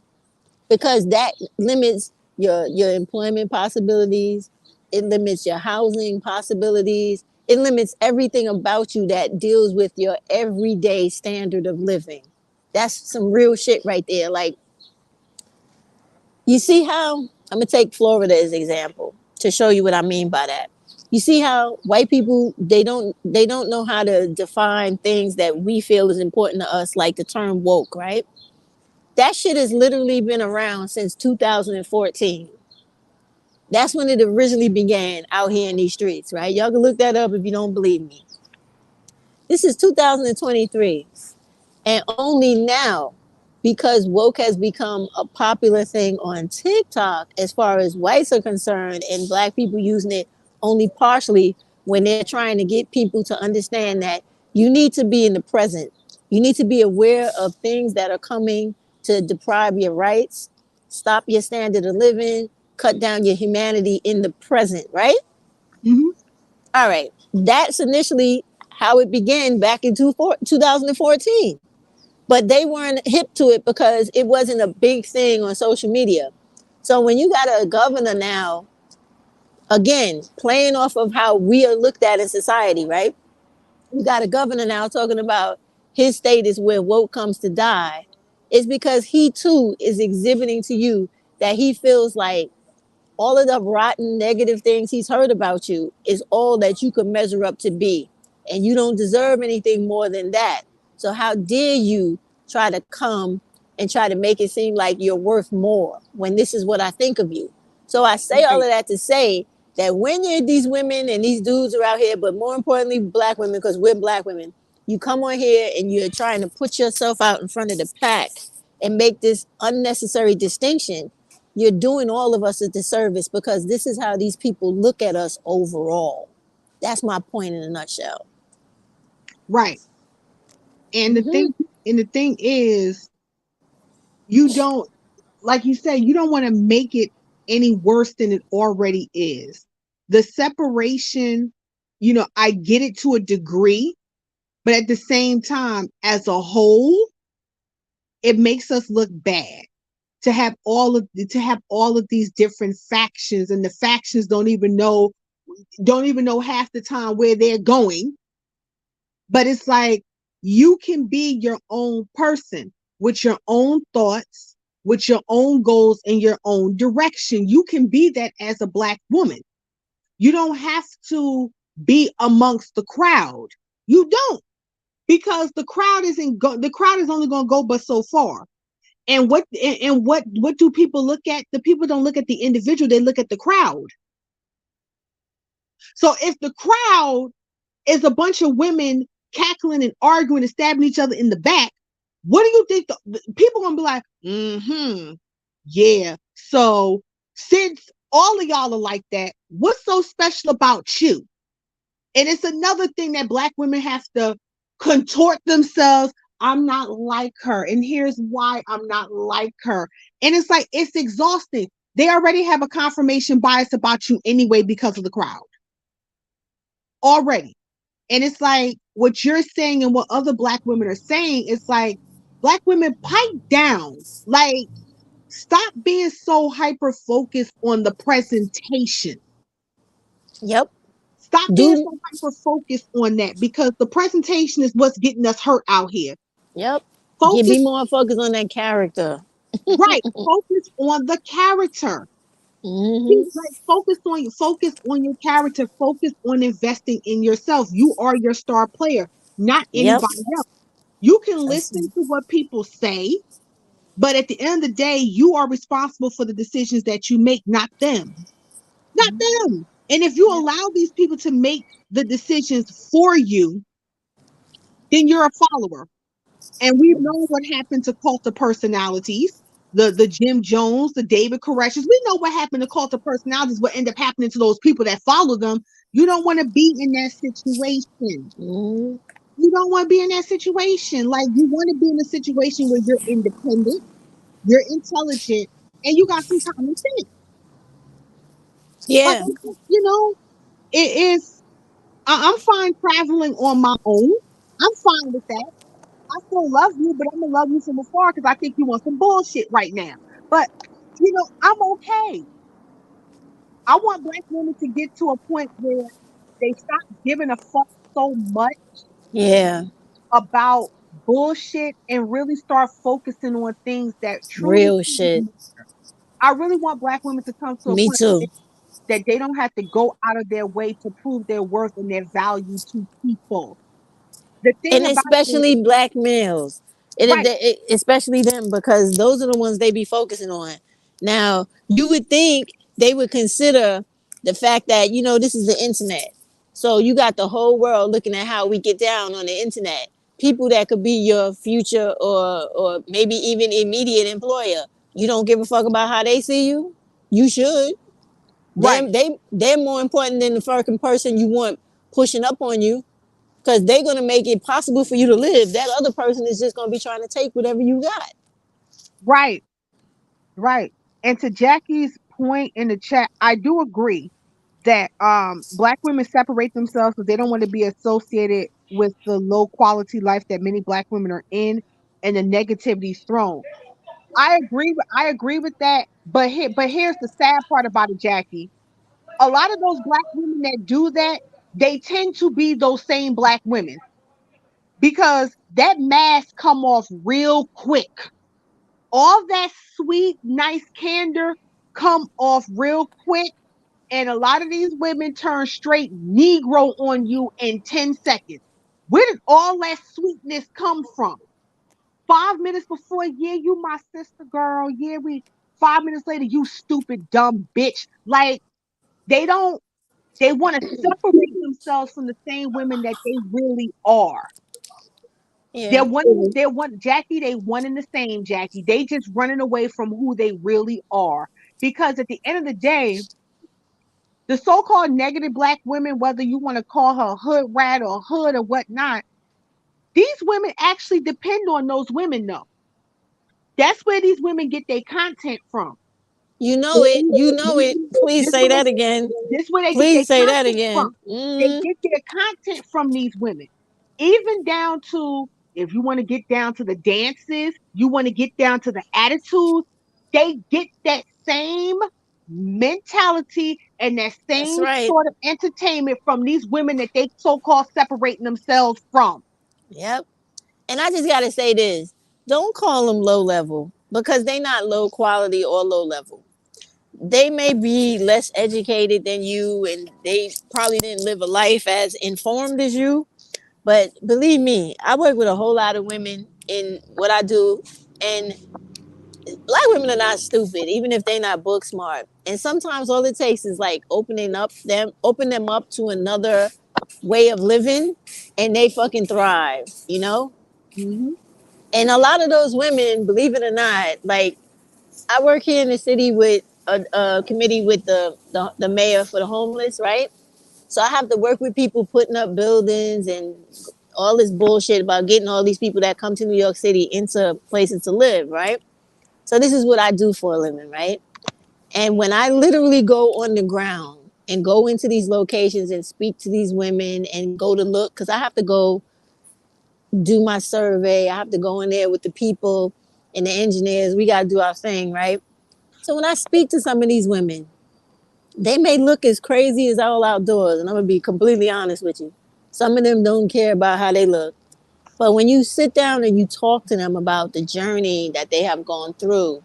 because that limits your employment possibilities. It limits your housing possibilities. It limits everything about you that deals with your everyday standard of living. That's some real shit right there. Like, you see how I'm gonna take Florida as an example to show you what I mean by that. You see how white people they don't know how to define things that we feel is important to us, like the term woke, right? That shit has literally been around since 2014. That's when it originally began out here in these streets, right? Y'all can look that up if you don't believe me. This is 2023. And only now, because woke has become a popular thing on TikTok as far as whites are concerned, and black people using it only partially when they're trying to get people to understand that you need to be in the present. You need to be aware of things that are coming to deprive your rights, stop your standard of living, cut down your humanity in the present, right? Mhm. All right. That's initially how it began back in 2014, but they weren't hip to it because it wasn't a big thing on social media. So when you got a governor now, again, playing off of how we are looked at in society, right? You got a governor now talking about his state is where woke comes to die. It's because he too is exhibiting to you that he feels like all of the rotten negative things he's heard about you is all that you could measure up to be. And you don't deserve anything more than that. So how dare you try to come and try to make it seem like you're worth more when this is what I think of you. So I say all Right. of that to say that when you're these women and these dudes are out here, but more importantly black women, because we're black women, you come on here and you're trying to put yourself out in front of the pack and make this unnecessary distinction. You're doing all of us a disservice because this is how these people look at us overall. That's my point in a nutshell. Right. And the Mm-hmm. thing and the thing is, you don't, like you say, you don't want to make it any worse than it already is. The separation, I get it to a degree, but at the same time, as a whole, it makes us look bad to have all of these different factions, and the factions don't even know half the time where they're going. But it's like, you can be your own person with your own thoughts, with your own goals and your own direction. You can be that as a black woman. You don't have to be amongst the crowd. You don't, because the crowd is only going to go but so far. And what do people look at? The people don't look at the individual, they look at the crowd. So if the crowd is a bunch of women cackling and arguing and stabbing each other in the back, what do you think the people gonna be like? Yeah. So since all of y'all are like that, what's so special about you? And it's another thing that Black women have to contort themselves. I'm not like her. And here's why I'm not like her. And it's like, it's exhausting. They already have a confirmation bias about you anyway because of the crowd already. And it's like what you're saying and what other Black women are saying, it's like, Black women, pipe down. Like, stop being so hyper focused on the presentation. Yep. Stop being Do so hyper focused on that because the presentation is what's getting us hurt out here. yep. Get Focus, be more focused on that character. right? Focus on the character. Hmm. Like focus on your character. Focus on investing in yourself. You are your star player, not Yep. anybody else. You can That's, listen to what people say, but at the end of the day, you are responsible for the decisions that you make, not them. Not them. And if you yep. allow these people to make the decisions for you, then you're a follower. And we've known what happened to cult of personalities, the Jim Jones, the David Koresh's. We know what happened to cult of personalities, what ended up happening to those people that follow them. You don't want to be in that situation. Hmm. You don't want to be in that situation. Like, you want to be in a situation where you're independent, you're intelligent, and you got some common sense. Like, Yeah. it is. I'm fine traveling on my own. I'm fine with that. I still love you, but I'm gonna love you from afar because I think you want some bullshit right now. But I'm okay. I want Black women to get to a point where they stop giving a fuck so much Yeah. about bullshit and really start focusing on things that truly Real shit. matter. I really want Black women to come to a Me point where too. that they don't have to go out of their way to prove their worth and their value to people. The thing And about it is, especially black males. And if right, they, especially them, because those are the ones they be focusing on. Now, you would think they would consider the fact that, this is the internet. So you got the whole world looking at how we get down on the internet. People that could be your future or maybe even immediate employer. You don't give a fuck about how they see you? You should. right. They're more important than the fucking person you want pushing up on you because they're going to make it possible for you to live. That other person is just going to be trying to take whatever you got. Right, right. And to Jackie's point in the chat, I do agree that Black women separate themselves because they don't want to be associated with the low quality life that many Black women are in and the negativity thrown. I agree with that. But here's the sad part about it, Jackie. A lot of those Black women that do that, they tend to be those same Black women because that mask come off real quick. All that sweet, nice candor come off real quick. And a lot of these women turn straight Negro on you in 10 seconds. Where did all that sweetness come from? 5 minutes before, yeah, you my sister girl. Yeah, 5 minutes later, you stupid, dumb bitch. Like, they don't, they want to separate themselves from the same women that they really are. They're Yeah. one, they're one, Jackie, they one and the same, Jackie. They just running away from who they really are. Because at the end of the day, the so-called negative Black women, whether you want to call her hood rat or hood or whatnot, these women actually depend on those women, though. That's where these women get their content from. You know it. You know it. Please This say where that again. this where they get their Please say that content from. again. They Mm, get their content from these women. Even down to, if you want to get down to the dances, you want to get down to the attitudes, they get that same mentality and that that's same right. sort of entertainment from these women that they so-called separating themselves from. Yep. And I just got to say this. Don't call them low level because they not low quality or low level. They may be less educated than you and they probably didn't live a life as informed as you. But believe me, I work with a whole lot of women in what I do. And black women are not stupid, even if they're not book smart. And sometimes all it takes is like open them up to another way of living, and they fucking thrive. Mm-hmm. And a lot of those women, believe it or not, like I work here in the city with a committee with the mayor for the homeless, right? So I have to work with people putting up buildings and all this bullshit about getting all these people that come to New York City into places to live, right? So this is what I do for a living, right? And when I literally go on the ground and go into these locations and speak to these women and go to look, because I have to go do my survey, I have to go in there with the people and the engineers. We got to do our thing, right? So when I speak to some of these women, they may look as crazy as all outdoors, and I'm gonna be completely honest with you. Some of them don't care about how they look. But when you sit down and you talk to them about the journey that they have gone through,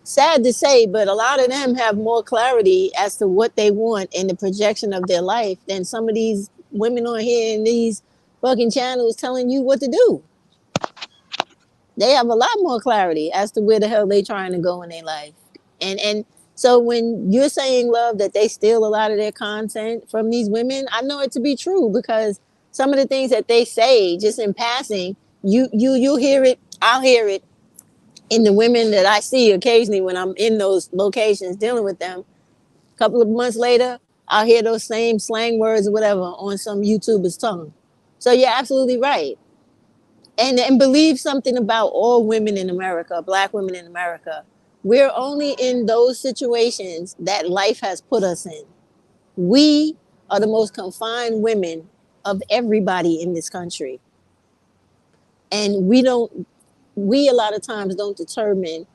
sad to say, but a lot of them have more clarity as to what they want in the projection of their life than some of these women on here in these fucking channels telling you what to do. They have a lot more clarity as to where the hell they trying to go in their life. And so when you're saying, love, that they steal a lot of their content from these women, I know it to be true because some of the things that they say just in passing, you'll hear it, I'll hear it in the women that I see occasionally when I'm in those locations dealing with them. A couple of months later, I'll hear those same slang words or whatever on some YouTuber's tongue. So you're absolutely right. And believe something about all women in America, black women in America. We're only in those situations that life has put us in. We are the most confined women of everybody in this country. And we a lot of times don't determine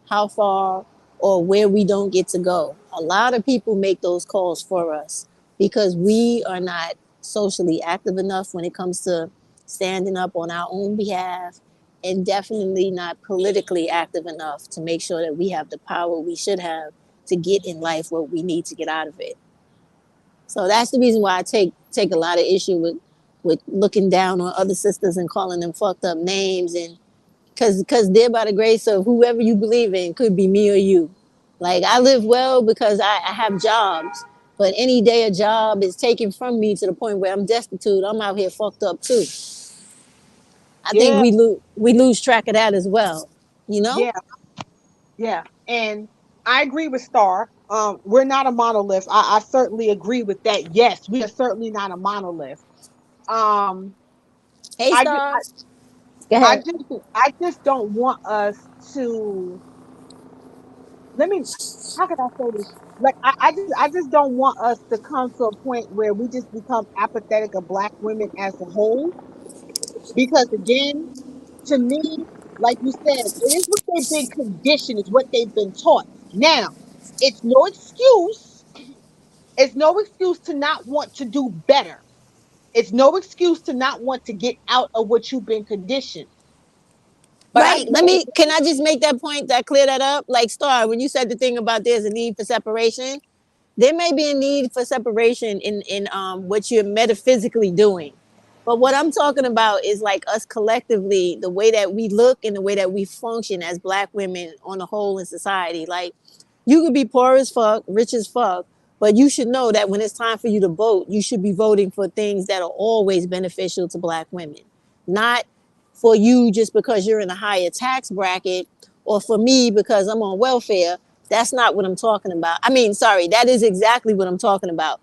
how far or where we don't get to go. A lot of people make those calls for us because we are not socially active enough when it comes to standing up on our own behalf, and definitely not politically active enough to make sure that we have the power we should have to get in life what we need to get out of it. So that's the reason why I take a lot of issue with looking down on other sisters and calling them fucked up names, and because they're by the grace of whoever you believe in, could be me or you. Like I live well because I have jobs, but any day a job is taken from me to the point where I'm destitute, I'm out here fucked up too. I think Yeah, we lose track of that as well. You know? yeah, yeah. And I agree with Star. We're not a monolith. I certainly agree with that. Yes, we are certainly not a monolith. Um, Hey, I just, Star. Go I ahead. just, I just don't want us to. Let me. How can I say this? Like, I just don't want us to come to a point where we just become apathetic of Black women as a whole. Because again, to me, like you said, it is what they've been conditioned, it's what they've been taught. Now, it's no excuse. It's no excuse to not want to do better. It's no excuse to not want to get out of what you've been conditioned. But I Right. think Let me. Can I just make that point that clear that up? Like Star, when you said the thing about there's a need for separation, there may be a need for separation in what you're metaphysically doing, but what I'm talking about is like us collectively, the way that we look and the way that we function as black women on the whole in society. Like you could be poor as fuck, rich as fuck, but you should know that when it's time for you to vote, you should be voting for things that are always beneficial to black women, not for you just because you're in a higher tax bracket, or for me because I'm on welfare. That's not what I'm talking about. I mean, sorry, that is exactly what I'm talking about.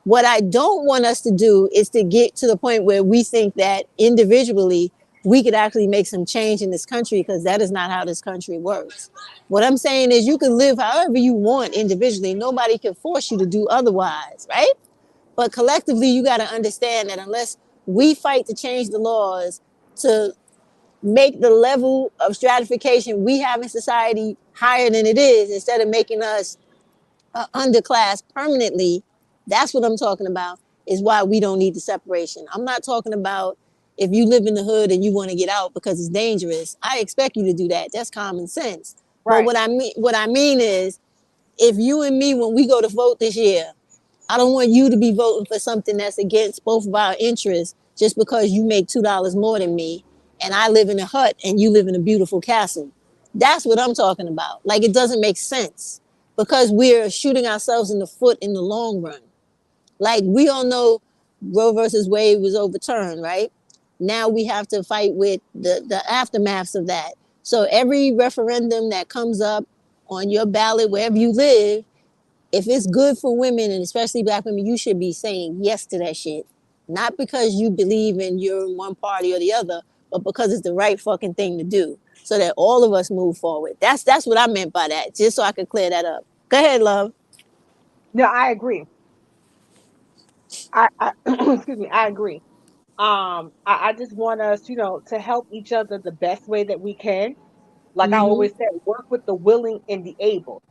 What I don't want us to do is to get to the point where we think that individually we could actually make some change in this country, because that is not how this country works. What I'm saying is you can live however you want individually. Nobody can force you to do otherwise, right? But collectively, you got to understand that unless we fight to change the laws to make the level of stratification we have in society higher than it is, instead of making us underclass permanently, that's what I'm talking about, is why we don't need the separation. I'm not talking about if you live in the hood and you want to get out because it's dangerous. I expect you to do that. That's common sense. But right, what I mean is, if you and me, when we go to vote this year, I don't want you to be voting for something that's against both of our interests just because you make $2 more than me and I live in a hut and you live in a beautiful castle. That's what I'm talking about. Like, it doesn't make sense because we're shooting ourselves in the foot in the long run. Like, we all know Roe versus Wade was overturned, right? Now we have to fight with the aftermaths of that. So every referendum that comes up on your ballot, wherever you live, if it's good for women and especially black women, you should be saying yes to that shit. Not because you believe in you're in one party or the other, but because it's the right fucking thing to do. So that all of us move forward. That's what I meant by that. Just so I could clear that up. Go ahead, love. No, I agree. I excuse me, I agree. I just want us, to help each other the best way that we can. Like I Mm-hmm. always said, work with the willing and the able.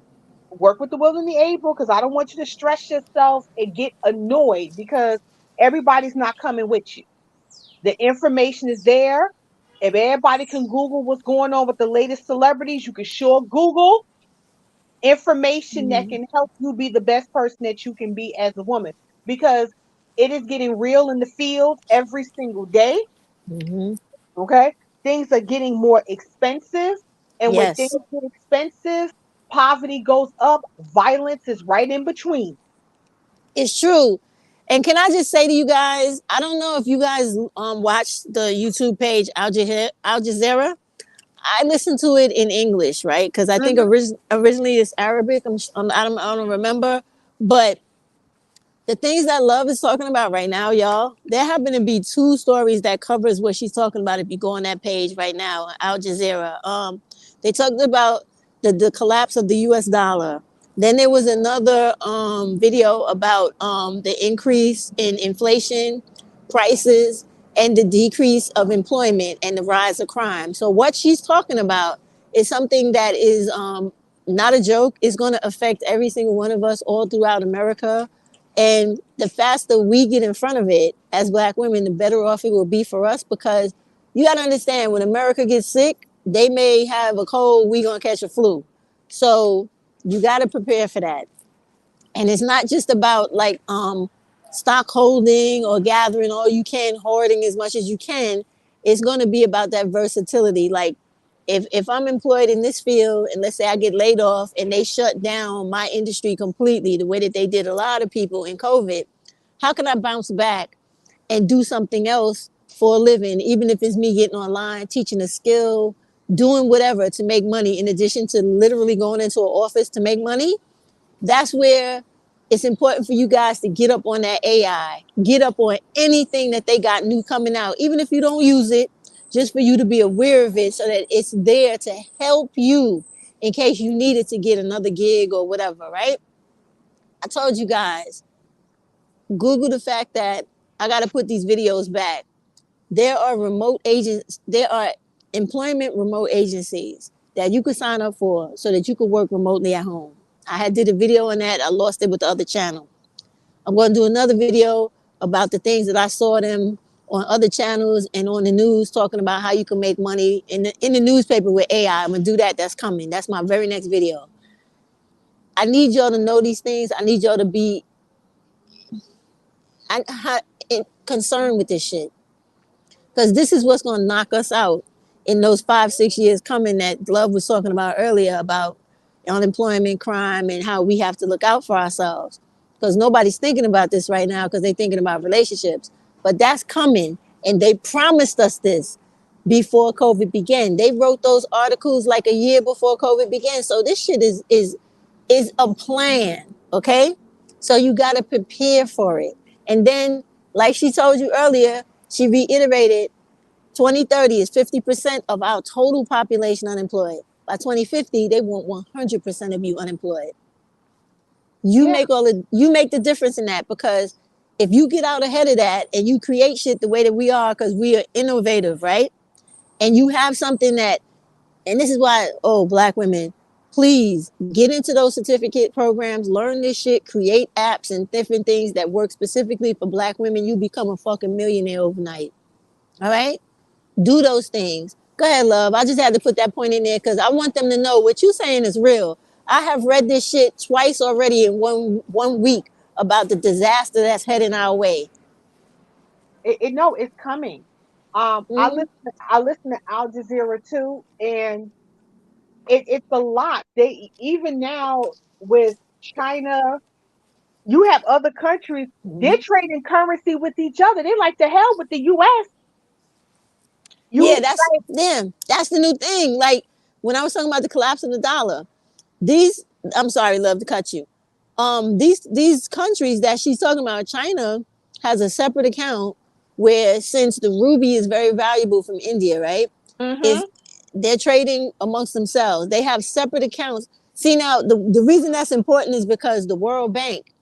Work with the willing and the able, because I don't want you to stress yourself and get annoyed because everybody's not coming with you. The information is there. If everybody can Google what's going on with the latest celebrities, you can sure Google information that Mm-hmm. can help you be the best person that you can be as a woman, because it is getting real in the field every single day. Mm-hmm. Okay. Things are getting more expensive. And when things Yes. get expensive, poverty goes up, violence is right in between. It's true. And can I just say to you guys, I don't know if you guys watch the YouTube page Al Jazeera. I listen to it in English, right? Because I think Mhm. originally it's Arabic. I don't remember, but the things that Love is talking about right now, y'all, there happen to be two stories that covers what she's talking about. If you go on that page right now, Al Jazeera, they talked about the collapse of the U.S. dollar. Then there was another video about the increase in inflation, prices, and the decrease of employment and the rise of crime. So what she's talking about is something that is not a joke. It's going to affect every single one of us all throughout America, and the faster we get in front of it as black women, the better off it will be for us, because you got to understand, when America gets sick, they may have a cold, we going to catch a flu. So you got to prepare for that. And it's not just about like stock holding or gathering all you can, hoarding as much as you can. It's going to be about that versatility. Like if I'm employed in this field and let's say I get laid off and they shut down my industry completely the way that they did a lot of people in COVID, how can I bounce back and do something else for a living, even if it's me getting online, teaching a skill, doing whatever to make money in addition to literally going into an office to make money? That's where it's important for you guys to get up on that AI, get up on anything that they got new coming out, even if you don't use it, just for you to be aware of it so that it's there to help you in case you needed to get another gig or whatever, right? I told you guys, Google the fact that I got to put these videos back. There are there are employment remote agencies that you could sign up for so that you could work remotely at home. I had did a video on that. I lost it with the other channel. I'm going to do another video about the things that I saw them on other channels and on the news talking about how you can make money in the newspaper with AI. I'm going to do that. That's coming. That's my very next video. I need y'all to know these things. I need y'all to be concerned with this shit, because this is what's going to knock us out in those 5, 6 years coming that Love was talking about earlier, about unemployment, crime, and how we have to look out for ourselves. Because nobody's thinking about this right now because they're thinking about relationships. But that's coming, and they promised us this before COVID began. They wrote those articles like a year before COVID began. So this shit is a plan, okay? So you got to prepare for it. And then, like she told you earlier, she reiterated 2030 is 50% of our total population unemployed. By 2050, they want 100% of you unemployed. Yeah. You make the difference in that, because if you get out ahead of that and you create shit the way that we are, because we are innovative, right? And you have something that, and this is why, oh, black women, please get into those certificate programs, learn this shit, create apps and different things that work specifically for black women. You become a fucking millionaire overnight. All right? Do those things. Go ahead, love. I just had to put that point in there because I want them to know what you're saying is real. I have read this shit twice already in one week about the disaster that's heading our way. No, it's coming. I Mm-hmm. listen. I listen to Al Jazeera too, and it's a lot. They even now with China, you have other countries. They're Mm-hmm. trading currency with each other. They like to hell with the U.S. Yeah, You that's like, them. That's the new thing. Like when I was talking about the collapse of the dollar, these, I'm sorry, love to cut you. these countries that she's talking about, China has a separate account where, since the ruby is very valuable from India, right? Mm-hmm. Is they're trading amongst themselves. They have separate accounts. See, now the reason that's important is because the World Bank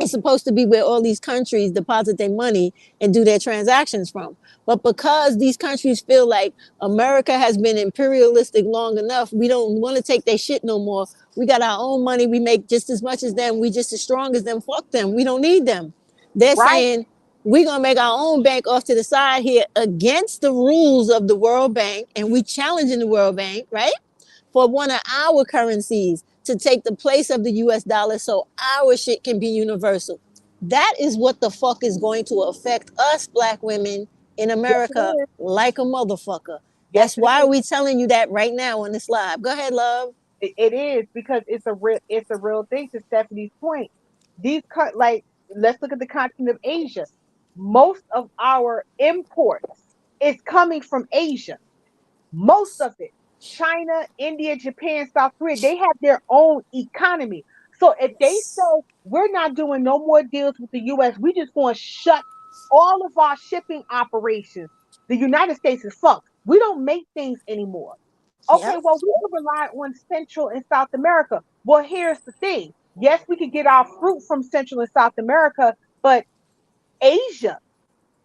is supposed to be where all these countries deposit their money and do their transactions from. But because these countries feel like America has been imperialistic long enough, we don't want to take their shit no more. We got our own money. We make just as much as them. We just as strong as them. Fuck them. We don't need them. They're Right. saying we're gonna make our own bank off to the side here against the rules of the World Bank, and we challenging the World Bank, right? For one of our currencies to take the place of the US dollar so our shit can be universal. That is what the fuck is going to affect us black women in Yes, it America is. like a motherfucker. Yes, That's it why is. we telling you that right now on this live. Go ahead, love. It is because it's a real thing. To Stephanie's point, like, let's look at the continent of Asia. Most of our imports is coming from Asia. Most of it. China, India, Japan, South Korea, they have their own economy. So if they say we're not doing no more deals with the US, we just going to shut all of our shipping operations. The United States is fucked. We don't make things anymore. Okay, Yep. well, we can rely on Central and South America. Well, here's the thing. Yes, we could get our fruit from Central and South America, but Asia,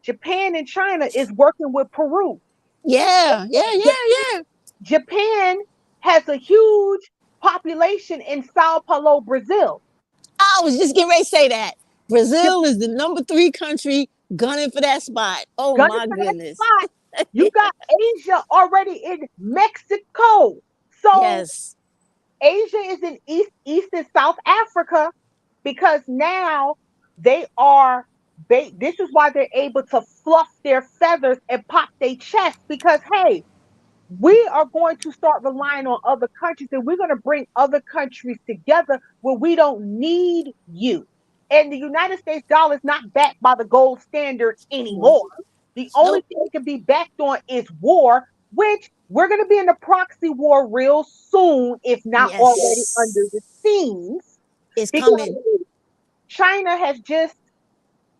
Japan and China is working with Peru. Yeah, yeah, yeah, yeah. Japan has a huge population in Sao Paulo, Brazil. I was just getting ready to say that. Japan Brazil is the number 3 country gunning for that spot. Oh gunning my for that goodness. spot. You got Asia already in Mexico. So Yes. Asia is in East and South Africa because now they are. This is why they're able to fluff their feathers and pop their chest because hey, we are going to start relying on other countries and we're going to bring other countries together where we don't need you. And the United States dollar is not backed by the gold standard anymore. The only Nope. thing it can be backed on is war, which we're going to be in a proxy war real soon, if not already under the Yes. scenes, It's because coming. China has just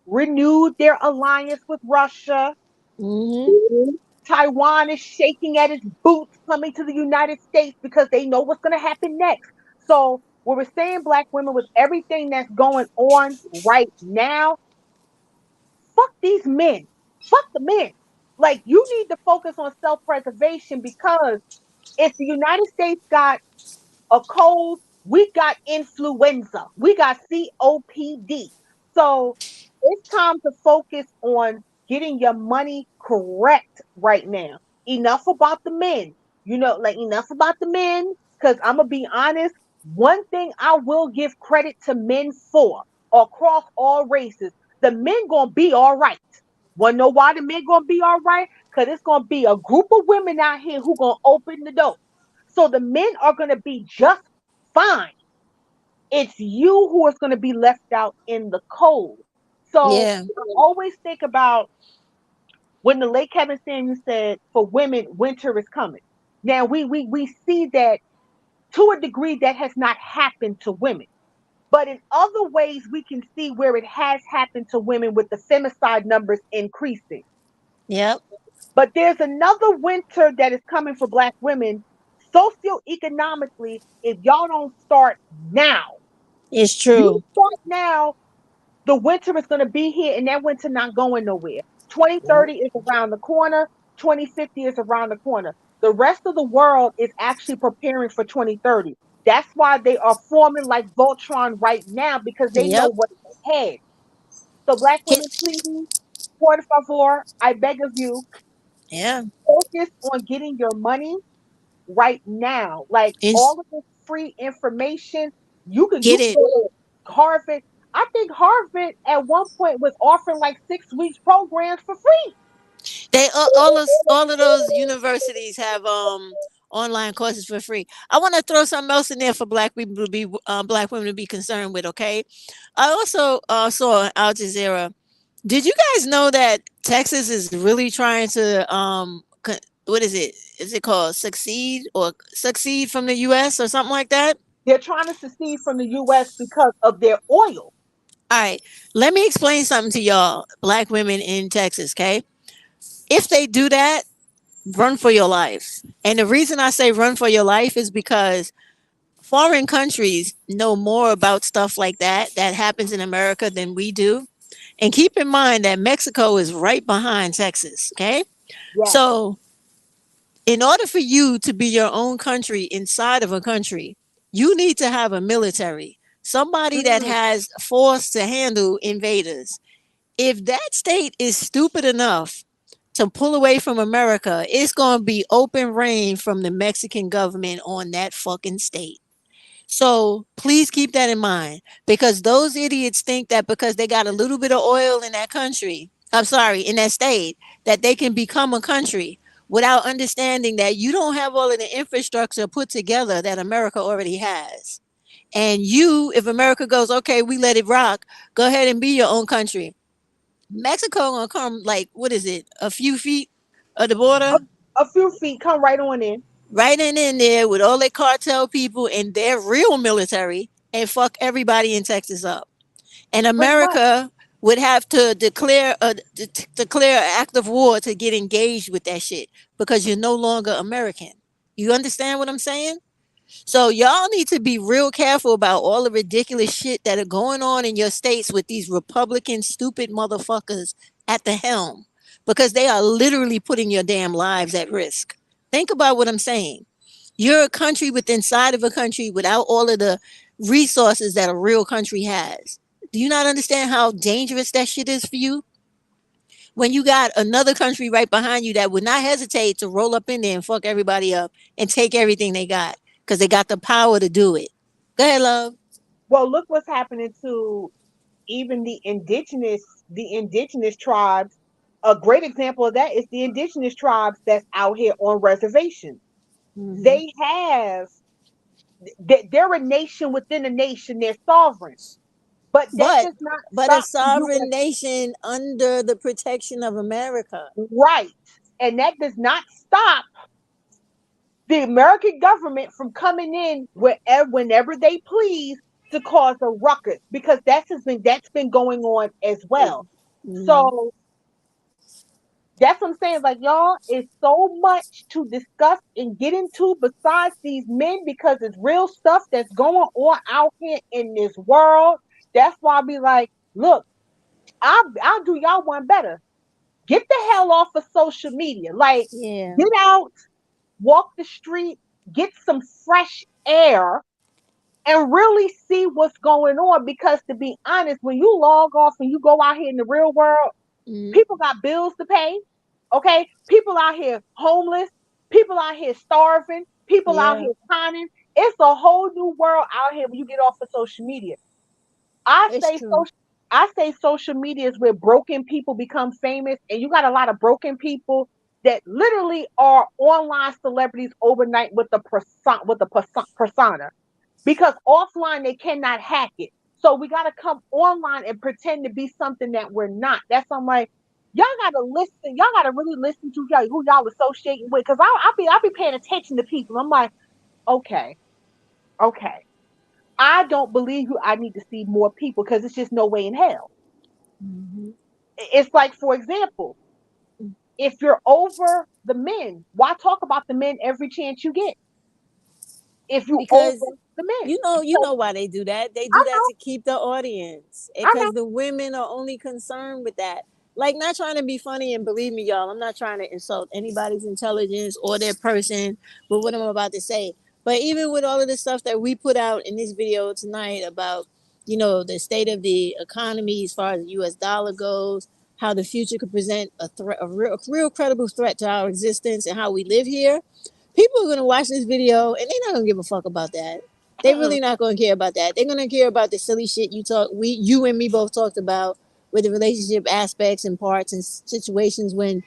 renewed their alliance with Russia. Mm-hmm. Taiwan is shaking at its boots coming to the United States because they know what's going to happen next. So, what we're saying, black women, with everything that's going on right now, fuck these men. Fuck the men. Like, you need to focus on self preservation because if the United States got a cold, we got influenza, we got COPD. So it's time to focus on getting your money correct right now. Enough about the men, like enough about the men. Because I'm gonna be honest, one thing I will give credit to men for across all races, the men gonna be all right. Wanna know why the men gonna be all right? Because it's gonna be a group of women out here who gonna open the door. So the men are going to be just fine. It's you who is going to be left out in the cold. So Yeah. I always think about when the late Kevin Samuels said, "For women, winter is coming." Now we see that to a degree that has not happened to women, but in other ways we can see where it has happened to women with the femicide numbers increasing. Yep. But there's another winter that is coming for Black women socioeconomically. If y'all don't start now, It's you true. start now, the winter is going to be here and that winter not going nowhere. 2030 is around the corner, 2050 is around the corner. The rest of the world is actually preparing for 2030. That's why they are forming like Voltron right now because they know Yep. what's ahead. So, Black Can, women, please, por favor, I beg of you, yeah. focus on getting your money right now. Like It's all of this free information, you get can it. go to Harvard. I think Harvard at one point was offering like 6 weeks programs for free. They all of those universities have online courses for free. I want to throw something else in there for black people to be black women to be concerned with. Okay, I also saw on Al Jazeera. Did you guys know that Texas is really trying to what is it? Is it called succeed or succeed from the U.S. or something like that? They're trying to secede from the U.S. because of their oil. All right, let me explain something to y'all, black women in Texas, okay? If they do that, run for your life. And the reason I say run for your life is because foreign countries know more about stuff like that happens in America than we do. And keep in mind that Mexico is right behind Texas, okay? Yes. So, in order for you to be your own country inside of a country, you need to have a military, somebody that Mm, has force to handle invaders. If that state is stupid enough to pull away from America, it's going to be open reign from the Mexican government on that fucking state. So please keep that in mind because those idiots think that because they got a little bit of oil in that country, I'm sorry, in that state, that they can become a country without understanding that you don't have all of the infrastructure put together that America already has. And you, if America goes, okay, we let it rock, go ahead and be your own country. Mexico gonna come like what is it, a few feet of the a, border, a few feet, come right on in. right in there with all their cartel people and their real military and fuck everybody in Texas up. And Pretty much. America would have to declare an act of war to get engaged with that shit because you're no longer American. You understand what I'm saying? So y'all need to be real careful about all the ridiculous shit that are going on in your states with these Republican stupid motherfuckers at the helm because they are literally putting your damn lives at risk. Think about what I'm saying. You're a country with inside of a country without all of the resources that a real country has. Do you not understand how dangerous that shit is for you? When you got another country right behind you that would not hesitate to roll up in there and fuck everybody up and take everything they got because they got the power to do it. Go ahead, love. Well, look what's happening to even the indigenous tribes. A great example of that is the indigenous tribes that's out here on reservations. Hmm. They have they're a nation within a nation. They're sovereign, but that But does not but a stop the sovereign U.S. nation under the protection of America. right, and that does not stop the American government from coming in whenever they please to cause a ruckus because that's been going on as well. Mm-hmm. So that's what I'm saying. Like y'all, it's so much to discuss and get into besides these men because it's real stuff that's going on out here in this world. That's why I be like, look, I'll do y'all one better. Get the hell off of social media. Like, Yeah. get out, walk the street, get some fresh air, and really see what's going on. Because to be honest, when you log off and you go out here in the real world, Mm-hmm. people got bills to pay. Okay, people out here homeless, people out here starving, people out Yeah. here pining. It's a whole new world out here when you get off of social media. I It's say true. social. I say social media is where broken people become famous, and you got a lot of broken people that literally are online celebrities overnight with the persona. Because offline they cannot hack it. So we got to come online and pretend to be something that we're not. That's I'm like, y'all got to listen. Y'all got to really listen to y'all, who y'all associating with. Because I'll be paying attention to people. I'm like, okay, okay. I don't believe you. I need to see more people because it's just no way in hell. Hmm. It's like, for example, if you're over the men, why talk about the men every chance you get? If you over Because the men, you know because why they do that. They I do that know, to keep the audience I know, because the women are only concerned with that. Like, not trying to be funny, and believe me, y'all, I'm not trying to insult anybody's intelligence or their person with what I'm about to say. But even with all of the stuff that we put out in this video tonight about, the state of the economy as far as the US dollar goes, how the future could present a threat, a real credible threat to our existence and how we live here, people are gonna watch this video and they're not gonna give a fuck about that. They uh-uh, really not gonna care about that. They're gonna care about the silly shit you and me both talked about with the relationship aspects and parts and situations when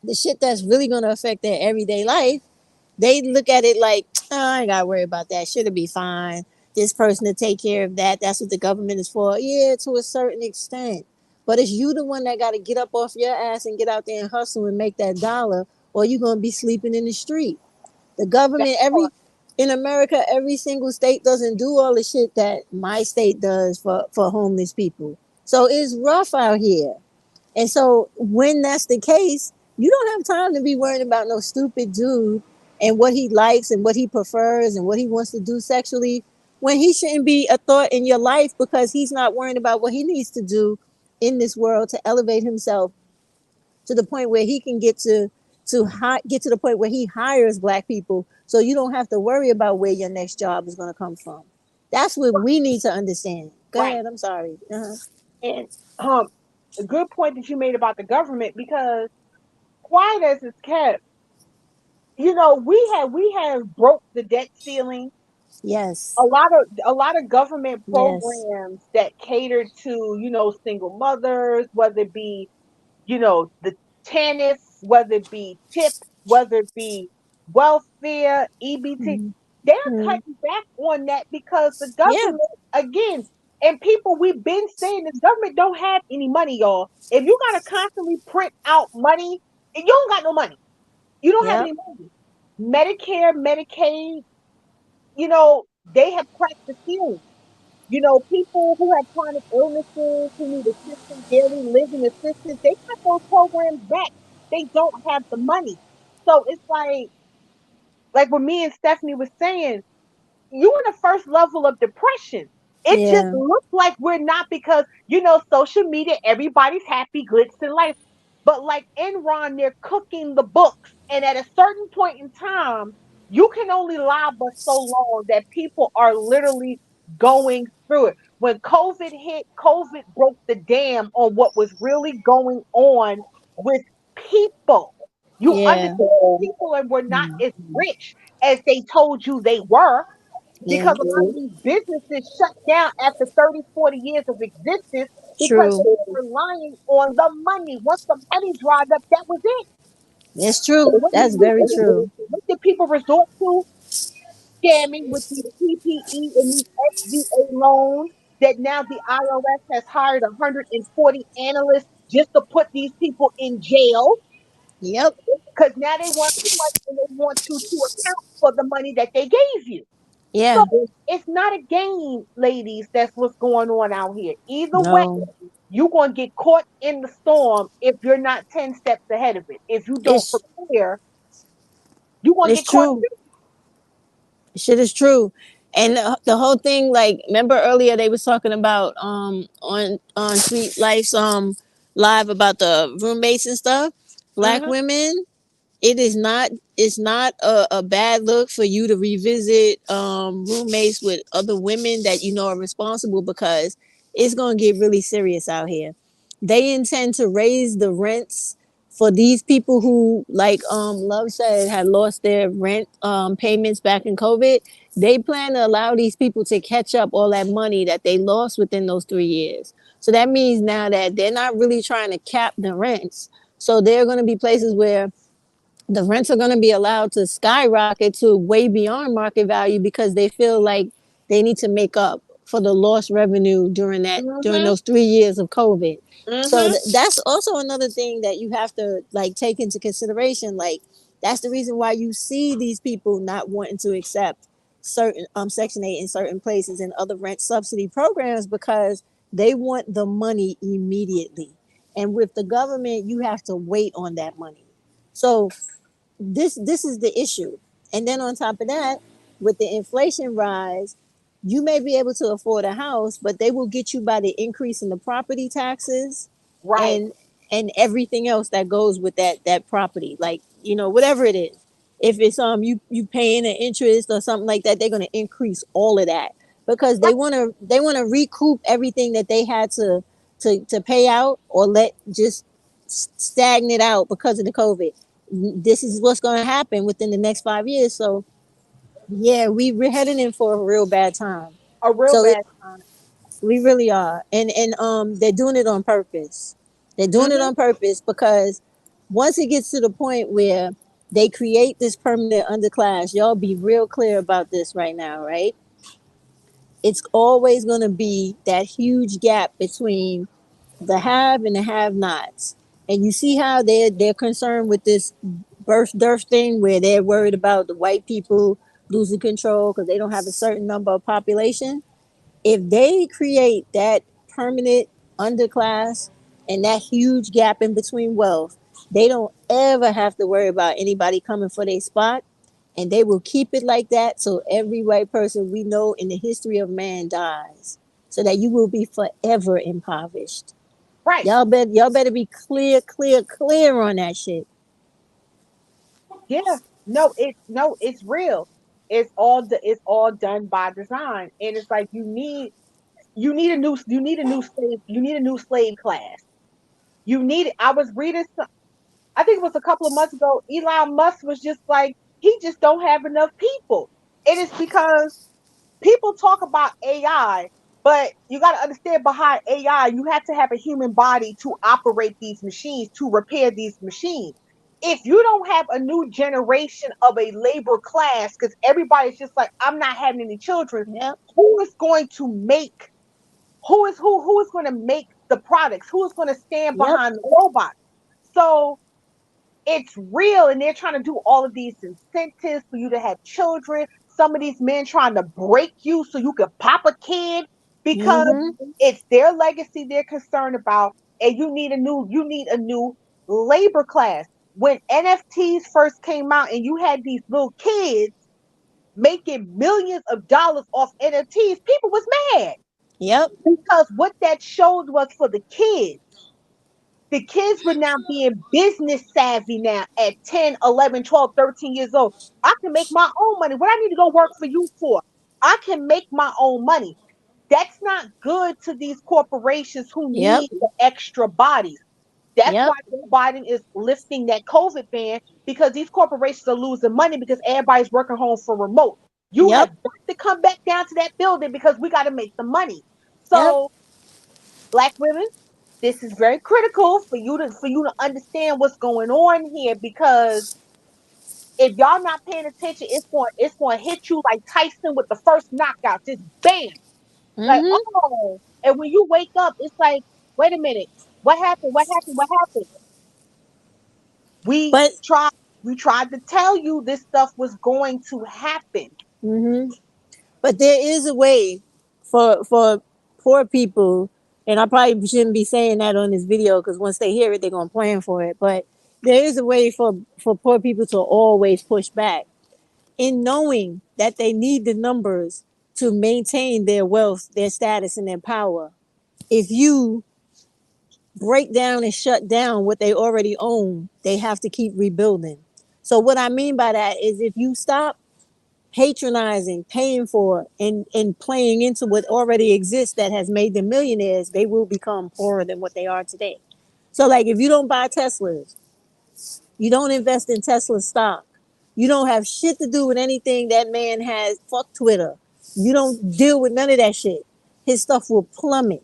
the shit that's really gonna affect their everyday life, they look at it like, oh, I ain't gotta worry about that. Should it be fine? This person to take care of that. That's what the government is for. Yeah, to a certain extent. But it's you the one that gotta get up off your ass and get out there and hustle and make that dollar, or you're gonna be sleeping in the street. The that government, part. in America, every single state doesn't do all the shit that my state does for homeless people. So it's rough out here. And so when that's the case, you don't have time to be worrying about no stupid dude and what he likes and what he prefers and what he wants to do sexually when he shouldn't be a thought in your life because he's not worrying about what he needs to do in this world to elevate himself to the point where he can get to the point where he hires black people so you don't have to worry about where your next job is going to come from. That's what we need to understand. Go Right. ahead. I'm sorry. Uh-huh. And a good point that you made about the government, because quiet as it's kept, we have broke the debt ceiling. Yes. A lot of government Yes. programs that cater to, single mothers, whether it be, the TANF, whether it be TIP, whether it be welfare, EBT, Mhm. they're Mhm. cutting back on that because the Yeah. government, again, and people, we've been saying this government don't have any money, y'all. If you gotta constantly print out money, you don't got no money. You don't have Yep. any money. Medicare, Medicaid, they have cracked the ceiling. People who have chronic illnesses, who need assistance, daily living assistance, they cut those programs back. They don't have the money. So it's like what me and Stephanie was saying, you in the first level of depression. It just Yeah. looks like we're not, because social media, everybody's happy, glitz and life. But like Enron, they're cooking the books. And at a certain point in time, you can only lie but so long that people are literally going through it. When COVID hit, COVID broke the dam on what was really going on with people. You Yeah. understand, people were not Mhm. as rich as they told you they were, Yeah. because a lot of these businesses shut down after 30, 40 years of existence because True. they were relying on the money. Once the money dried up, that was it. It's true. What did That's very people, true. what did people resort to? Scamming with these PPE and these SBA loans that now the IRS has hired 140 analysts just to put these people in jail, Yep. because now they want too much and they want you to account for the money that they gave you. So Yeah. it's not a game, ladies. That's what's going on out here. Either way, No. you're going to get caught in the storm if you're not 10 steps ahead of it. If you don't It's prepare, you're going to it's get caught. true. Shit is true. And the whole thing, like, remember earlier they was talking about on Sweet Life's live about the roommates and stuff. Black Mm-hmm. women, it is not, it's not a bad look for you to revisit roommates with other women that you know are responsible, because it's going to get really serious out here. They intend to raise the rents for these people who, like Love said, had lost their rent payments back in COVID. They plan to allow these people to catch up all that money that they lost within those 3 years. So that means now that they're not really trying to cap the rents. So there are going to be places where the rents are going to be allowed to skyrocket to way beyond market value because they feel like they need to make up for the lost revenue during Mm-hmm. those 3 years of COVID. So Mm-hmm. that's also another thing that you have to like take into consideration. Like that's the reason why you see these people not wanting to accept certain Section 8 in certain places and other rent subsidy programs, because they want the money immediately. And with the government, you have to wait on that money. So this is the issue. And then on top of that, with the inflation rise, you may be able to afford a house, but they will get you by the increase in the property taxes Right. and everything else that goes with that property, like whatever it is. If it's you paying an interest or something like that, they're going to increase all of that because Right. they want to recoup everything that they had to pay out or let just stagnate out because of the COVID. This is what's going to happen within the next 5 years. So yeah, we're heading in for a real bad time. A real So bad time. we really are, and they're doing it on purpose. They're doing it Mm-hmm. on purpose because once it gets to the point where they create this permanent underclass, y'all be real clear about this right now, right? It's always going to be that huge gap between the have and the have nots. And you see how they're concerned with this birth dearth thing where they're worried about the white people losing control because they don't have a certain number of population. If they create that permanent underclass and that huge gap in between wealth, they don't ever have to worry about anybody coming for their spot. And they will keep it like that so every white person we know in the history of man dies. So that you will be forever impoverished. Right. Y'all better be clear, clear, clear on that shit. Yeah. No, it's real. It's all done by design. And it's like you need a new slave class. I was reading I think it was a couple of months ago, Elon Musk was just like, he just don't have enough people. It is because people talk about AI, but you got to understand behind AI, you have to have a human body to operate these machines, to repair these machines. If you don't have a new generation of a labor class, because everybody's just like, I'm not having any children, Yep, who is going to make who is going to make the products? Who is going to stand yep, behind the robot? So it's real, and they're trying to do all of these incentives for you to have children. Some of these men trying to break you so you can pop a kid because mm-hmm, it's their legacy they're concerned about, and you need a new labor class. When NFTs first came out and you had these little kids making millions of dollars off NFTs, people was mad yep, because what that showed was for the kids were now being business savvy now at 10, 11, 12, 13 years old. I can make my own money. What I need to go work for you for? I can make my own money. That's not good to these corporations who yep, need the extra bodies. That's why yep, Joe Biden is lifting that COVID ban, because these corporations are losing money because everybody's working home for remote. You have yep, got to come back down to that building because we got to make the money. yep, So, black women, this is very critical for you to understand what's going on here, because if y'all not paying attention, it's going to hit you like Tyson with the first knockout, just bam, like, mm-hmm. oh. And when you wake up, it's like, wait a minute, what happened? What happened? What happened? We But tried we tried to tell you this stuff was going to happen. mm-hmm. But there is a way for poor people, and I probably shouldn't be saying that on this video because once they hear it, they're gonna plan for it. But there is a way for poor people to always push back in knowing that they need the numbers to maintain their wealth, their status, and their power. If you break down and shut down what they already own, they have to keep rebuilding. So what I mean by that is if you stop patronizing, paying for, and playing into what already exists that has made them millionaires, they will become poorer than what they are today. So, like, if you don't buy Teslas, you don't invest in Tesla stock, you don't have shit to do with anything that man has, fuck Twitter. You don't deal with none of that shit. His stuff will plummet,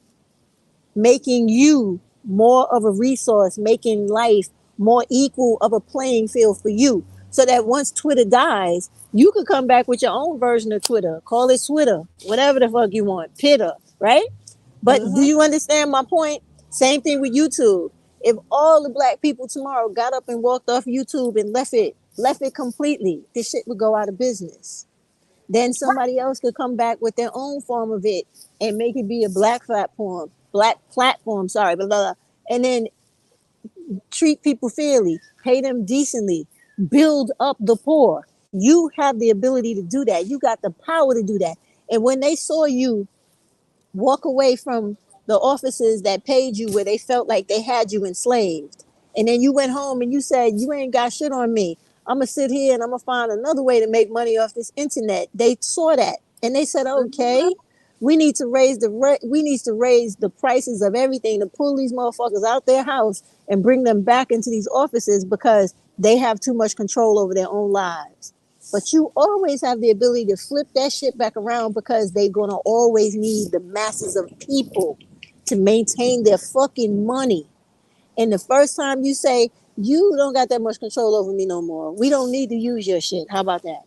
making you more of a resource, making life more equal of a playing field for you. So that once Twitter dies, you could come back with your own version of Twitter. Call it Twitter, whatever the fuck you want, Pitter, right? But do Hmm. you understand my point? Same thing with YouTube. If all the black people tomorrow got up and walked off YouTube and left it completely, this shit would go out of business. Then somebody else could come back with their own form of it and make it be a black platform, sorry, blah, blah, blah. And then treat people fairly, pay them decently, build up the poor. You have the ability to do that. You got the power to do that. And when they saw you walk away from the offices that paid you where they felt like they had you enslaved. And then you went home and you said, you ain't got shit on me. I'm going to sit here and I'm going to find another way to make money off this internet. They saw that and they said, Hmm. okay, we need to raise the prices of everything to pull these motherfuckers out their house and bring them back into these offices because they have too much control over their own lives. But you always have the ability to flip that shit back around because they're going to always need the masses of people to maintain their fucking money. And the first time you say, you don't got that much control over me no more, we don't need to use your shit. How about that?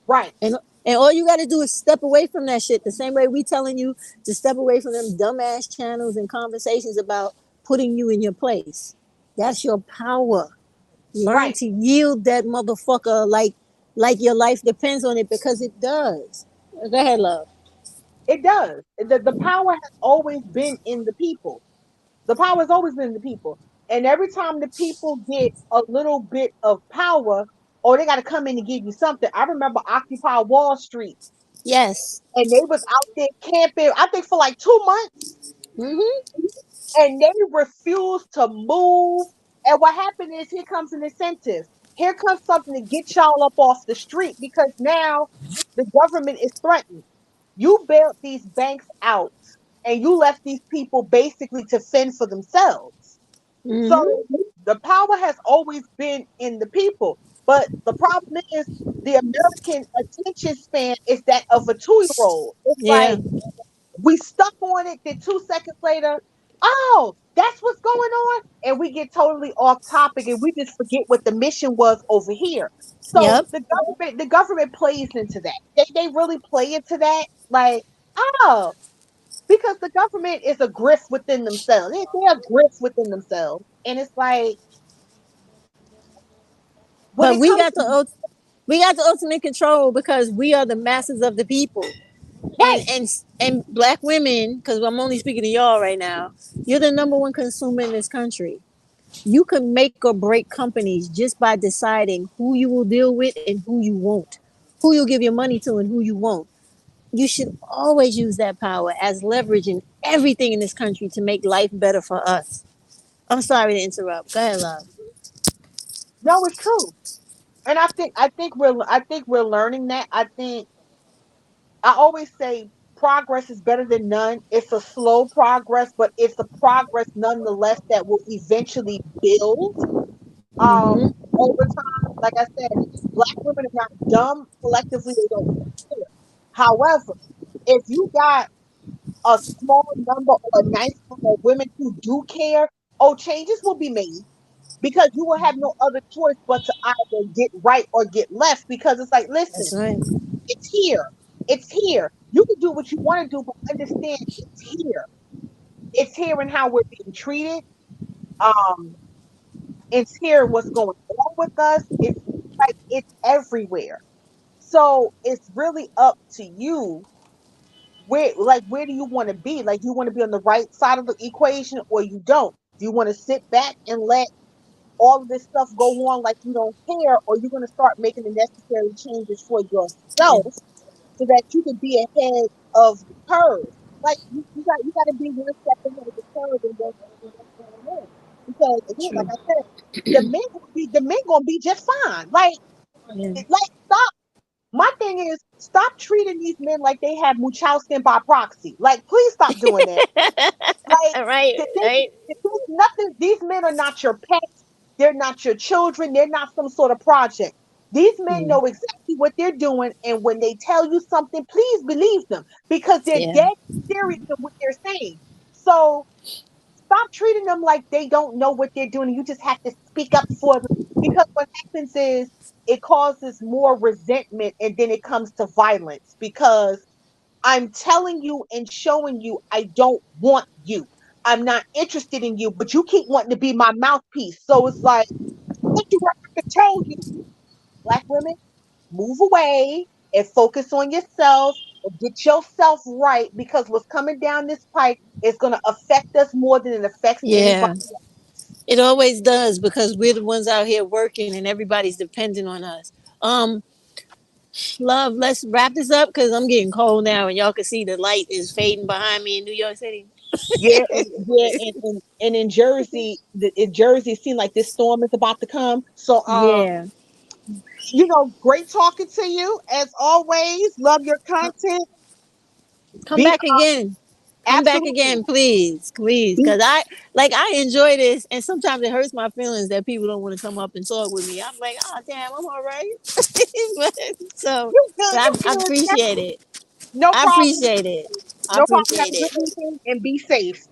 Right. And all you got to do is step away from that shit the same way we telling you to step away from them dumbass channels and conversations about putting you in your place. That's your power. Learn Right. to yield that motherfucker like like your life depends on it, because it does. Go ahead, love. It does. The power has always been in the people. The power has always been in the people. And every time the people get a little bit of power, or they got to come in and give you something. I remember Occupy Wall Street, Yes. and they was out there camping, I think for like 2 months, Mm-hmm. and they refused to move. And what happened is, here comes an incentive. Here comes something to get y'all up off the street, because now the government is threatened. You bailed these banks out, and you left these people basically to fend for themselves. Mm-hmm. So the power has always been in the people. But the problem is, the American attention span is that of a 2 year old. It's Yeah. like, we stuck on it, then 2 seconds later, oh, that's what's going on. And we get totally off topic, and we just forget what the mission was over here. So Yep. the government plays into that. They really play into that. Like, oh, because the government is a grift within themselves. They're a grift within themselves. And it's like, when But it comes to, we got the ultimate control, because we are the masses of the people. and right, and and black women, because I'm only speaking to y'all right now, you're the number one consumer in this country. You can make or break companies just by deciding who you will deal with and who you won't, who you'll give your money to and who you won't. You should always use that power as leverage in everything in this country to make life better for us. I'm sorry to interrupt. Go ahead, love. no, it's true. And I think we're learning that. I always say progress is better than none. It's a slow progress, but it's a progress nonetheless that will eventually build um Mm-hmm. over time. Like I said, black women are not dumb. Collectively, they don't care. However, if you got a small number or a nice number of women who do care, oh, changes will be made, because you will have no other choice but to either get right or get left. Because it's like, listen, That's right. it's here. It's here. You can do what you want to do, but understand it's here. It's here in how we're being treated. Um, it's here in what's going on with us. It's like, it's everywhere. So it's really up to you. Where do you want to be? Like, you want to be on the right side of the equation, or you don't? Do you want to sit back and let all of this stuff go on like you don't care, or you're going to start making the necessary changes for Yeah. yourself so that you can be ahead of the curve? Like, you got to be one step ahead of the curve and what's going on. Because again, like True. I said, the men gonna be just fine. Like, Yeah. stop. My thing is, stop treating these men like they have Munchausen by proxy. Like, please stop doing that. Like, Right. Right. there's nothing. These men are not your pets. They're not your children. They're not some sort of project. These men Yeah. know exactly what they're doing, and when they tell you something, please believe them, because they're Yeah. dead serious in what they're saying. So stop treating them like they don't know what they're doing. You just have to speak up for them, because what happens is, it causes more resentment, and then it comes to violence, because I'm telling you and showing you I don't want you. I'm not interested in you, but you keep wanting to be my mouthpiece. So it's like, what do I have to tell you? Black women, move away and focus on yourself and get yourself right, because what's coming down this pike is going to affect us more than it affects anybody. Yeah. It always does, because we're the ones out here working and everybody's dependent on us. Um, love, let's wrap this up, because I'm getting cold now and y'all can see the light is fading behind me in New York City. And in Jersey, in Jersey, it seems like this storm is about to come. So, Yeah. great talking to you as always. Love your content. Come Be back again. Come back Absolutely. again, please, please, Be because I enjoy this, and sometimes it hurts my feelings that people don't want to come up and talk with me. I'm like, oh damn, I'm all right. So, You good. but You I good. appreciate it. No I problem. appreciate it. I No problem. Have appreciate a good it. weekend and be safe.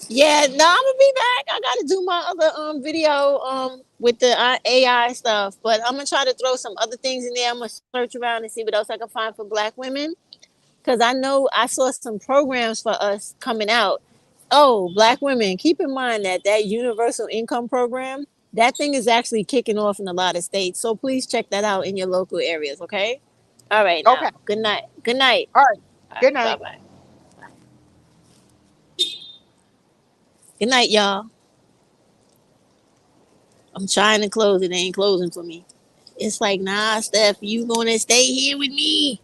Yeah, no, I'm gonna be back. I gotta do my other video with the AI stuff, but I'm gonna try to throw some other things in there. I'm gonna search around and see what else I can find for Black women, because I know I saw some programs for us coming out. Oh, Black women, keep in mind that that universal income program, That thing is actually kicking off in a lot of states. So please check that out in your local areas, okay? All right, Okay. now. Good night. Good night. All right. All Good right, bye night. bye. Good night, y'all. I'm trying to close it. It ain't closing for me. It's like, nah, Steph, you gonna stay here with me.